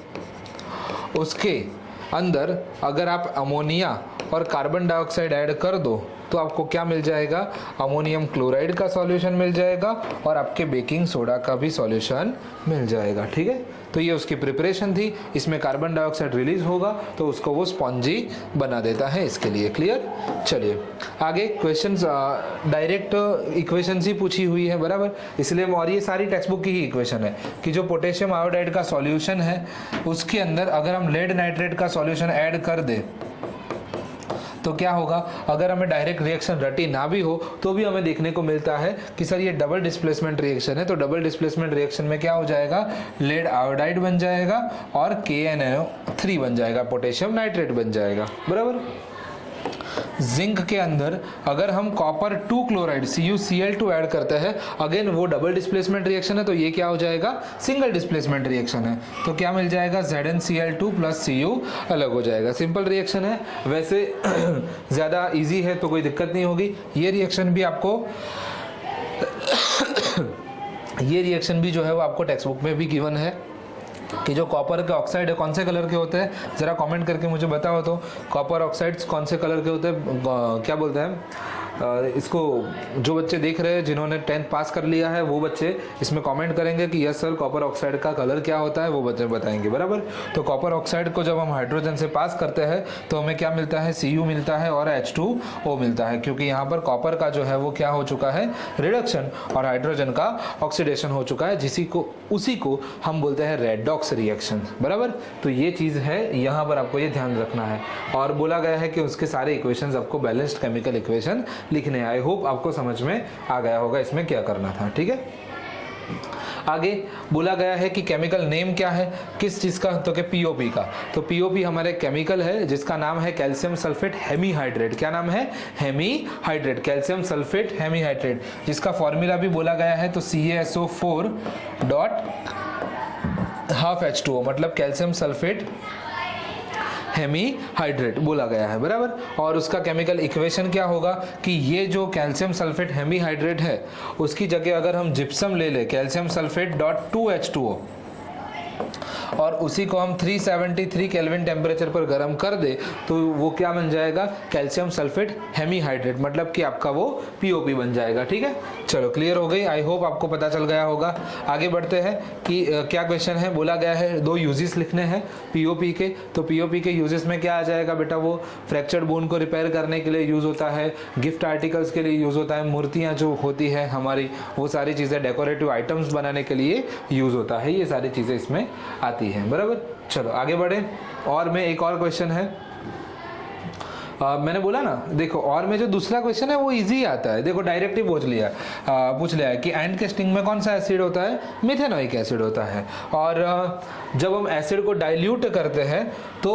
उसके अंदर अगर आप अमोनिया और कार्बन डाइऑक्साइड ऐड कर दो तो आपको क्या मिल जाएगा? अमोनियम क्लोराइड का सॉल्यूशन मिल जाएगा और आपके बेकिंग सोडा का भी सॉल्यूशन मिल जाएगा, ठीक है। तो ये उसकी प्रिपरेशन थी। इसमें कार्बन डाइऑक्साइड रिलीज होगा तो उसको वो स्पॉन्जी बना देता है, इसके लिए क्लियर। चलिए आगे क्वेश्चंस डायरेक्ट इक्वेशंस ही पूछी हुई है, बराबर। इसलिए और ये सारी टेक्स्ट बुक की ही इक्वेशन है कि जो पोटेशियम आयोडाइड का सॉल्यूशन है उसके अंदर अगर हम लेड नाइट्रेट का सॉल्यूशन ऐड कर दे तो क्या होगा? अगर हमें डायरेक्ट रिएक्शन रटी ना भी हो तो भी हमें देखने को मिलता है कि सर ये डबल डिस्प्लेसमेंट रिएक्शन है। तो डबल डिस्प्लेसमेंट रिएक्शन में क्या हो जाएगा? लेड आयोडाइड बन जाएगा और KNO3 बन जाएगा, पोटेशियम नाइट्रेट बन जाएगा, बराबर। जिंक के अंदर अगर हम कॉपर 2 क्लोराइड CuCl2 ऐड करते हैं, अगेन वो डबल डिस्प्लेसमेंट रिएक्शन है तो ये क्या हो जाएगा? सिंगल डिस्प्लेसमेंट रिएक्शन है। तो क्या मिल जाएगा? ZnCl2 प्लस Cu अलग हो जाएगा। सिंपल रिएक्शन है, वैसे ज़्यादा इजी है तो कोई दिक्कत नहीं होगी। ये रिएक्शन भी आपको ये रिएक्शन भी जो है वो आपको टेक्स्ट बुक में भी गिवन है कि जो कॉपर के ऑक्साइड है कौन से कलर के होते हैं, ज़रा कमेंट करके मुझे बताओ। तो कॉपर ऑक्साइड्स कौन से कलर के होते हैं? क्या बोलते हैं? इसको जो बच्चे देख रहे हैं जिन्होंने 10th पास कर लिया है वो बच्चे इसमें कमेंट करेंगे कि यस सर कॉपर ऑक्साइड का कलर क्या होता है, वो बच्चे बताएंगे, बराबर। तो कॉपर ऑक्साइड को जब हम हाइड्रोजन से पास करते हैं तो हमें क्या मिलता है, Cu मिलता है और H2O मिलता है, क्योंकि यहाँ पर कॉपर का जो है वो क्या हो चुका है, रिडक्शन, और हाइड्रोजन का ऑक्सीडेशन हो चुका है, उसी को हम बोलते हैं रेडॉक्स रिएक्शन, बराबर। तो ये चीज है, यहाँ पर आपको ये ध्यान रखना है। और बोला गया है कि उसके सारे इक्वेशंस आपको बैलेंस्ड केमिकल इक्वेशन लिखने हैं। आई होप आपको समझ में आ गया होगा इसमें क्या करना था, ठीक है। आगे बोला गया है कि केमिकल नेम क्या है, किस चीज का, तो क्या पीओपी का। तो पीओपी हमारे केमिकल है जिसका नाम है कैल्शियम सल्फेट हेमीहाइड्रेट। क्या नाम है, हेमीहाइड्रेट, कैल्शियम सल्फेट हेमीहाइड्रेट, जिसका फॉर्मूला भी बोला गया है तो CaSO4 ½ H2O, मतलब कैल्शियम सल्फेट हेमीहाइड्रेट बोला गया है, बराबर। और उसका केमिकल इक्वेशन क्या होगा कि ये जो कैल्शियम सल्फेट हेमीहाइड्रेट है उसकी जगह अगर हम जिप्सम ले ले, कैल्शियम सल्फेट .2H2O, और उसी को हम 373 केल्विन टेम्परेचर पर गर्म कर दे तो वो क्या बन जाएगा, कैल्शियम सल्फेट हेमीहाइड्रेट, मतलब कि आपका वो पीओपी बन जाएगा, ठीक है। चलो क्लियर हो गई, आई होप आपको पता चल गया होगा। आगे बढ़ते हैं कि क्या क्वेश्चन है, बोला गया है 2 यूजेस लिखने हैं पीओपी के। तो पीओपी के यूजेस में क्या आ जाएगा बेटा, वो फ्रैक्चर्ड बोन को रिपेयर करने के लिए यूज होता है, गिफ्ट आर्टिकल्स के लिए यूज होता है, मूर्तियां जो होती है हमारी वो सारी चीजें डेकोरेटिव आइटम्स बनाने के लिए यूज होता है, ये सारी चीजें इसमें आती है, बराबर। चलो आगे बढ़े। और में एक और क्वेश्चन है, मैंने बोला ना, देखो और में जो दूसरा क्वेश्चन है वो इजी आता है, देखो डायरेक्ट ही पूछ लिया है कि एंड के स्टिंग में कौन सा एसिड होता है, मिथेनोइक एसिड होता है। और जब हम एसिड को डाइल्यूट करते हैं तो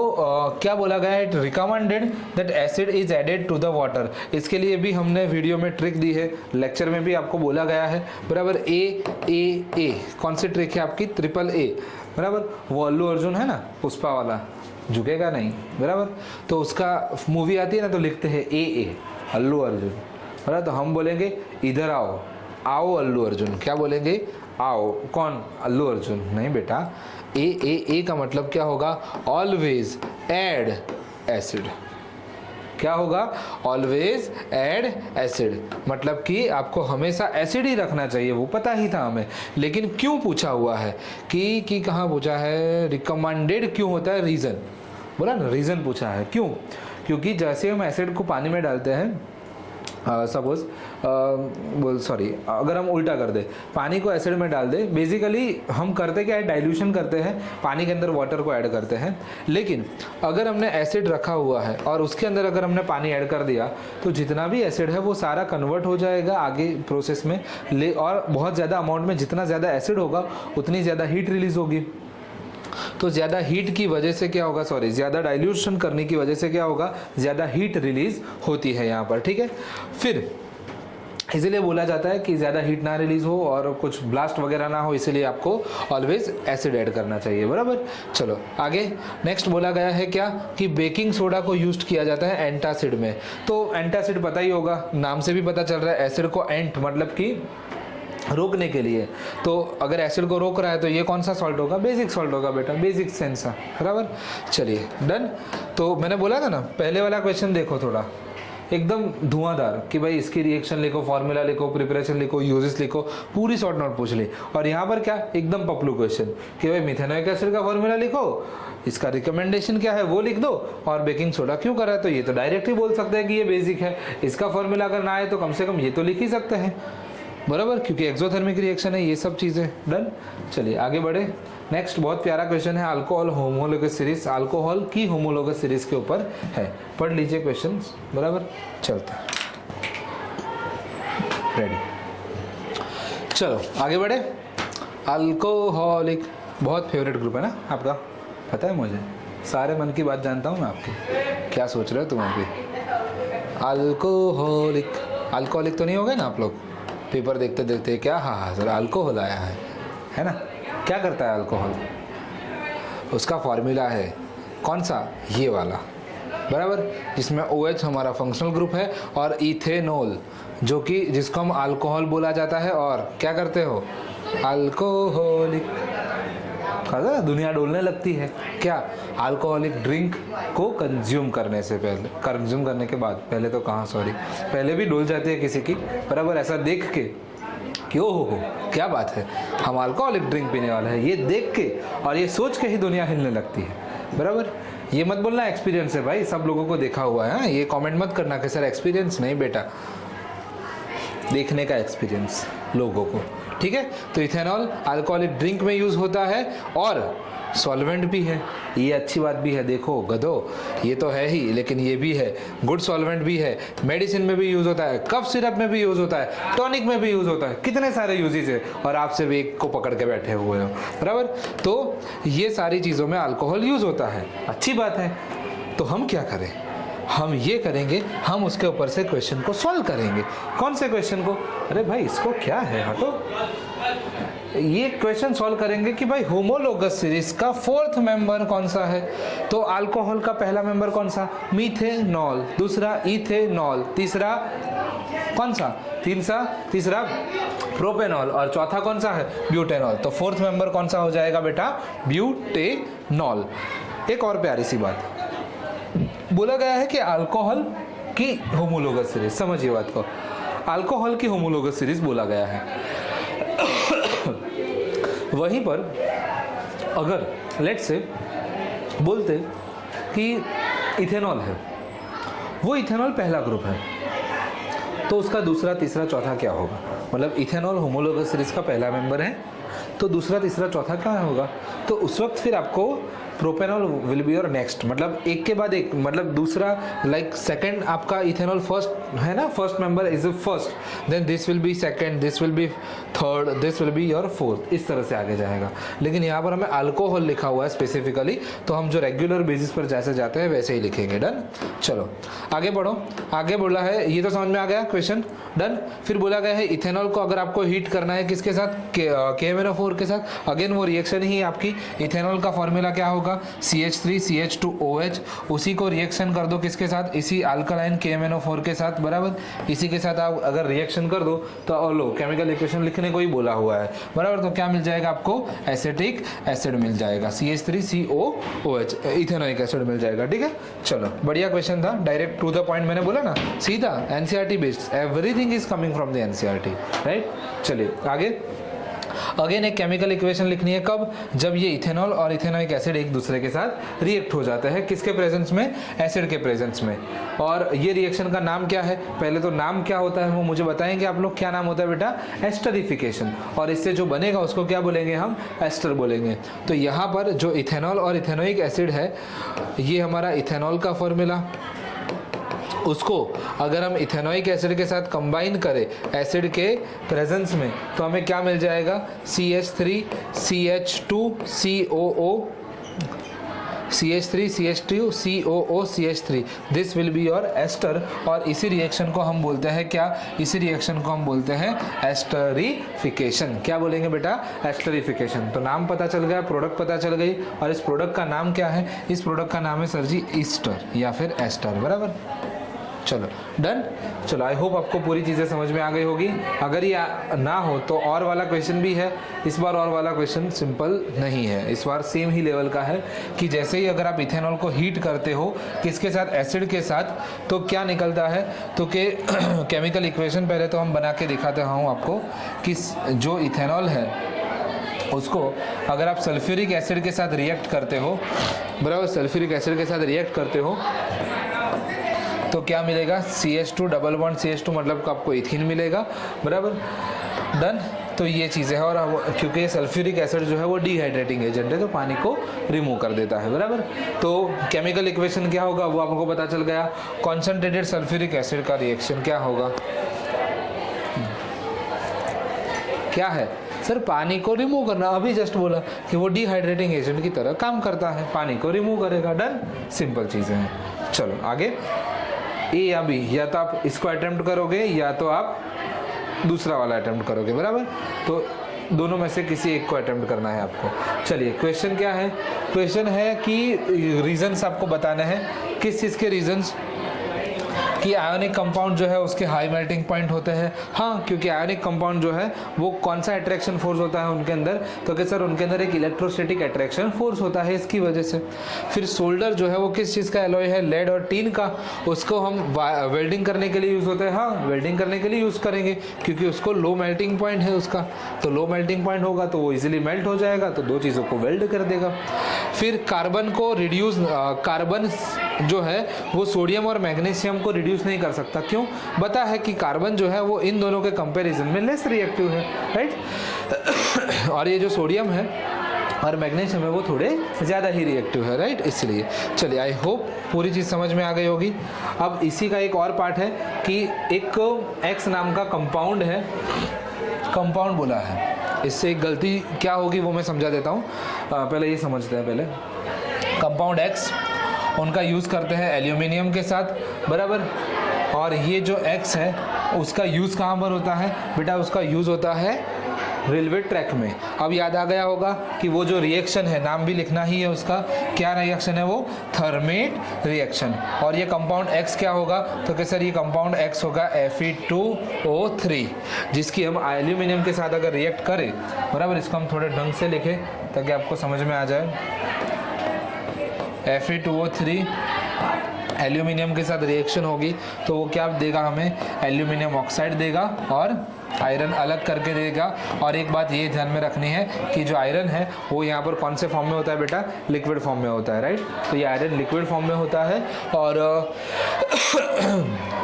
क्या बोला गया है, it recommended that acid is added to the water. इसके लिए भी हमने वीडियो में ट्रिक दी है, लेक्चर में भी आपको बोला गया है, बराबर। ए कौन सी ट्रिक है आपकी, AAA, बराबर। वो अल्लू अर्जुन है ना, पुष्पा वाला, झुकेगा नहीं, बराबर। तो उसका मूवी आती है ना तो लिखते हैं AA अल्लू अर्जुन, बराबर। तो हम बोलेंगे इधर आओ अल्लू अर्जुन, क्या बोलेंगे, आओ, कौन, अल्लू अर्जुन, नहीं बेटा। ए का मतलब क्या होगा, ऑलवेज ऐड एसिड, क्या होगा, ऑलवेज ऐड एसिड, मतलब कि आपको हमेशा एसिड ही रखना चाहिए, वो पता ही था हमें। लेकिन क्यों पूछा हुआ है कि कहाँ पूछा है, रिकमेंडेड क्यों होता है, रीजन बोला ना, रीजन पूछा है, क्यों, क्योंकि जैसे हम एसिड को पानी में डालते हैं, सपोज अगर हम उल्टा कर दे, पानी को एसिड में डाल दे, बेसिकली हम करते क्या है, डाइल्यूशन करते हैं, पानी के अंदर वाटर को ऐड करते हैं। लेकिन अगर हमने एसिड रखा हुआ है और उसके अंदर अगर हमने पानी ऐड कर दिया तो जितना भी एसिड है वो सारा कन्वर्ट हो जाएगा आगे प्रोसेस में, और बहुत ज़्यादा अमाउंट में, जितना ज़्यादा एसिड होगा उतनी ज़्यादा हीट रिलीज होगी। तो ज़्यादा हीट की वजह से क्या होगा, ज़्यादा डाइल्यूशन करने की वजह से क्या होगा, ज़्यादा हीट रिलीज होती है यहाँ पर, ठीक है। फिर इसीलिए बोला जाता है कि ज़्यादा हीट ना रिलीज हो और कुछ ब्लास्ट वगैरह ना हो, इसीलिए आपको ऑलवेज एसिड ऐड करना चाहिए, बराबर। चलो आगे नेक्स्ट बोला गया है क्या कि बेकिंग सोडा को यूज किया जाता है एंटासिड में। तो एंटासिड पता ही होगा, नाम से भी पता चल रहा है, एसिड को एंट मतलब कि रोकने के लिए। तो अगर एसिड को रोक रहा है तो ये कौन सा सॉल्ट होगा, बेसिक सॉल्ट होगा बेटा, बेसिक सेंस, बराबर। चलिए डन। तो मैंने बोला था ना, पहले वाला क्वेश्चन देखो थोड़ा एकदम धुआंधार कि भाई इसकी रिएक्शन लिखो, फॉर्मूला लिखो, प्रिपरेशन लिखो, यूजेस लिखो, पूरी शॉर्ट नोट पूछ ली। और यहाँ पर क्या एकदम पपलू क्वेश्चन कि भाई मिथेनोइक एसिड का फॉर्मूला लिखो, इसका रिकमेंडेशन क्या है वो लिख दो, और बेकिंग सोडा क्यों करा है तो ये तो डायरेक्ट ही बोल सकते हैं कि ये बेसिक है, इसका फॉर्मूला अगर ना आए तो कम से कम ये तो लिख ही सकते हैं, बराबर, क्योंकि एक्सोथर्मिक रिएक्शन है, ये सब चीजें। डन। चलिए आगे बढ़े। नेक्स्ट बहुत प्यारा क्वेश्चन है, अल्कोहल होमोलोगस सीरीज, अल्कोहल की होमोलोगस सीरीज के ऊपर है, पढ़ लीजिए क्वेश्चन, बराबर। चलते हैं, रेडी, चलो आगे बढ़े। अल्कोहलिक बहुत फेवरेट ग्रुप है ना आपका, पता है मुझे, सारे मन की बात जानता हूँ मैं आपकी, क्या सोच रहे हो तुम अभी। अल्कोहलिक, अल्कोहलिक तो नहीं हो गए ना आप लोग पेपर देखते देखते, क्या, हाँ सर अल्कोहल आया है ना। क्या करता है अल्कोहल, उसका फॉर्मूला है कौन सा, ये वाला, बराबर, जिसमें OH हमारा फंक्शनल ग्रुप है और इथेनॉल जो कि जिसको हम अल्कोहल बोला जाता है। और क्या करते हो, अल्कोहलिक, कहा दुनिया डोलने लगती है। क्या? अल्कोहलिक ड्रिंक को कंज्यूम करने से पहले, कंज्यूम करने के बाद, पहले तो कहाँ, सॉरी, पहले भी डोल जाती है किसी की, बराबर, ऐसा देख के कि ओ हो क्या बात है, हम अल्कोहलिक ड्रिंक पीने वाले हैं, ये देख के और ये सोच के ही दुनिया हिलने लगती है, बराबर। ये मत बोलना एक्सपीरियंस है भाई, सब लोगों को देखा हुआ है, ये कमेंट मत करना कि सर एक्सपीरियंस नहीं बेटा, देखने का एक्सपीरियंस लोगों को, ठीक है। तो इथेनॉल अल्कोहलिक ड्रिंक में यूज होता है और सॉल्वेंट भी है, ये अच्छी बात भी है। देखो गधो, ये तो है ही, लेकिन ये भी है, गुड सॉल्वेंट भी है, मेडिसिन में भी यूज होता है, कफ सिरप में भी यूज होता है, टॉनिक में भी यूज होता है, कितने सारे यूजेस है, और आप सिर्फ एक को पकड़ के बैठे हुए हो, बराबर। तो ये सारी चीज़ों में अल्कोहल यूज होता है, अच्छी बात है। तो हम क्या करें? हम ये करेंगे, हम उसके ऊपर से क्वेश्चन को सॉल्व करेंगे। कौन से क्वेश्चन को? अरे भाई इसको क्या है, हटो। ये क्वेश्चन सॉल्व करेंगे कि भाई होमोलोगस सीरीज का फोर्थ मेंबर कौन सा है। तो अल्कोहल का पहला मेंबर कौन सा? मीथेनॉल, दूसरा इथेनॉल, तीसरा कौन सा? तीसरा प्रोपेनॉल, और चौथा कौन सा है? ब्यूटेनॉल। तो फोर्थ मेंबर कौन सा हो जाएगा बेटा? ब्यूटेनॉल। एक और प्यारी सी बात बोला गया है कि अल्कोहल की होमोलोगस सीरीज, समझिए बात को, अल्कोहल की होमोलोगस सीरीज बोला गया है। वहीं पर अगर लेट्स से बोलते कि इथेनॉल है, वो इथेनॉल पहला ग्रुप है, तो उसका दूसरा, तीसरा, चौथा क्या होगा? मतलब इथेनॉल होमोलोगस सीरीज का पहला मेंबर है, तो दूसरा, तीसरा, चौथा क्या होगा? तो उस वक्त फिर आपको propanol will be your next, मतलब एक के बाद एक, मतलब दूसरा लाइक सेकंड आपका इथेनॉल फर्स्ट है ना, first member is first, then this will be second, this will be third, this will be your fourth, इस तरह से आगे जाएगा। लेकिन यहाँ पर हमें अल्कोहल लिखा हुआ है स्पेसिफिकली, तो हम जो रेगुलर बेसिस पर जैसे जाते हैं वैसे ही लिखेंगे। डन, चलो आगे बढ़ो। आगे बोला है, ये तो समझ में आ गया क्वेश्चन, डन। फिर बोला गया है इथेनॉल को अगर आपको हीट करना है किसके साथ? KMnO4 के साथ। अगेन वो रिएक्शन ही आपकी, इथेनॉल का फॉर्मूला क्या होगा? CH3CH2OH, उसी को रिएक्शन कर दो किसके साथ? इसी अल्कलाइन KMnO4 के साथ, बराबर। इसी के साथ आप अगर रिएक्शन कर दो तो लो केमिकल इक्वेशन लिखने को ही बोला हुआ है, बराबर। तो क्या मिल जाएगा आपको? एसिटिक एसिड मिल जाएगा, CH3COOH, इथेनोइक एसिड मिल जाएगा, ठीक है। चलो बढ़िया क्वेश्चन था, डायरेक्ट टू द पॉइंट, मैंने बोला ना, सीधा NCERT based, everything is coming from the NCERT, right. चलिए आगे। अगेन एक केमिकल इक्वेशन लिखनी है, कब? जब ये इथेनॉल और इथेनोइक एसिड एक दूसरे के साथ रिएक्ट हो जाते हैं, किसके प्रेजेंस में? एसिड के प्रेजेंस में। और ये रिएक्शन का नाम क्या है? पहले तो नाम क्या होता है वो मुझे बताएंगे आप लोग, क्या नाम होता है बेटा? एस्टरिफिकेशन। और इससे जो बनेगा उसको क्या बोलेंगे हम? एस्टर बोलेंगे। तो यहाँ पर जो इथेनॉल और इथेनोइक एसिड है, ये हमारा इथेनॉल का फॉर्मूला, उसको अगर हम इथेनोइक एसिड के साथ कंबाइन करें एसिड के प्रेजेंस में, तो हमें क्या मिल जाएगा? CH3CH2COO, this will be your ester. और इसी रिएक्शन को हम बोलते हैं क्या? इसी रिएक्शन को हम बोलते हैं एस्टरिफिकेशन। क्या बोलेंगे बेटा? एस्टरिफिकेशन। तो नाम पता चल गया, प्रोडक्ट पता चल गई, और इस प्रोडक्ट का नाम क्या है? इस प्रोडक्ट का नाम है सर जी ईस्टर या फिर एस्टर, बराबर। चलो डन। चलो आई होप आपको पूरी चीज़ें समझ में आ गई होगी। अगर ये ना हो तो और वाला क्वेश्चन भी है, इस बार और वाला क्वेश्चन सिंपल नहीं है, इस बार सेम ही लेवल का है कि जैसे ही अगर आप इथेनॉल को हीट करते हो किसके साथ? एसिड के साथ, तो क्या निकलता है? तो के केमिकल इक्वेशन पहले तो हम बना के दिखाते हूँ आपको कि जो इथेनॉल है उसको अगर आप सल्फ्यूरिक एसिड के साथ रिएक्ट करते हो, बराबर, सल्फ्यूरिक एसिड के साथ रिएक्ट करते हो तो क्या मिलेगा? CH2 डबल बॉन्ड CH2, मतलब आपको इथिन मिलेगा, बराबर। डन। तो ये चीज़ें है, और क्योंकि सल्फ्यूरिक एसिड जो है वो डिहाइड्रेटिंग एजेंट है, तो पानी को रिमूव कर देता है, बराबर। तो केमिकल इक्वेशन क्या होगा वो आपको पता चल गया। कॉन्सेंट्रेटेड सल्फ्यूरिक एसिड का रिएक्शन क्या होगा? क्या है सर? पानी को रिमूव करना। अभी जस्ट बोला कि वो डिहाइड्रेटिंग एजेंट की तरह काम करता है, पानी को रिमूव करेगा। डन, सिंपल चीज़ें हैं। चलो आगे। ए या बी, या तो आप इसको अटेम्प्ट करोगे या तो आप दूसरा वाला अटेम्प्ट करोगे, बराबर। तो दोनों में से किसी एक को अटेम्प्ट करना है आपको। चलिए क्वेश्चन क्या है? क्वेश्चन है कि रीजंस आपको बताने हैं। किस चीज़ के रीजंस? कि आयोनिक कंपाउंड जो है उसके हाई मेल्टिंग पॉइंट होते हैं। हाँ, क्योंकि आयोनिक कंपाउंड जो है वो कौन सा अट्रैक्शन फोर्स होता है उनके अंदर, तो कि सर उनके अंदर एक इलेक्ट्रोस्टैटिक अट्रैक्शन फोर्स होता है इसकी वजह से। फिर सोल्डर जो है वो किस चीज़ का एलॉय है, लेड और टीन का, उसको हम वेल्डिंग करने के लिए यूज़ होता है। हाँ, वेल्डिंग करने के लिए यूज़ करेंगे क्योंकि उसको लो मेल्टिंग पॉइंट है उसका, तो लो मेल्टिंग पॉइंट होगा तो वो इजीली मेल्ट हो जाएगा, तो दो चीज़ों को वेल्ड कर देगा। फिर कार्बन को रिड्यूस, कार्बन जो है वो सोडियम और मैग्नीशियम को रिड्यूस नहीं कर सकता। क्यों? बता है कि कार्बन जो है वो इन दोनों के कंपैरिजन में लेस रिएक्टिव है, राइट। और ये जो सोडियम है और मैग्नीशियम है वो थोड़े ज़्यादा ही रिएक्टिव है, राइट। इसलिए चलिए, आई होप पूरी चीज़ समझ में आ गई होगी। अब इसी का एक और पार्ट है कि एक एक्स नाम का कंपाउंड है, कंपाउंड बोला है, इससे एक गलती क्या होगी वो मैं समझा देता हूँ। पहले ये समझते हैं। पहले कंपाउंड एक्स, उनका यूज़ करते हैं एल्यूमिनियम के साथ, बराबर। और ये जो एक्स है उसका यूज़ कहाँ पर होता है बेटा? उसका यूज़ होता है रेलवे ट्रैक में। अब याद आ गया होगा कि वो जो रिएक्शन है, नाम भी लिखना ही है उसका, क्या रिएक्शन है वो? Thermite reaction. और ये कंपाउंड एक्स क्या होगा? तो कि सर ये कंपाउंड एक्स होगा Fe2O3, जिसकी हम एल्यूमिनियम के साथ अगर रिएक्ट करें, बराबर, इसको हम थोड़े ढंग से लिखें ताकि आपको समझ में आ जाए। Fe2O3 एल्यूमिनियम के साथ रिएक्शन होगी तो वो क्या देगा हमें? एल्यूमिनियम ऑक्साइड देगा और आयरन अलग करके देगा। और एक बात ये ध्यान में रखनी है कि जो आयरन है वो यहाँ पर कौन से फॉर्म में होता है बेटा? लिक्विड फॉर्म में होता है, राइट। तो ये आयरन लिक्विड फॉर्म में होता है और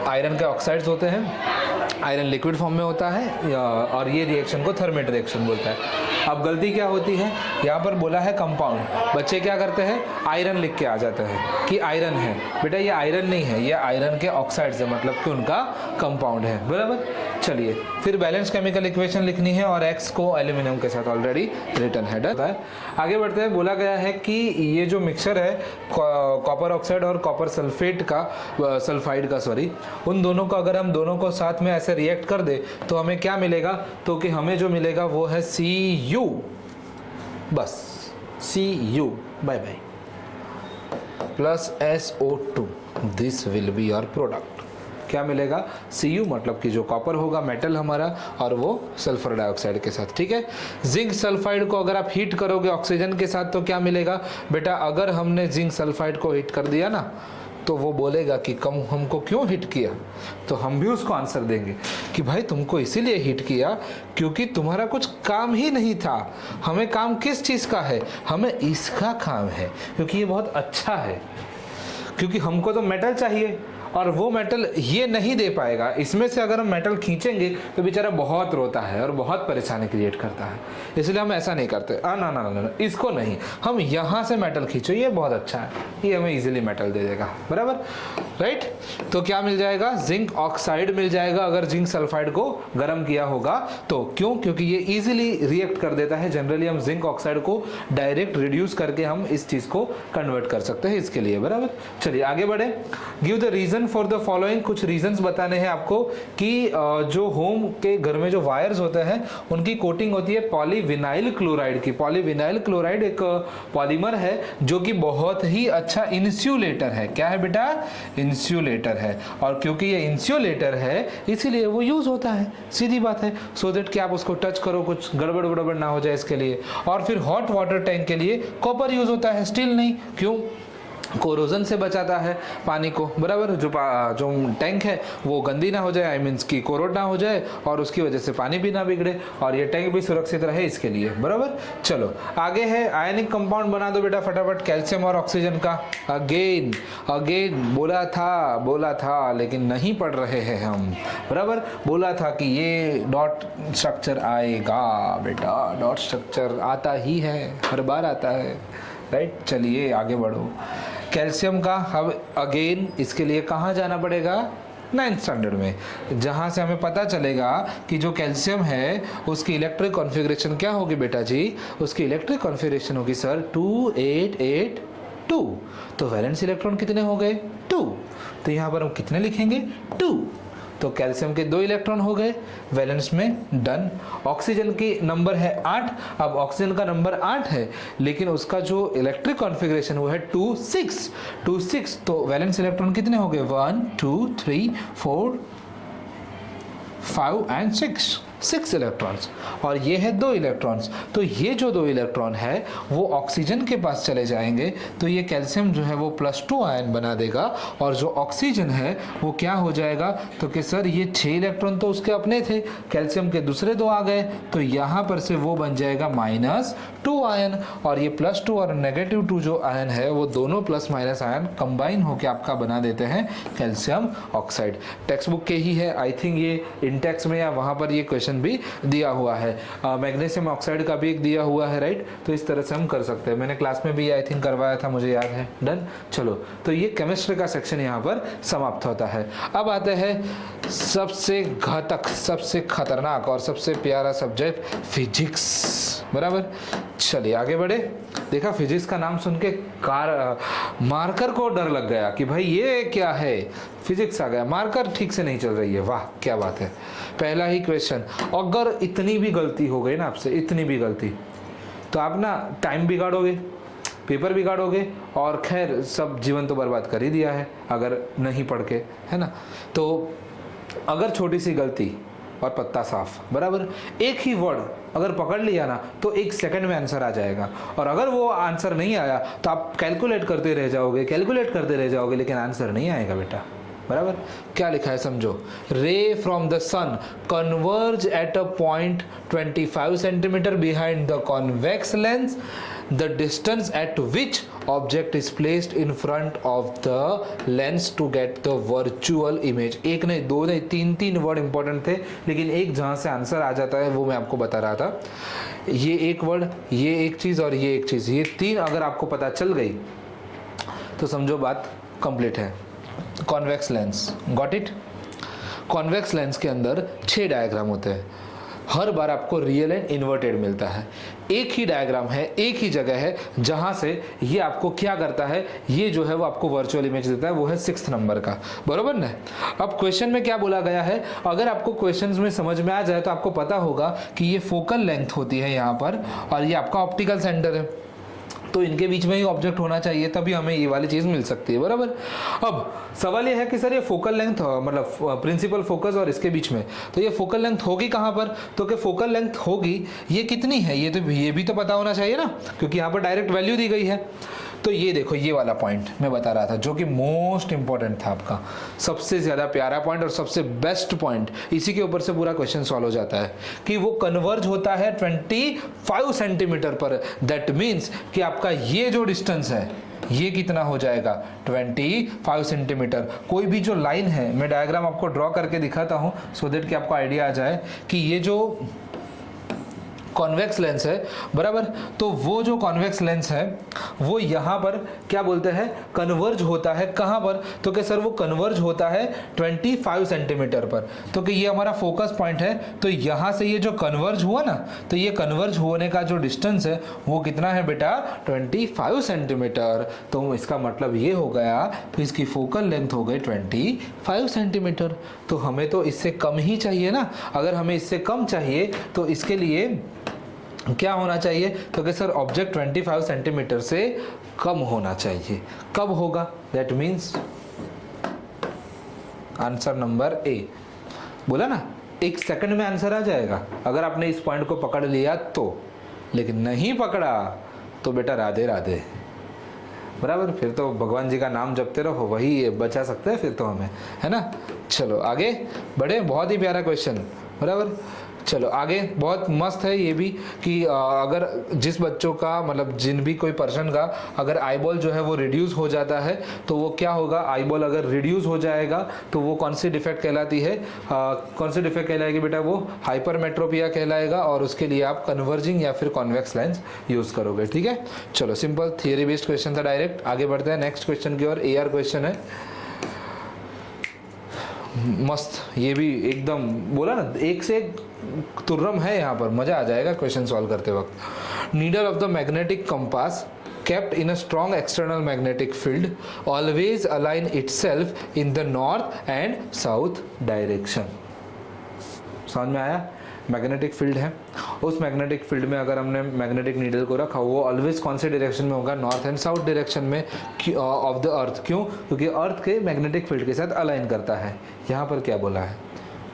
आयरन के ऑक्साइड्स होते हैं, आयरन लिक्विड फॉर्म में होता है, और ये रिएक्शन को थर्मेट रिएक्शन बोलता है। अब गलती क्या होती है? यहाँ पर बोला है कंपाउंड, बच्चे क्या करते हैं? आयरन लिख के आ जाते हैं कि आयरन है। बेटा ये आयरन नहीं है, ये आयरन के ऑक्साइड्स है, मतलब कि उनका कंपाउंड है, बराबर। चलिए, फिर बैलेंस केमिकल इक्वेशन लिखनी है और एक्स को एल्यूमिनियम के साथ ऑलरेडी रिटन है, डन है। आगे बढ़ते हैं। बोला गया है कि ये जो मिक्सचर है कॉपर ऑक्साइड और कॉपर सल्फेट का, सल्फाइड का, सॉरी, उन दोनों को अगर हम दोनों को साथ में ऐसे रिएक्ट कर दे तो हमें क्या मिलेगा? तो कि हमें जो मिलेगा वो है Cu, बस Cu, bye bye, plus SO2, this will be your product. क्या मिलेगा? Cu, मतलब कि जो कॉपर होगा, मेटल हमारा, और वो सल्फर डाइऑक्साइड के साथ, ठीक है। जिंक सल्फाइड को अगर आप हीट करोगे ऑक्सीजन के साथ तो क्या मिलेगा बेटा? अगर हमने जिंक सल्फाइड को हीट कर दिया ना तो वो बोलेगा कि कम हमको क्यों हिट किया, तो हम भी उसको आंसर देंगे कि भाई तुमको इसीलिए हिट किया क्योंकि तुम्हारा कुछ काम ही नहीं था। हमें काम किस चीज़ का है? हमें इसका काम है क्योंकि ये बहुत अच्छा है, क्योंकि हमको तो मेटल चाहिए और वो मेटल ये नहीं दे पाएगा। इसमें से अगर हम मेटल खींचेंगे तो बेचारा बहुत रोता है और बहुत परेशानी क्रिएट करता है, इसलिए हम ऐसा नहीं करते। ना ना ना ना, इसको नहीं, हम यहाँ से मेटल खींचो, ये बहुत अच्छा है, ये हमें इजीली मेटल दे देगा, बराबर, राइट। तो क्या मिल जाएगा? जिंक ऑक्साइड मिल जाएगा अगर जिंक सल्फाइड को गर्म किया होगा तो। क्यों? क्योंकि ये इजीली रिएक्ट कर देता है। जनरली हम जिंक ऑक्साइड को डायरेक्ट रिड्यूस करके हम इस चीज को कन्वर्ट कर सकते हैं इसके लिए, बराबर। चलिए आगे बढ़े। Give the reason for the following, कुछ रीजंस बताने हैं आपको कि जो होम के घर में जो वायर्स होते हैं उनकी कोटिंग होती है पॉलीविनाइल क्लोराइड की। पॉलीविनाइल क्लोराइड एक पॉलीमर है जो कि बहुत ही अच्छा इंसुलेटर है। क्या है बेटा? इंसुलेटर है। और क्योंकि ये इंसुलेटर है इसीलिए वो यूज होता है, सीधी बात है, सो दैट कि आप उसको टच करो कुछ गड़बड़ गड़बड़ ना हो जाए इसके लिए। और फिर हॉट वाटर टैंक के लिए कॉपर यूज होता है, स्टील नहीं। क्यों? कोरोजन से बचाता है पानी को, बराबर। जो टैंक है वो गंदी ना हो जाए, आई मीन्स की कोरोड ना हो जाए, और उसकी वजह से पानी भी ना बिगड़े और ये टैंक भी सुरक्षित रहे इसके लिए, बराबर। चलो आगे है, आयनिक कंपाउंड बना दो बेटा फटाफट कैल्शियम और ऑक्सीजन का। अगेन बोला था लेकिन नहीं पढ़ रहे हैं हम, बराबर। बोला था कि ये डॉट स्ट्रक्चर आएगा बेटा, डॉट स्ट्रक्चर आता ही है, हर बार आता है, राइट। चलिए आगे बढ़ो। कैल्शियम का अब अगेन इसके लिए कहाँ जाना पड़ेगा? 9th स्टैंडर्ड में, जहाँ से हमें पता चलेगा कि जो कैल्शियम है उसकी इलेक्ट्रिक कॉन्फ़िगरेशन क्या होगी बेटा जी? उसकी इलेक्ट्रिक कॉन्फ़िगरेशन होगी सर 2882। तो वैलेंस इलेक्ट्रॉन कितने हो गए? 2। तो यहाँ पर हम कितने लिखेंगे? 2। तो कैल्शियम के 2 इलेक्ट्रॉन हो गए वैलेंस में, डन। ऑक्सीजन की नंबर है 8, अब ऑक्सीजन का नंबर 8 है लेकिन उसका जो इलेक्ट्रिक कॉन्फ़िगरेशन वो है 2 6, तो वैलेंस इलेक्ट्रॉन कितने हो गए 1 2 3 4 5 एंड 6 इलेक्ट्रॉन्स, और ये है 2 इलेक्ट्रॉन्स। तो ये जो 2 इलेक्ट्रॉन है वो ऑक्सीजन के पास चले जाएंगे, तो ये कैल्शियम जो है वो +2 आयन बना देगा, और जो ऑक्सीजन है वो क्या हो जाएगा, तो कि सर ये 6 इलेक्ट्रॉन तो उसके अपने थे, कैल्शियम के दूसरे 2 आ गए, तो यहाँ पर से वो बन जाएगा -2 आयन, और ये +2 और -2 जो आयन है वो दोनों प्लस माइनस आयन कंबाइन होकर आपका बना देते हैं कैल्शियम ऑक्साइड। टेक्स्ट बुक के ही है, आई थिंक ये इंटेक्स में या वहाँ पर ये क्वेश्चन भी दिया हुआ है। मैग्नीशियम ऑक्साइड का भी एक दिया हुआ है, राइट। तो इस तरह से हम कर सकते हैं, मैंने क्लास में भी आई थिंक करवाया था, मुझे याद है, डन। चलो, तो ये केमिस्ट्री का सेक्शन यहाँ पर समाप्त होता है। अब आते हैं सबसे घातक, सबसे खतरनाक और सबसे प्यारा सब्जेक्ट फिजिक्स, बराबर। चलिए आगे बढ़े। देखा फिजिक्स का नाम सुन के मार्कर को डर लग गया कि भाई ये क्या है, फिजिक्स आ गया, मार्कर ठीक से नहीं चल रही है, वाह क्या बात है। पहला ही क्वेश्चन, अगर इतनी भी गलती हो गई ना आपसे, इतनी भी गलती, तो आप ना टाइम बिगाड़ोगे, पेपर बिगाड़ोगे, और खैर सब जीवन तो बर्बाद कर ही दिया है अगर नहीं पढ़ के, है ना। तो अगर छोटी सी गलती और पत्ता साफ, बराबर। एक ही वर्ड अगर पकड़ लिया ना तो 1 सेकंड में आंसर आ जाएगा, और अगर वो आंसर नहीं आया तो आप कैलकुलेट करते रह जाओगे, लेकिन आंसर नहीं आएगा बेटा, बराबर। क्या लिखा है समझो, ray from the sun converge at a point 25 centimetre behind the convex lens, the distance at which object is placed in front of the lens to get the virtual image. एक नहीं, 2 नहीं, 3 वर्ड इंपॉर्टेंट थे, लेकिन एक जहां से answer आ जाता है वो मैं आपको बता रहा था। ये एक वर्ड, ये एक चीज और ये एक चीज, ये 3 अगर आपको पता चल गई तो समझो बात कंप्लीट है। Convex lens, got it. Convex lens के अंदर 6 डायग्राम होते हैं, हर बार आपको रियल एंड इन्वर्टेड मिलता है। एक ही डायग्राम है, एक ही जगह है जहां से ये आपको क्या करता है, ये जो है वो आपको वर्चुअल इमेज देता है, वो है 6th नंबर का, बरोबर ना। अब क्वेश्चन में क्या बोला गया है, अगर आपको क्वेश्चंस में समझ में आ जाए तो आपको पता होगा कि ये फोकल लेंथ होती है यहाँ पर, और ये आपका ऑप्टिकल सेंटर है, तो इनके बीच में ही ऑब्जेक्ट होना चाहिए, तभी हमें ये वाली चीज मिल सकती है, बराबर। अब सवाल ये है कि सर ये फोकल लेंथ, मतलब प्रिंसिपल फोकस और इसके बीच में, तो ये फोकल लेंथ होगी कहाँ पर, तो कि फोकल लेंथ होगी ये कितनी है, ये भी तो पता होना चाहिए ना, क्योंकि यहाँ पर डायरेक्ट वैल्यू दी गई है। तो ये देखो, ये वाला पॉइंट मैं बता रहा था जो कि मोस्ट इंपॉर्टेंट था आपका, सबसे ज्यादा प्यारा पॉइंट और सबसे बेस्ट पॉइंट, इसी के ऊपर से पूरा क्वेश्चन सॉल्व हो जाता है कि वो कन्वर्ज होता है 25 सेंटीमीटर पर। दैट मीन्स कि आपका ये जो डिस्टेंस है ये कितना हो जाएगा 25 सेंटीमीटर। कोई भी जो लाइन है, मैं डायग्राम आपको ड्रॉ करके दिखाता हूं सो दैट कि आपको आइडिया आ जाए कि ये जो कॉन्वेक्स लेंस है, बराबर, तो वो जो कॉन्वेक्स लेंस है वो यहाँ पर क्या बोलते हैं, कन्वर्ज होता है कहाँ पर, तो कि सर वो कन्वर्ज होता है 25 सेंटीमीटर पर। तो कि ये हमारा फोकस पॉइंट है, तो यहाँ से ये जो कन्वर्ज हुआ ना, तो ये कन्वर्ज होने का जो डिस्टेंस है वो कितना है बेटा 25 सेंटीमीटर। तो इसका मतलब ये हो गया तो इसकी फोकल लेंथ हो गई 25 सेंटीमीटर। तो हमें तो इससे कम ही चाहिए ना, अगर हमें इससे कम चाहिए तो इसके लिए क्या होना चाहिए, तो कि सर ऑब्जेक्ट 25 सेंटीमीटर से कम होना चाहिए। कब होगा, that means answer number A, बोला ना 1 सेकंड में आंसर आ जाएगा अगर आपने इस पॉइंट को पकड़ लिया तो, लेकिन नहीं पकड़ा तो बेटा राधे राधे, बराबर। फिर तो भगवान जी का नाम जपते रहो, वही बचा सकते हैं फिर तो हमें, है ना। चलो आगे बढ़े, बहुत ही प्यारा क्वेश्चन, बराबर। चलो आगे, बहुत मस्त है ये भी कि अगर जिस बच्चों का मतलब जिन भी कोई पर्सन का अगर आईबॉल जो है वो रिड्यूस हो जाता है तो वो क्या होगा, आईबॉल अगर रिड्यूस हो जाएगा तो वो कौन सी डिफेक्ट कहलाती है, कौन सी डिफेक्ट कहलाएगी बेटा, वो हाइपरमेट्रोपिया कहलाएगा, और उसके लिए आप कन्वर्जिंग या फिर कॉन्वेक्स लेंस यूज करोगे, ठीक है। चलो सिंपल थियरी बेस्ड क्वेश्चन था, डायरेक्ट आगे बढ़ते हैं नेक्स्ट क्वेश्चन की ओर। एआर क्वेश्चन है मस्त, ये भी एकदम बोला ना, एक से एक तुर्रम है, यहाँ पर मजा आ जाएगा क्वेश्चन सॉल्व करते वक्त। Needle of the magnetic compass kept in a strong external magnetic field always align itself in the north and south direction. समझ में आया? मैग्नेटिक फील्ड है, उस मैग्नेटिक फील्ड में अगर हमने मैग्नेटिक नीडल को रखा वो ऑलवेज कौन से डायरेक्शन में होगा? नॉर्थ एंड साउथ डायरेक्शन में ऑफ द अर्थ. क्यों? क्योंकि अर्थ के मैग्नेटिक फील्ड के साथ अलाइन करता है. यहाँ पर क्या बोला है?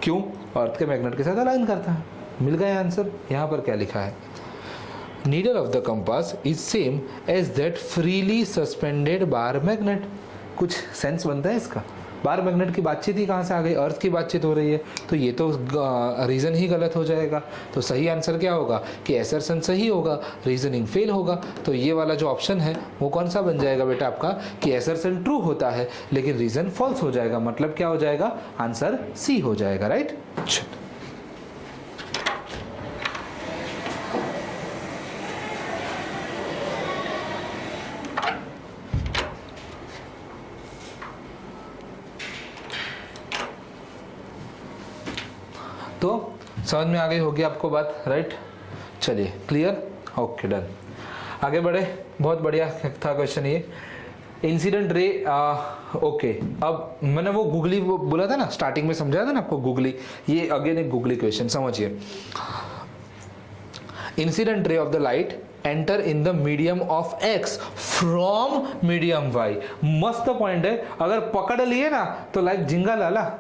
क्यों अर्थ के मैग्नेट के साथ अलाइन करता है? मिल गया आंसर. यहाँ पर क्या लिखा है? Needle of the compass is same as that freely suspended bar magnet. कुछ सेंस बनता है इसका? बार मैग्नेट की बातचीत ही कहाँ से आ गई? अर्थ की बातचीत हो रही है, तो ये तो रीज़न ही गलत हो जाएगा. तो सही आंसर क्या होगा? कि एसर्शन सही होगा, रीजनिंग फेल होगा. तो ये वाला जो ऑप्शन है वो कौन सा बन जाएगा बेटा आपका? कि एसर्शन ट्रू होता है लेकिन रीजन फॉल्स हो जाएगा. मतलब क्या हो जाएगा? आंसर सी हो जाएगा. राइट. तो समझ में आ गई होगी आपको बात. राइट. चलिए क्लियर. Okay done. आगे बढ़े. बहुत बढ़िया था क्वेश्चन ये. Incident ray. ओके. अब मैंने वो गूगली वो बोला था ना स्टार्टिंग में, समझाया था ना आपको गूगली. ये अगेन एक गूगली क्वेश्चन. समझिए. Incident ray of the light enter in the medium of X from medium Y. मस्त पॉइंट है. अगर पकड़ लिए ना तो लाइक झिंगा लाला,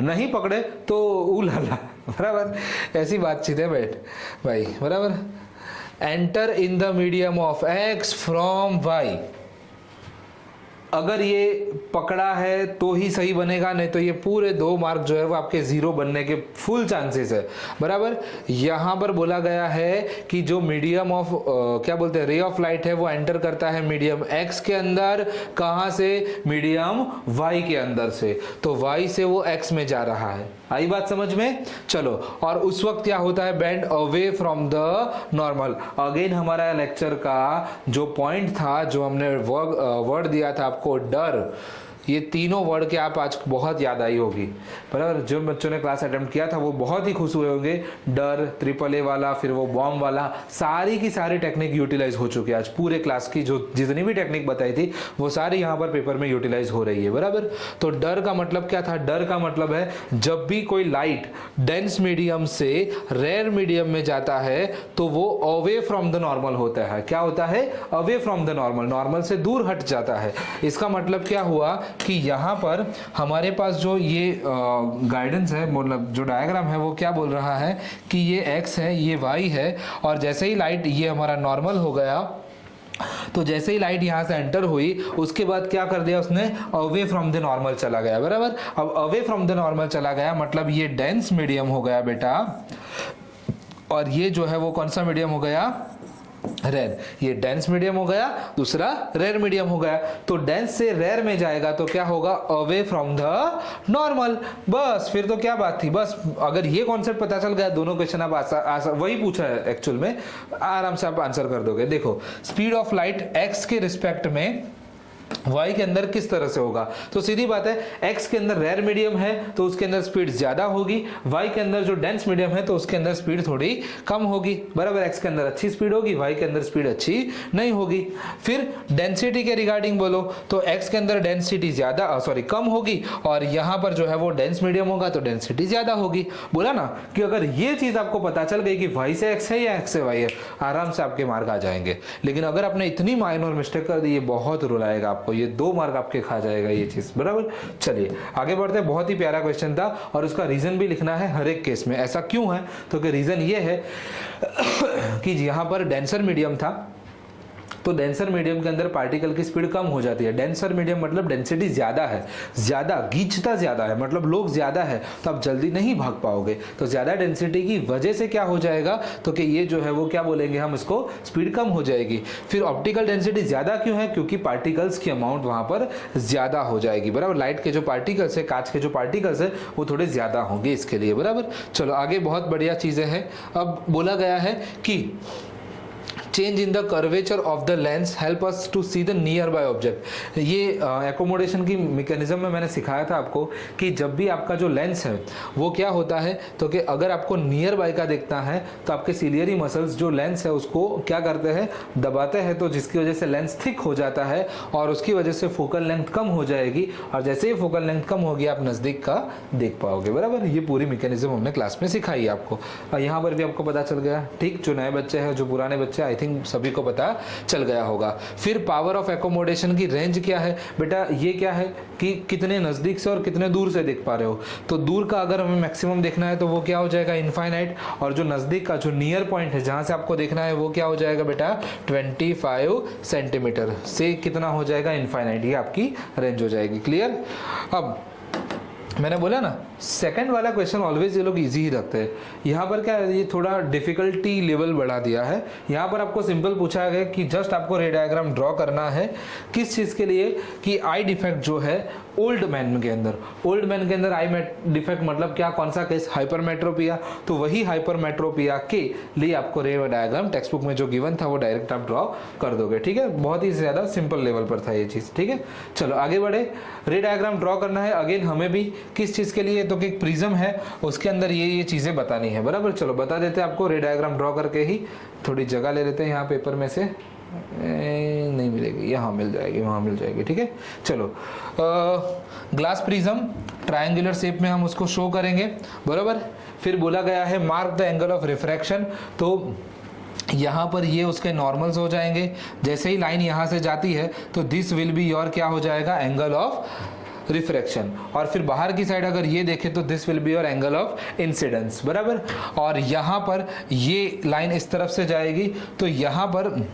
नहीं पकड़े तो उलाला. बराबर. ऐसी बातचीत है बैठ भाई. बराबर. Enter in the medium of X from Y. अगर ये पकड़ा है तो ही सही बनेगा, नहीं तो ये पूरे 2 मार्क जो है वो आपके 0 बनने के फुल चांसेस है. बराबर. यहां पर बोला गया है कि जो मीडियम ऑफ क्या बोलते हैं रे ऑफ लाइट है वो एंटर करता है मीडियम एक्स के अंदर. कहां से? मीडियम वाई के अंदर से. तो वाई से वो एक्स में जा रहा है. आई बात समझ में? चलो. और उस वक्त क्या होता है? Bend away from the normal. Again हमारा लेक्चर का जो पॉइंट था, जो हमने वर्ड दिया था आपको, डर. ये तीनों वर्ड के आप आज बहुत याद आई होगी. बराबर. जो बच्चों ने क्लास अटेम्प्ट किया था वो बहुत ही खुश हुए होंगे. डर, ट्रिपल ए वाला, फिर वो बॉम्ब वाला, सारी की सारी टेक्निक यूटिलाइज हो चुकी है आज. पूरे क्लास की जो जितनी भी टेक्निक बताई थी वो सारी यहाँ पर पेपर में यूटिलाइज हो रही है. बराबर. तो डर का मतलब क्या था? डर का मतलब है जब भी कोई लाइट डेंस मीडियम से रेयर मीडियम में जाता है तो वो अवे फ्रॉम द नॉर्मल होता है. क्या होता है? Away from the normal. Normal से दूर हट जाता है. इसका मतलब क्या हुआ कि यहाँ पर हमारे पास जो ये गाइडेंस है, मतलब जो डायग्राम है वो क्या बोल रहा है कि ये x है, ये y है, और जैसे ही लाइट ये हमारा नॉर्मल हो गया, तो जैसे ही लाइट यहाँ से एंटर हुई उसके बाद क्या कर दिया उसने? अवे फ्रॉम द नॉर्मल चला गया. बराबर. अब अवे फ्रॉम द नॉर्मल चला गया मतलब ये डेंस मीडियम हो गया बेटा, और ये जो है वो कौन सा मीडियम हो गया? रेयर. ये डेंस मीडियम हो गया, दूसरा रेयर मीडियम हो गया. तो डेंस से रेयर में जाएगा तो क्या होगा? Away from the normal. बस फिर तो क्या बात थी. बस अगर ये कॉन्सेप्ट पता चल गया, दोनों क्वेश्चन आप वही पूछा है एक्चुअल में, आराम से आप आंसर कर दोगे. देखो, स्पीड ऑफ लाइट एक्स के रिस्पेक्ट में y के अंदर किस तरह से होगा? तो सीधी बात है, x के अंदर रेयर मीडियम है तो उसके अंदर स्पीड ज्यादा होगी. y के अंदर जो डेंस मीडियम है तो उसके अंदर स्पीड थोड़ी कम होगी. बराबर. x के अंदर अच्छी स्पीड होगी, y के अंदर स्पीड अच्छी नहीं होगी. फिर डेंसिटी के रिगार्डिंग बोलो तो x के अंदर डेंसिटी ज्यादा कम होगी, और यहाँ पर जो है वो डेंस मीडियम होगा तो डेंसिटी ज्यादा होगी. बोला ना कि अगर ये चीज आपको पता चल गई कि y से x है या x से y है, आराम से आपके मार्क आ जाएंगे. लेकिन अगर आपने इतनी माइनर मिस्टेक कर दी, ये बहुत रुलाएगा आपको, ये 2 मार्क आपके खा जाएगा ये चीज. बराबर. चलिए आगे बढ़ते हैं. बहुत ही प्यारा क्वेश्चन था और उसका रीजन भी लिखना है हर एक केस में. ऐसा क्यों है? तो कि रीजन ये है कि यहां पर डेंसर मीडियम था तो डेंसर मीडियम के अंदर पार्टिकल की स्पीड कम हो जाती है. डेंसर मीडियम मतलब डेंसिटी ज्यादा है, ज्यादा गीचता ज्यादा है, मतलब लोग ज्यादा है तो आप जल्दी नहीं भाग पाओगे. तो ज्यादा डेंसिटी की वजह से क्या हो जाएगा? तो कि ये जो है वो क्या बोलेंगे हम इसको? स्पीड कम हो जाएगी. फिर ऑप्टिकल डेंसिटी ज्यादा क्यों है? क्योंकि पार्टिकल्स की अमाउंट वहां पर ज्यादा हो जाएगी. बराबर. लाइट के जो पार्टिकल्स है, कांच के जो पार्टिकल्स है वो थोड़े ज्यादा होंगे इसके लिए. बराबर. चलो आगे बहुत बढ़िया चीजें हैं. अब बोला गया है कि change in the curvature of the lens help us to see the nearby object. ये एकोमोडेशन की मैकेनिज्म में मैंने सिखाया था आपको कि जब भी आपका जो लेंस है वो क्या होता है, तो कि अगर आपको नियर बाय का दिखता है तो आपके सिलियरी मसल्स जो लेंस है उसको क्या करते हैं, दबाते हैं, तो जिसकी वजह से लेंस थिक हो जाता है और उसकी वजह से फोकल लेंथ कम हो जाएगी, और जैसे ही फोकल लेंथ कम होगी आप नज़दीक का देख पाओगे। बराबर, ये पूरी मैकेनिज्म हमने क्लास में सिखाई है आपको, और यहाँ पर भी आपको पता चल गया। ठीक, जो नए बच्चे हैं, जो पुराने बच्चे, आई थिंक सभी को पता चल गया होगा। फिर पावर ऑफ एकोमोडेशन की रेंज क्या है बेटा, ये क्या है कि कितने नज़दीक से और कितने दूर से देख पा रहे हो। तो दूर का अगर हमें मैक्सिमम देखना है तो वो क्या हो जाएगा, इनफाइनाइट, और जो नज़दीक का जो नियर पॉइंट है जहाँ से आपको देखना है वो क्या हो जाएगा बेटा, 25 सेंटीमीटर से कितना हो जाएगा, इनफाइनाइट। ये आपकी रेंज हो जाएगी। क्लियर। अब मैंने बोला ना, सेकंड वाला क्वेश्चन ऑलवेज ये लोग इजी ही रखते हैं। यहाँ पर क्या है, ये थोड़ा डिफिकल्टी लेवल बढ़ा दिया है। यहाँ पर आपको सिंपल पूछा गया कि जस्ट आपको रे डायग्राम ड्रॉ करना है किस चीज़ के लिए, कि आई डिफेक्ट जो है ओल्ड मैन के अंदर, ओल्ड मैन के अंदर आई डिफेक्ट मतलब क्या, कौन सा केस, हाइपरमेट्रोपिया। तो वही हाइपरमेट्रोपिया के लिए आपको रे डायग्राम टेक्स्ट बुक में जो गिवन था वो डायरेक्ट आप ड्रॉ कर दोगे। ठीक है, बहुत ही ज़्यादा सिंपल लेवल पर था ये चीज़। ठीक है, चलो आगे बढ़े। रे डायग्राम ड्रॉ करना है अगेन हमें भी किस चीज़ के लिए, तो कि एक प्रिज्म है उसके अंदर ये चीज़ें बतानी है। बराबर, चलो बता देते हैं आपको रे डायग्राम ड्रॉ करके ही। थोड़ी जगह ले लेते हैं यहाँ पेपर में से, नहीं मिलेगी, यहाँ मिल जाएगी, वहाँ मिल जाएगी। ठीक है, चलो ग्लास प्रिज्म ट्रायंगुलर शेप में हम उसको शो करेंगे। बराबर, फिर बोला गया है mark the angle of refraction. तो यहाँ पर ये उसके नॉर्मल्स हो जाएंगे। जैसे ही लाइन यहाँ से जाती है तो दिस विल बी योर क्या हो जाएगा, एंगल ऑफ रिफ्रैक्शन। और फिर बाहर की साइड अगर ये देखें तो this will be your angle of incidence. बराबर, और यहाँ पर ये लाइन इस तरफ से जाएगी तो यहाँ पर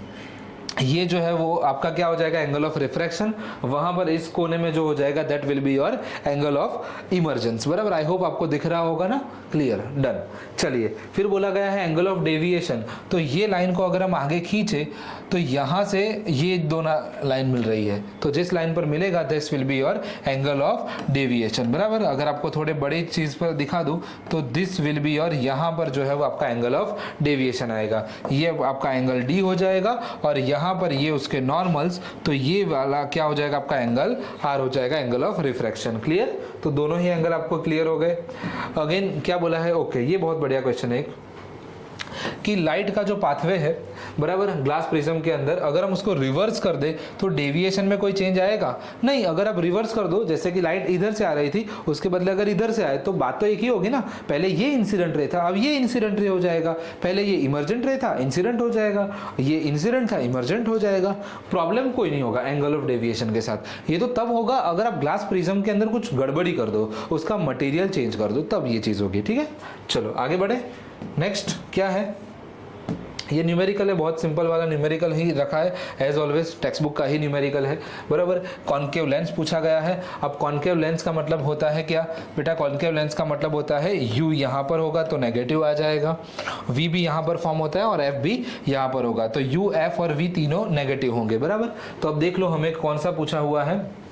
ये जो है वो आपका क्या हो जाएगा, एंगल ऑफ रिफ्रैक्शन। वहां पर इस कोने में जो हो जाएगा that will be your angle of emergence. बराबर, आई होप आपको दिख रहा होगा ना, क्लियर, डन। चलिए, फिर बोला गया है एंगल ऑफ डेविएशन। तो ये लाइन को अगर हम आगे खींचे तो यहाँ से ये दोनों लाइन मिल रही है, तो जिस लाइन पर मिलेगा this will be your angle of deviation. बराबर, अगर आपको थोड़े बड़ी चीज पर दिखा दूं तो दिस विल बी योर, यहाँ पर जो है वो आपका एंगल ऑफ डेविएशन आएगा। ये आपका एंगल डी हो जाएगा, और यहाँ पर ये उसके नॉर्मल्स, तो ये वाला क्या हो जाएगा आपका एंगल आर हो जाएगा, एंगल ऑफ रिफ्रैक्शन। क्लियर, तो दोनों ही एंगल आपको क्लियर हो गए। अगेन क्या बोला है, ओके, ये बहुत बढ़िया क्वेश्चन है एक, कि लाइट का जो पाथवे है, बराबर, ग्लास प्रिज्म के अंदर अगर हम उसको रिवर्स कर दे तो डेविएशन में कोई चेंज आएगा नहीं। अगर आप रिवर्स कर दो, जैसे कि लाइट इधर से आ रही थी उसके बदले अगर इधर से आए तो बात तो एक ही होगी ना, पहले ये इंसिडेंट रे था अब ये इंसिडेंट रे हो जाएगा, पहले ये इमर्जेंट रे था इंसिडेंट हो जाएगा, ये इंसिडेंट था इमर्जेंट हो जाएगा। प्रॉब्लम कोई नहीं होगा एंगल ऑफ डेविएशन के साथ। ये तो तब होगा अगर आप ग्लास प्रिज्म के अंदर कुछ गड़बड़ी कर दो, उसका मटेरियल चेंज कर दो, तब ये चीज होगी। ठीक है, चलो आगे बढ़े। नेक्स्ट क्या है, ये न्यूमेरिकल है, बहुत सिंपल वाला न्यूमेरिकल ही रखा है एज ऑलवेज, टेक्स्ट बुक का ही न्यूमेरिकल है। बराबर, कॉन्केव लेंस पूछा गया है। अब कॉन्केव लेंस का मतलब होता है क्या बेटा, कॉन्केव लेंस का मतलब होता है यू यहाँ पर होगा तो नेगेटिव आ जाएगा, वी भी यहाँ पर फॉर्म होता है और एफ भी यहाँ पर होगा, तो यू एफ और वी तीनों नेगेटिव होंगे। बराबर, तो अब देख लो हमें कौन सा पूछा हुआ है।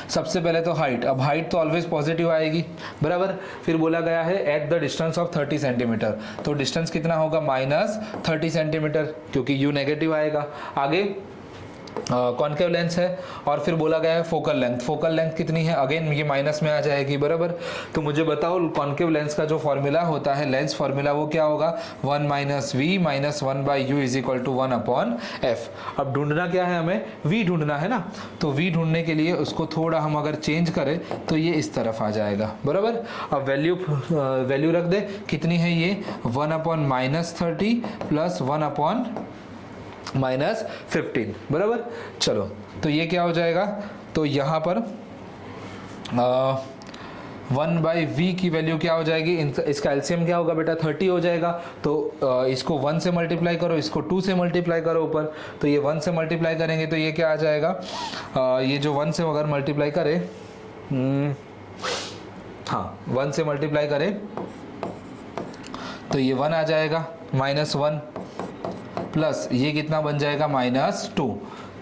सबसे पहले तो हाइट, अब हाइट तो ऑलवेज पॉजिटिव आएगी। बराबर, फिर बोला गया है at the distance of 30 centimetre, तो डिस्टेंस कितना होगा, -30 सेंटीमीटर, क्योंकि यू नेगेटिव आएगा। आगे कॉन्केव लेंस है, और फिर बोला गया है फोकल लेंथ, फोकल लेंथ कितनी है, अगेन ये माइनस में आ जाएगी। बराबर, तो मुझे बताओ कॉन्केव लेंस का जो फॉर्मूला होता है, लेंस फॉर्मूला, वो क्या होगा, 1 - v - 1/u = 1/f। अब ढूंढना क्या है हमें, v ढूंढना है ना, तो v ढूंढने के लिए उसको थोड़ा हम अगर चेंज करें तो ये इस तरफ आ जाएगा। बराबर, अब वैल्यू रख दे, कितनी है ये, 1/-30 + 1/-15। बराबर, चलो तो ये क्या हो जाएगा, तो यहाँ पर 1/v की वैल्यू क्या हो जाएगी, इसका एलसीएम क्या होगा बेटा, 30 हो जाएगा। तो इसको 1 से मल्टीप्लाई करो, इसको 2 से मल्टीप्लाई करो ऊपर, तो ये 1 से मल्टीप्लाई करेंगे तो ये क्या आ जाएगा, ये जो 1 से अगर मल्टीप्लाई करे, हाँ 1 से मल्टीप्लाई करें तो ये 1 आ जाएगा, -1 प्लस ये कितना बन जाएगा, -2,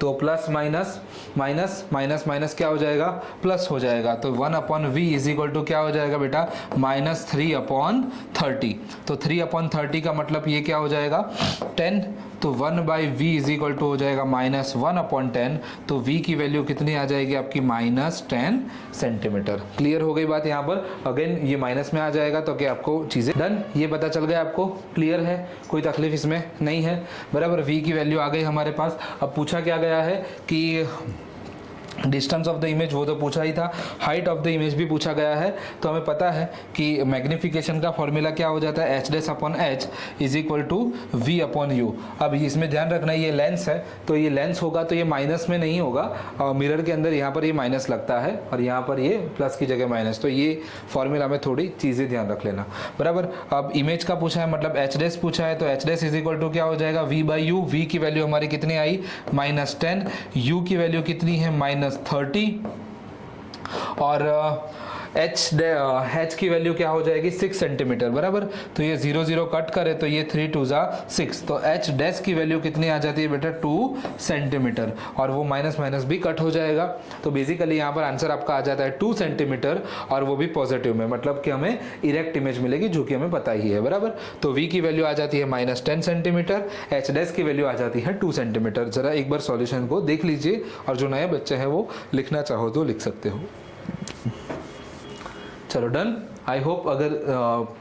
तो plus minus minus minus minus क्या हो जाएगा, प्लस हो जाएगा। तो 1/v इज इक्वल टू क्या हो जाएगा बेटा, -3/30। तो 3/30 का मतलब ये क्या हो जाएगा 10, तो 1/v इज इक्वल टू हो जाएगा -1/10। तो v की वैल्यू कितनी आ जाएगी आपकी, -10 सेंटीमीटर। क्लियर हो गई बात यहाँ पर। अगेन ये माइनस में आ जाएगा तो क्या आपको चीजें डन, ये पता चल गया आपको, क्लियर है, कोई तकलीफ इसमें नहीं है, बराबर। v की वैल्यू आ गई हमारे पास। अब पूछा क्या गया है कि डिस्टेंस ऑफ द इमेज, वो तो पूछा ही था, हाइट ऑफ द इमेज भी पूछा गया है। तो हमें पता है कि मैग्निफिकेशन का फॉर्मूला क्या हो जाता है, h'/h is equal to v/u। अब इसमें ध्यान रखना ये लेंस है, तो ये लेंस होगा तो ये माइनस में नहीं होगा, और मिरर के अंदर यहाँ पर ये माइनस लगता है और यहाँ पर ये प्लस की जगह माइनस, तो ये फॉर्मूला में थोड़ी चीज़ें ध्यान रख लेना, बराबर। अब इमेज का पूछा है, मतलब h' पूछा है, तो h' इज इक्वल टू क्या हो जाएगा, v/u। v की वैल्यू हमारी कितनी आई, -10, u की वैल्यू कितनी है, -30, और h की वैल्यू क्या हो जाएगी, 6 सेंटीमीटर, बराबर। तो ये 0 0 कट करे तो ये 3 2 6, तो h' की वैल्यू कितनी आ जाती है बेटा, 2 सेंटीमीटर, और वो माइनस माइनस भी कट हो जाएगा। तो बेसिकली यहाँ पर आंसर आपका आ जाता है 2 सेंटीमीटर, और वो भी पॉजिटिव में, मतलब कि हमें इरेक्ट इमेज मिलेगी, जो कि हमें पता ही है, बराबर। तो v की वैल्यू आ जाती है -10 सेंटीमीटर, h' की वैल्यू आ जाती है 2 सेंटीमीटर। जरा एक बार सॉल्यूशन को देख लीजिए, और जो नए बच्चे हैं वो लिखना चाहो तो लिख सकते हो। चलो डन। आई होप अगर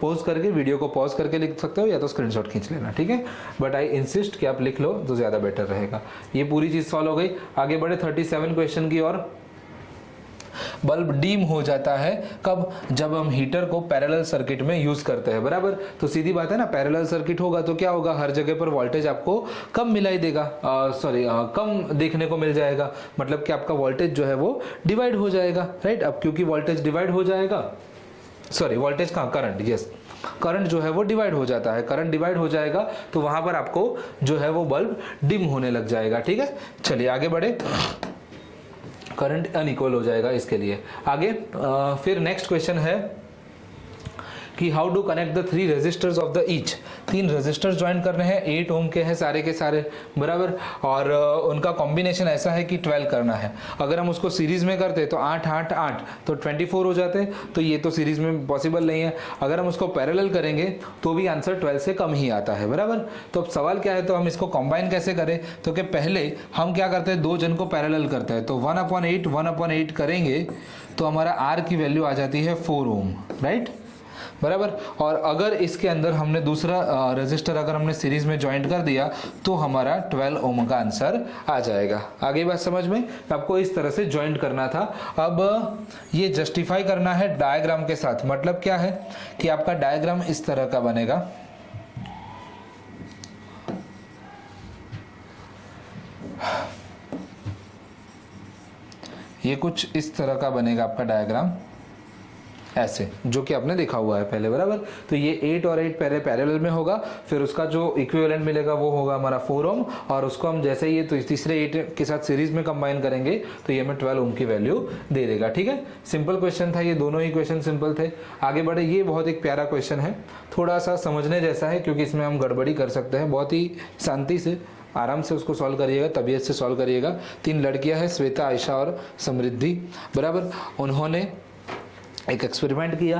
पॉज करके वीडियो को पॉज करके लिख सकते हो, या तो स्क्रीनशॉट खींच लेना, ठीक है। बट आई इंसिस्ट कि आप लिख लो तो ज़्यादा बेटर रहेगा। ये पूरी चीज़ सॉल्व हो गई। आगे बढ़े 37 क्वेश्चन की ओर। बल्ब डीम हो जाता है कब, जब हम हीटर को पैरेलल सर्किट में यूज करते हैं, बराबर। तो सीधी बात है ना, पैरेलल सर्किट होगा तो क्या होगा, हर जगह पर वोल्टेज आपको कम मिलाई देगा, कम देखने को मिल जाएगा, मतलब कि आपका वोल्टेज जो है वो डिवाइड हो जाएगा, राइट। अब क्योंकि वोल्टेज डिवाइड हो जाएगा, वोल्टेज कहाँ, करंट, यस, करंट जो है वो डिवाइड हो जाता है, करंट डिवाइड हो जाएगा तो वहां पर आपको जो है वो बल्ब डिम होने लग जाएगा, ठीक है। चलिए आगे बढ़े। करंट अनइक्वल हो जाएगा, इसके लिए आगे। फिर नेक्स्ट क्वेश्चन है कि how to connect the 3 resistors of the each. 3 resistors join करने हैं, 8 ओम के हैं सारे के सारे, बराबर। और उनका कॉम्बिनेशन ऐसा है कि 12 करना है। अगर हम उसको सीरीज में करते तो 8 8 8 तो 24 हो जाते, तो ये तो सीरीज में पॉसिबल नहीं है। अगर हम उसको पैरेलल करेंगे तो भी आंसर 12 से कम ही आता है, बराबर। तो अब सवाल क्या है, तो हम इसको कॉम्बाइन कैसे करें, तो कि पहले हम क्या करते हैं, 2 जन को पैरेलल करते हैं, तो 1/8 करेंगे तो हमारा R की वैल्यू आ जाती है 4 ओम, राइट, बराबर। और अगर इसके अंदर हमने दूसरा रेजिस्टर अगर हमने सीरीज में ज्वाइंट कर दिया तो हमारा 12 ओम का आंसर आ जाएगा। आगे बात समझ में, आपको इस तरह से ज्वाइंट करना था। अब ये जस्टिफाई करना है डायग्राम के साथ, मतलब क्या है कि आपका डायग्राम इस तरह का बनेगा, ये कुछ इस तरह का बनेगा आपका डायग्राम, ऐसे, जो कि आपने देखा हुआ है पहले, बराबर। तो ये 8 और 8 पहले पैरेलल में होगा, फिर उसका जो इक्विवेलेंट मिलेगा वो होगा हमारा 4 ओम, और उसको हम जैसे ये तो तीसरे 8 के साथ सीरीज में कंबाइन करेंगे तो ये हमें 12 ओम की वैल्यू दे देगा, ठीक है। सिंपल क्वेश्चन था ये, दोनों ही क्वेश्चन सिंपल थे। आगे बढ़े, ये बहुत एक प्यारा क्वेश्चन है, थोड़ा सा समझने जैसा है, क्योंकि इसमें हम गड़बड़ी कर सकते हैं। बहुत ही शांति से आराम से उसको सॉल्व करिएगा, तबीयत से सॉल्व करिएगा। 3 लड़कियां हैं, श्वेता, आयशा और समृद्धि, बराबर। उन्होंने एक एक्सपेरिमेंट किया।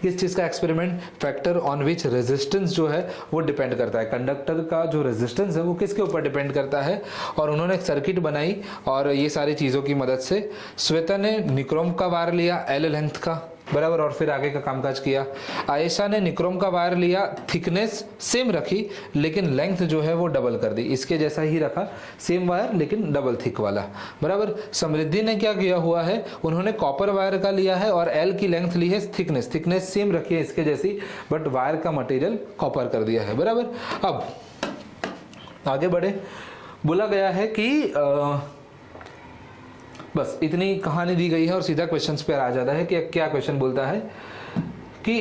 किस चीज़ का experiment, factor on which resistance जो है वो डिपेंड करता है, कंडक्टर का जो रेजिस्टेंस है वो किसके ऊपर डिपेंड करता है। और उन्होंने एक सर्किट बनाई, और ये सारी चीज़ों की मदद से श्वेता ने निक्रोम का वायर लिया L लेंथ का, बराबर, और फिर आगे का कामकाज किया। आयशा ने निक्रोम का वायर लिया, थिकनेस सेम रखी लेकिन लेंथ जो है वो डबल कर दी, इसके जैसा ही रखा, सेम वायर लेकिन डबल थिक वाला, बराबर। समृद्धि ने क्या किया हुआ है, उन्होंने कॉपर वायर का लिया है और L की लेंथ ली है, थिकनेस सेम रखी है इसके जैसी, बट वायर का मटेरियल कॉपर कर दिया है, बराबर। अब आगे बढ़े, बोला गया है कि बस इतनी कहानी दी गई है और सीधा क्वेश्चंस पे आ जाता है कि क्या क्वेश्चन बोलता है कि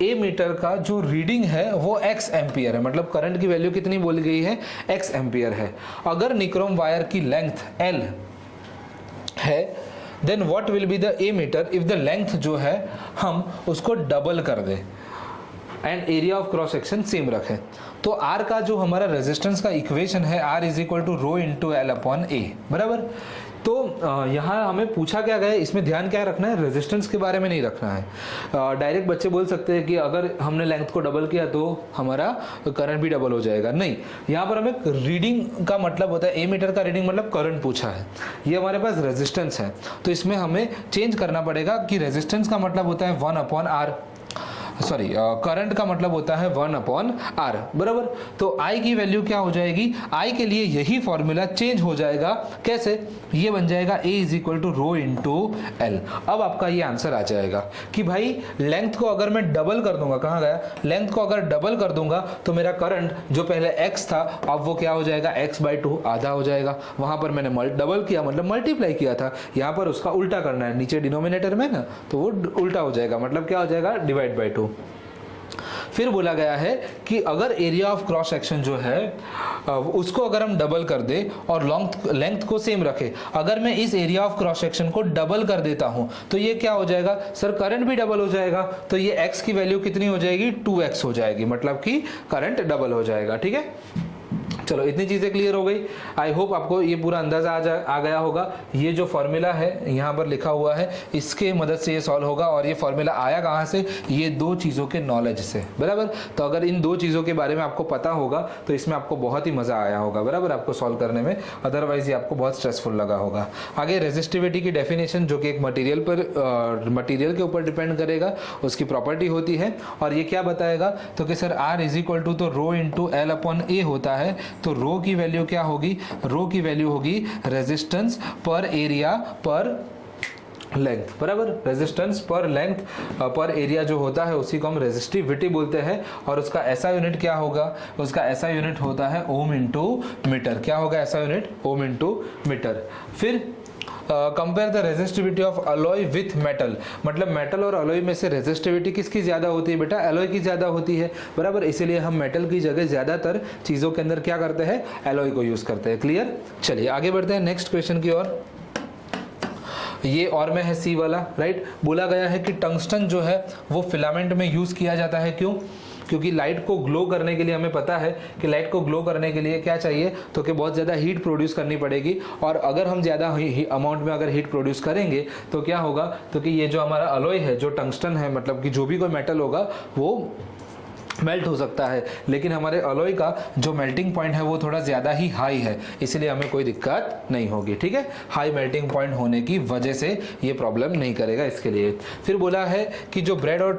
ए मीटर का जो रीडिंग है वो x एम्पियर है, मतलब करंट की वैल्यू कितनी बोली गई है, x एम्पियर है। अगर निक्रोम वायर की लेंथ L है, then what will be the ammeter if the length जो है हम उसको डबल कर दें and area of cross section same रखें। तो आर का जो हमारा रेजिस्टेंस का इक्वेशन है R is equal to rho into L upon A, बराबर। तो यहाँ हमें पूछा क्या गया है, इसमें ध्यान क्या रखना है, रेजिस्टेंस के बारे में नहीं रखना है। डायरेक्ट बच्चे बोल सकते हैं कि अगर हमने लेंथ को डबल किया तो हमारा करंट भी डबल हो जाएगा, नहीं। यहाँ पर हमें रीडिंग का मतलब होता है, ए मीटर का रीडिंग मतलब करंट पूछा है, ये हमारे पास रेजिस्टेंस है, तो इसमें हमें चेंज करना पड़ेगा कि रेजिस्टेंस का मतलब होता है 1 अपॉन आर, सॉरी करंट का मतलब होता है 1 अपॉन आर, बराबर। तो I की वैल्यू क्या हो जाएगी, I के लिए यही फॉर्मूला चेंज हो जाएगा, कैसे, ये बन जाएगा A is equal to rho into L. अब आपका ये आंसर आ जाएगा कि भाई लेंथ को अगर मैं डबल कर दूंगा, कहाँ गया, लेंथ को अगर डबल कर दूंगा तो मेरा करंट जो पहले x था अब वो क्या हो जाएगा, x/2 आधा हो जाएगा। वहां पर मैंने डबल किया मतलब मल्टीप्लाई किया था, यहाँ पर उसका उल्टा करना है, नीचे डिनोमिनेटर में ना, तो वो उल्टा हो जाएगा, मतलब क्या हो जाएगा, डिवाइड बाई 2। फिर बोला गया है कि अगर एरिया ऑफ क्रॉस सेक्शन जो है उसको अगर हम डबल कर दे और लेंथ को सेम रखे, अगर मैं इस एरिया ऑफ क्रॉस सेक्शन को डबल कर देता हूं तो ये क्या हो जाएगा, सर करंट भी डबल हो जाएगा, तो ये x की वैल्यू कितनी हो जाएगी, 2x हो जाएगी, मतलब कि करंट डबल हो जाएगा, ठीक है। चलो इतनी चीजें क्लियर हो गई। आई होप आपको ये पूरा अंदाजा आ गया होगा। ये जो फॉर्मूला है यहाँ पर लिखा हुआ है, इसके मदद से ये सॉल्व होगा, और ये फॉर्मूला आया कहाँ से, ये दो चीज़ों के नॉलेज से, बराबर। तो अगर इन दो चीज़ों के बारे में आपको पता होगा तो इसमें आपको बहुत ही मज़ा आया होगा, बराबर, आपको सॉल्व करने में, अदरवाइज ये आपको बहुत स्ट्रेसफुल लगा होगा। आगे रेजिस्टिविटी की डेफिनेशन, जो कि एक मटीरियल के ऊपर डिपेंड करेगा, उसकी प्रॉपर्टी होती है, और ये क्या बताएगा, तो कि sir R is equal to तो rho into L upon A होता है, तो रो की वैल्यू क्या होगी, रो की वैल्यू होगी रेजिस्टेंस पर एरिया पर लेंथ, बराबर। रेजिस्टेंस पर लेंथ पर एरिया जो होता है उसी को हम रेजिस्टिविटी बोलते हैं, और उसका ऐसा यूनिट क्या होगा, उसका ऐसा यूनिट होता है ओम इंटू मीटर। क्या होगा ऐसा यूनिट, ओम इंटू मीटर। फिर compare the resistivity of alloy with metal, मतलब मेटल और अलॉय में से रेजिस्टिविटी किसकी ज्यादा होती है, बेटा अलॉय की ज्यादा होती है, बराबर। इसीलिए हम मेटल की जगह ज्यादातर चीजों के अंदर क्या करते हैं, अलॉय को यूज करते हैं। क्लियर, चलिए आगे बढ़ते हैं नेक्स्ट क्वेश्चन की ओर। ये और में है सी वाला, राइट। बोला गया है कि टंगस्टन जो है वो फिलामेंट में यूज किया जाता है, क्यों, क्योंकि लाइट को ग्लो करने के लिए हमें पता है कि लाइट को ग्लो करने के लिए क्या चाहिए, तो कि बहुत ज़्यादा हीट प्रोड्यूस करनी पड़ेगी, और अगर हम ज़्यादा अमाउंट में अगर हीट प्रोड्यूस करेंगे तो क्या होगा, तो कि ये जो हमारा अलॉय है, जो टंगस्टन है, मतलब कि जो भी कोई मेटल होगा वो मेल्ट हो सकता है, लेकिन हमारे अलॉय का जो मेल्टिंग पॉइंट है वो थोड़ा ज़्यादा ही हाई है, इसलिए हमें कोई दिक्कत नहीं होगी, ठीक है। हाई मेल्टिंग पॉइंट होने की वजह से ये प्रॉब्लम नहीं करेगा इसके लिए। फिर बोला है कि जो ब्रेड और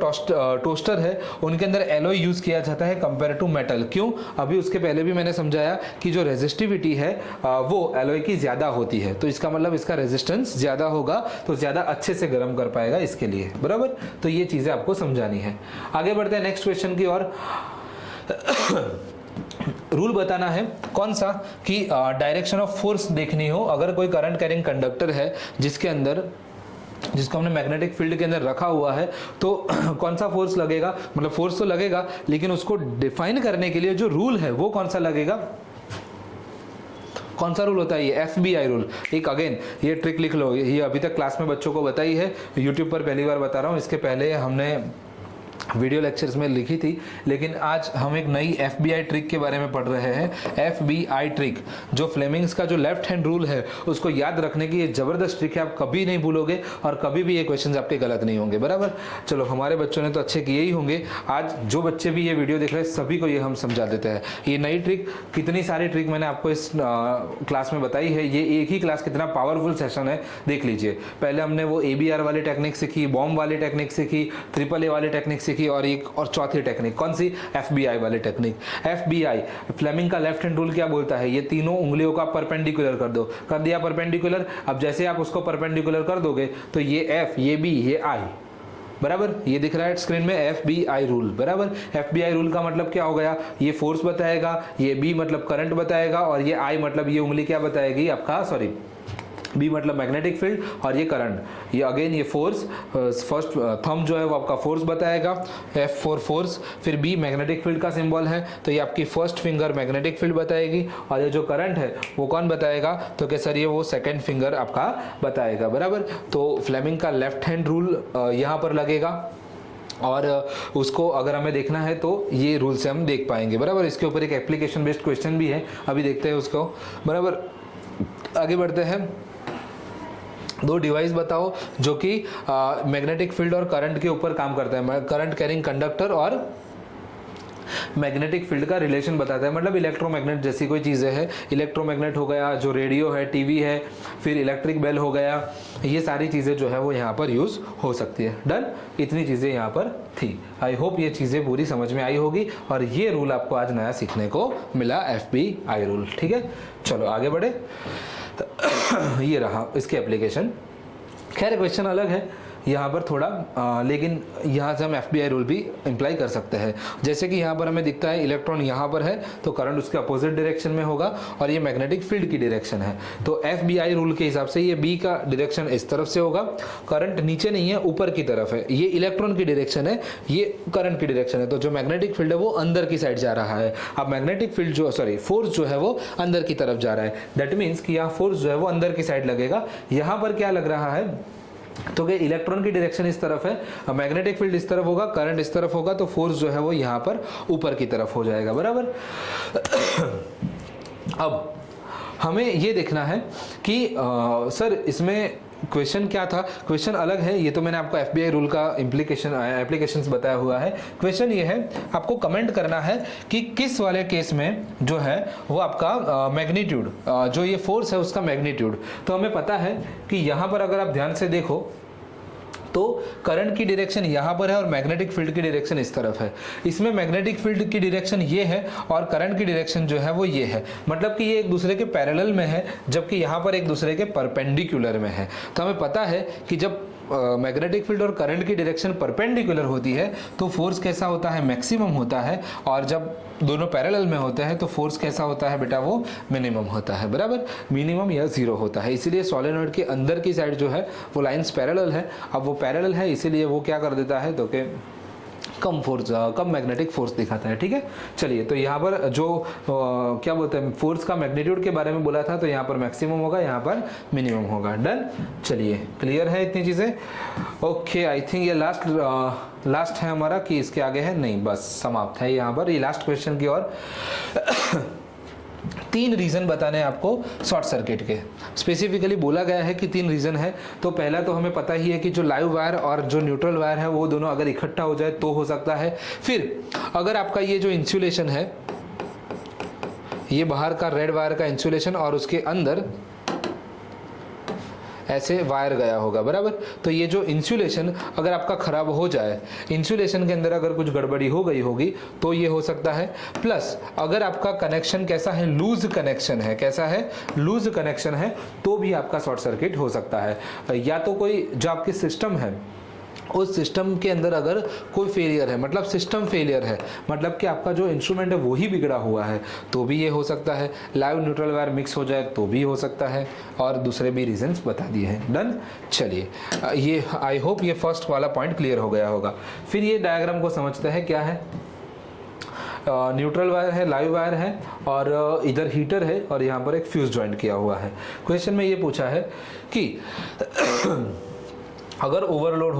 टोस्टर है उनके अंदर एलॉय यूज़ किया जाता है कंपेयर टू मेटल, क्यों, अभी उसके पहले भी मैंने समझाया कि जो रेजिस्टिविटी है वो एलॉय की ज़्यादा होती है, तो इसका मतलब इसका रेजिस्टेंस ज़्यादा होगा तो ज़्यादा अच्छे से गर्म कर पाएगा इसके लिए, बराबर। तो ये चीज़ें आपको समझानी है। आगे बढ़ते हैं नेक्स्ट क्वेश्चन की ओर। रूल बताना है कौन सा, कि डायरेक्शन ऑफ फोर्स देखनी हो, अगर कोई करंट कैरिंग कंडक्टर है जिसके अंदर, जिसको हमने मैग्नेटिक फील्ड के अंदर रखा हुआ है, तो कौन सा फोर्स लगेगा, मतलब फोर्स तो लगेगा, लेकिन उसको डिफाइन करने के लिए जो रूल है वो कौन सा लगेगा, कौन सा रूल होता है, ये FBI रूल। एक अगेन ये ट्रिक लिख लो, ये अभी तक क्लास में बच्चों को बताई है, यूट्यूब पर पहली बार बता रहा हूँ, इसके पहले हमने वीडियो लेक्चर्स में लिखी थी, लेकिन आज हम एक नई FBI ट्रिक के बारे में पढ़ रहे हैं। FBI ट्रिक, जो फ्लेमिंग्स का जो लेफ्ट हैंड रूल है उसको याद रखने की ये जबरदस्त ट्रिक है, आप कभी नहीं भूलोगे और कभी भी ये क्वेश्चंस आपके गलत नहीं होंगे, बराबर। चलो हमारे बच्चों ने तो अच्छे किए ही होंगे, आज जो बच्चे भी ये वीडियो देख रहे हैं सभी को ये हम समझा देते हैं। ये नई ट्रिक, कितनी सारी ट्रिक मैंने आपको इस क्लास में बताई है, ये एक ही क्लास कितना पावरफुल सेशन है देख लीजिए। पहले हमने वो ABR वाली टेक्निक सीखी, बॉम्ब वाली टेक्निक सीखी, AAA वाली टेक्निक सीखी, और एक और चौथी टेक्निक कौन सी, FBI वाली टेक्निक। FBI फ्लेमिंग का लेफ्ट हैंड रूल क्या बोलता है, ये तीनों उंगलियों का परपेंडिकुलर कर दो, कर दिया परपेंडिकुलर। अब जैसे आप उसको परपेंडिकुलर कर दोगे तो ये F, ये B, ये I, बराबर, ये दिख रहा है स्क्रीन में FBI रूल, बराबर। FBI रूल का मतलब क्या हो गया, ये फोर्स बताएगा, ये B मतलब करंट बताएगा, और ये I मतलब ये उंगली क्या बताएगी आपका, सॉरी B मतलब मैग्नेटिक फील्ड, और ये करंट, ये अगेन ये फोर्स, फर्स्ट थंब जो है वो आपका फोर्स बताएगा, F फॉर फोर्स, फिर B मैग्नेटिक फील्ड का सिंबल है तो ये आपकी फर्स्ट फिंगर मैग्नेटिक फील्ड बताएगी, और ये जो करंट है वो कौन बताएगा, तो कि सर ये वो सेकंड फिंगर आपका बताएगा, बराबर। तो फ्लेमिंग का लेफ्ट हैंड रूल यहाँ पर लगेगा, और उसको अगर हमें देखना है तो ये रूल से हम देख पाएंगे, बराबर। इसके ऊपर एक एप्लीकेशन बेस्ड क्वेश्चन भी है, अभी देखते हैं उसको, बराबर। आगे बढ़ते हैं। दो डिवाइस बताओ जो कि मैग्नेटिक फील्ड और करंट के ऊपर काम करता है, करंट कैरिंग कंडक्टर और मैग्नेटिक फील्ड का रिलेशन बताता है, मतलब इलेक्ट्रोमैग्नेट जैसी कोई चीज़ें है। इलेक्ट्रोमैग्नेट हो गया, जो रेडियो है, टीवी है, फिर इलेक्ट्रिक बेल हो गया, ये सारी चीज़ें जो है वो यहाँ पर यूज़ हो सकती है। डन, इतनी चीज़ें यहाँ पर थी। आई होप ये चीज़ें पूरी समझ में आई होगी और ये रूल आपको आज नया सीखने को मिला, FBI रूल। ठीक है, चलो आगे बढ़े। तो ये रहा इसके एप्लीकेशन। खैर क्वेश्चन अलग है यहाँ पर थोड़ा, लेकिन यहाँ से हम FBI रूल भी इम्प्लाई कर सकते हैं। जैसे कि यहाँ पर हमें दिखता है इलेक्ट्रॉन यहाँ पर है तो करंट उसके अपोजिट डायरेक्शन में होगा और ये मैग्नेटिक फील्ड की डायरेक्शन है, तो FBI रूल के हिसाब से ये B का डायरेक्शन इस तरफ से होगा, करंट नीचे नहीं है ऊपर की तरफ है, ये इलेक्ट्रॉन की डायरेक्शन है, ये करंट की डायरेक्शन है, तो जो मैग्नेटिक फील्ड है वो अंदर की साइड जा रहा है। अब मैग्नेटिक फील्ड जो फोर्स जो है वो अंदर की तरफ जा रहा है, दैट मीन्स कि यहाँ फोर्स जो है वो अंदर की साइड लगेगा। यहाँ पर क्या लग रहा है तो कि इलेक्ट्रॉन की डायरेक्शन इस तरफ है, मैग्नेटिक फील्ड इस तरफ होगा, करंट इस तरफ होगा, तो फोर्स जो है वो यहाँ पर ऊपर की तरफ हो जाएगा, बराबर। अब हमें ये देखना है कि सर इसमें क्वेश्चन क्या था, क्वेश्चन अलग है, ये तो मैंने आपको FBI रूल का एप्लीकेशंस बताया हुआ है। क्वेश्चन ये है, आपको कमेंट करना है कि किस वाले केस में जो है वो आपका मैग्नीट्यूड, जो ये फोर्स है उसका मैग्नीट्यूड, तो हमें पता है कि यहाँ पर अगर आप ध्यान से देखो तो करंट की डायरेक्शन यहाँ पर है और मैग्नेटिक फील्ड की डायरेक्शन इस तरफ है। इसमें मैग्नेटिक फील्ड की डायरेक्शन ये है और करंट की डायरेक्शन जो है वो ये है, मतलब कि ये एक दूसरे के पैरेलल में है, जबकि यहाँ पर एक दूसरे के परपेंडिकुलर में है। तो हमें पता है कि जब मैग्नेटिक फील्ड और करंट की डायरेक्शन परपेंडिकुलर होती है तो फोर्स कैसा होता है, मैक्सिमम होता है, और जब दोनों पैरेलल में होते हैं तो फोर्स कैसा होता है बेटा, वो मिनिमम होता है, बराबर, मिनिमम या जीरो होता है। इसीलिए सोलेनॉइड के अंदर की साइड जो है वो लाइंस पैरेलल है। अब वो पैरेलल है इसीलिए वो क्या कर देता है तो कि कम फोर्स, कम मैग्नेटिक फोर्स दिखाता है। ठीक है, चलिए, तो यहाँ पर जो क्या बोलते हैं फोर्स का मैग्नीट्यूड के बारे में बोला था, तो यहाँ पर मैक्सिमम होगा, यहाँ पर मिनिमम होगा। डन, चलिए क्लियर है इतनी चीज़ें। ओके, आई थिंक ये लास्ट है हमारा कि इसके आगे है, नहीं बस समाप्त है यहाँ पर, ये लास्ट क्वेश्चन की ओर। 3 रीजन बताने हैं आपको शॉर्ट सर्किट के, स्पेसिफिकली बोला गया है कि 3 रीजन है। तो पहला तो हमें पता ही है कि जो लाइव वायर और जो न्यूट्रल वायर है वो दोनों अगर इकट्ठा हो जाए तो हो सकता है। फिर अगर आपका ये जो इंसुलेशन है, ये बाहर का रेड वायर का इंसुलेशन और उसके अंदर ऐसे वायर गया होगा, बराबर, तो ये जो इंसुलेशन अगर आपका खराब हो जाए, इंसुलेशन के अंदर अगर कुछ गड़बड़ी हो गई होगी तो ये हो सकता है। प्लस अगर आपका कनेक्शन कैसा है, लूज कनेक्शन है, कैसा है, लूज कनेक्शन है, तो भी आपका शॉर्ट सर्किट हो सकता है। या तो कोई जो आपकी सिस्टम है उस सिस्टम के अंदर अगर कोई फेलियर है, मतलब सिस्टम फेलियर है, मतलब कि आपका जो इंस्ट्रूमेंट है वो ही बिगड़ा हुआ है, तो भी ये हो सकता है। लाइव न्यूट्रल वायर मिक्स हो जाए तो भी हो सकता है, और दूसरे भी रीजंस बता दिए हैं। डन, चलिए, ये आई होप ये फर्स्ट वाला पॉइंट क्लियर हो गया होगा। फिर ये डायग्राम को समझते हैं, क्या है, न्यूट्रल वायर है, लाइव वायर है, और इधर हीटर है, और यहाँ पर एक फ्यूज ज्वाइंट किया हुआ है। क्वेश्चन में ये पूछा है कि अगर ओवरलोड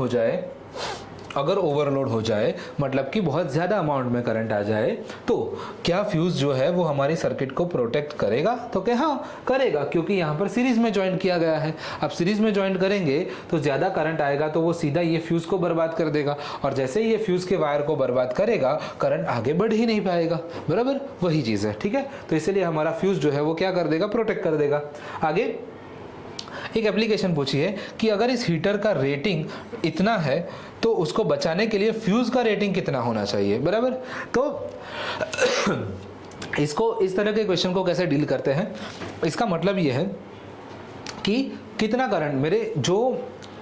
हो जाए, मतलब कि बहुत ज़्यादा अमाउंट में करंट आ जाए, तो क्या फ्यूज़ जो है वो हमारी सर्किट को प्रोटेक्ट करेगा, तो क्या हाँ करेगा, क्योंकि यहाँ पर सीरीज में ज्वाइन किया गया है। अब सीरीज में ज्वाइन करेंगे तो ज़्यादा करंट आएगा तो वो सीधा ये फ्यूज़ को बर्बाद कर देगा, और जैसे ही ये फ्यूज़ के वायर को बर्बाद करेगा करंट आगे बढ़ ही नहीं पाएगा, बराबर, वही चीज़ है। ठीक है, तो इसलिए हमारा फ्यूज़ जो है वो क्या कर देगा, प्रोटेक्ट कर देगा। आगे एक एप्लीकेशन पूछी है कि अगर इस हीटर का रेटिंग इतना है तो उसको बचाने के लिए फ्यूज का रेटिंग कितना होना चाहिए, बराबर। तो इसको इस तरह के क्वेश्चन को कैसे डील करते हैं, इसका मतलब ये है कि कितना करंट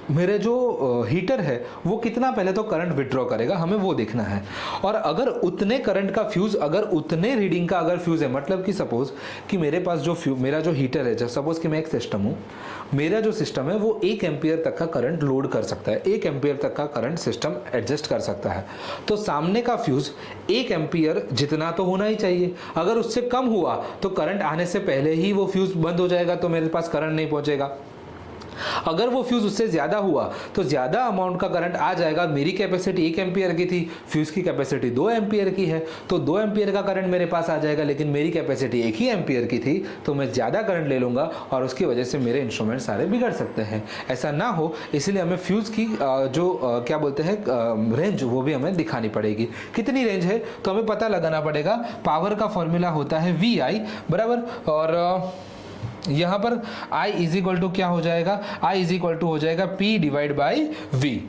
मेरे जो हीटर है वो कितना पहले तो करंट विड्रॉ करेगा, हमें वो देखना है। और अगर उतने करंट का फ्यूज, अगर उतने रीडिंग का अगर फ्यूज है, मतलब कि सपोज कि मेरे पास मेरा जो हीटर है, सपोज कि मैं एक सिस्टम हूँ, मेरा जो सिस्टम है वो 1 एम्पियर तक का करंट लोड कर सकता है, 1 एम्पियर तक का करंट सिस्टम एडजस्ट कर सकता है। तो सामने का फ्यूज 1 एम्पियर जितना तो होना ही चाहिए, अगर उससे कम हुआ तो करंट आने से पहले ही वो फ्यूज बंद हो जाएगा, तो मेरे पास करंट नहीं पहुंचेगा। अगर वो फ्यूज उससे ज्यादा हुआ तो ज्यादा अमाउंट का करंट आ जाएगा। मेरी कैपेसिटी 1 एम्पियर की थी, फ्यूज की कैपेसिटी 2 एम्पियर की है, तो 2 एम्पियर का करंट मेरे पास आ जाएगा, लेकिन मेरी कैपेसिटी 1 ही एम्पियर की थी, तो मैं ज्यादा करंट ले लूंगा और उसकी वजह से मेरे इंस्ट्रूमेंट सारे बिगड़ सकते हैं। ऐसा ना हो इसलिए हमें फ्यूज की जो क्या बोलते हैं रेंज, वो भी हमें दिखानी पड़ेगी। कितनी रेंज है तो हमें पता लगाना पड़ेगा। पावर का फॉर्मूला होता है VI बराबर, और यहां पर I इज इक्वल टू क्या हो जाएगा, I इज इक्वल टू हो जाएगा P divide by V।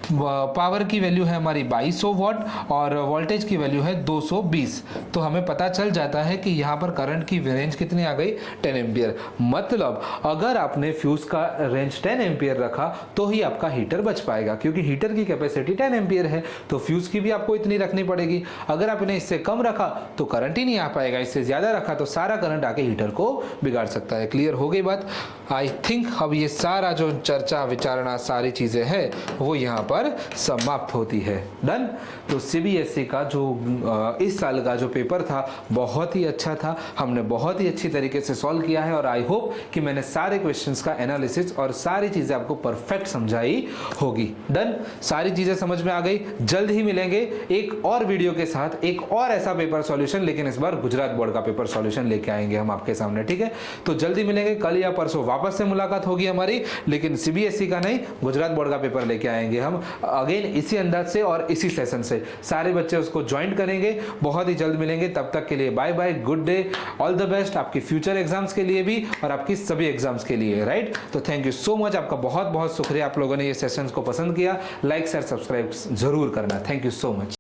Power की वैल्यू है हमारी 2200 वॉट और वोल्टेज की वैल्यू है 220। तो हमें पता चल जाता है कि यहाँ पर करंट की रेंज कितनी आ गई, 10 एम्पियर। मतलब अगर आपने फ्यूज का रेंज 10 एम्पियर रखा तो ही आपका हीटर बच पाएगा, क्योंकि हीटर की कैपेसिटी 10 एम्पियर है, तो फ्यूज की भी आपको इतनी रखनी पड़ेगी। अगर आपने इससे कम रखा तो करंट ही नहीं आ पाएगा, इससे ज्यादा रखा तो सारा करंट आके हीटर को बिगाड़ सकता है। क्लियर हो गई बात? आई थिंक अब ये सारा जो चर्चा विचारणा सारी चीजें है वो यहाँ पर समाप्त होती है। डन। तो सीबीएसई का जो इस साल का जो पेपर था बहुत ही अच्छा था, हमने बहुत ही अच्छी तरीके से सॉल्व किया है और आई होप कि मैंने सारे क्वेश्चंस का एनालिसिस और सारी चीजें आपको परफेक्ट समझाई होगी। डन। सारी चीजें समझ में आ गई। जल्द ही मिलेंगे एक और वीडियो के साथ, एक और ऐसा पेपर सॉल्यूशन, लेकिन इस बार गुजरात बोर्ड का पेपर सॉल्यूशन लेके आएंगे हम आपके सामने। ठीक है, तो जल्दी मिलेंगे। कल या परसों वापस से मुलाकात होगी हमारी, लेकिन सीबीएसई का नहीं, गुजरात बोर्ड का पेपर लेके आएंगे हम अगेन इसी अंदाज से और इसी सेशन से। सारे बच्चे उसको ज्वाइन करेंगे। बहुत ही जल्द मिलेंगे, तब तक के लिए bye bye, good day, all the best आपकी फ्यूचर एग्जाम्स के लिए भी और आपकी सभी एग्जाम्स के लिए। राइट, तो थैंक यू सो मच, आपका बहुत बहुत शुक्रिया। आप लोगों ने ये सेशंस को पसंद किया। लाइक शेयर सब्सक्राइब जरूर करना। Thank you so much.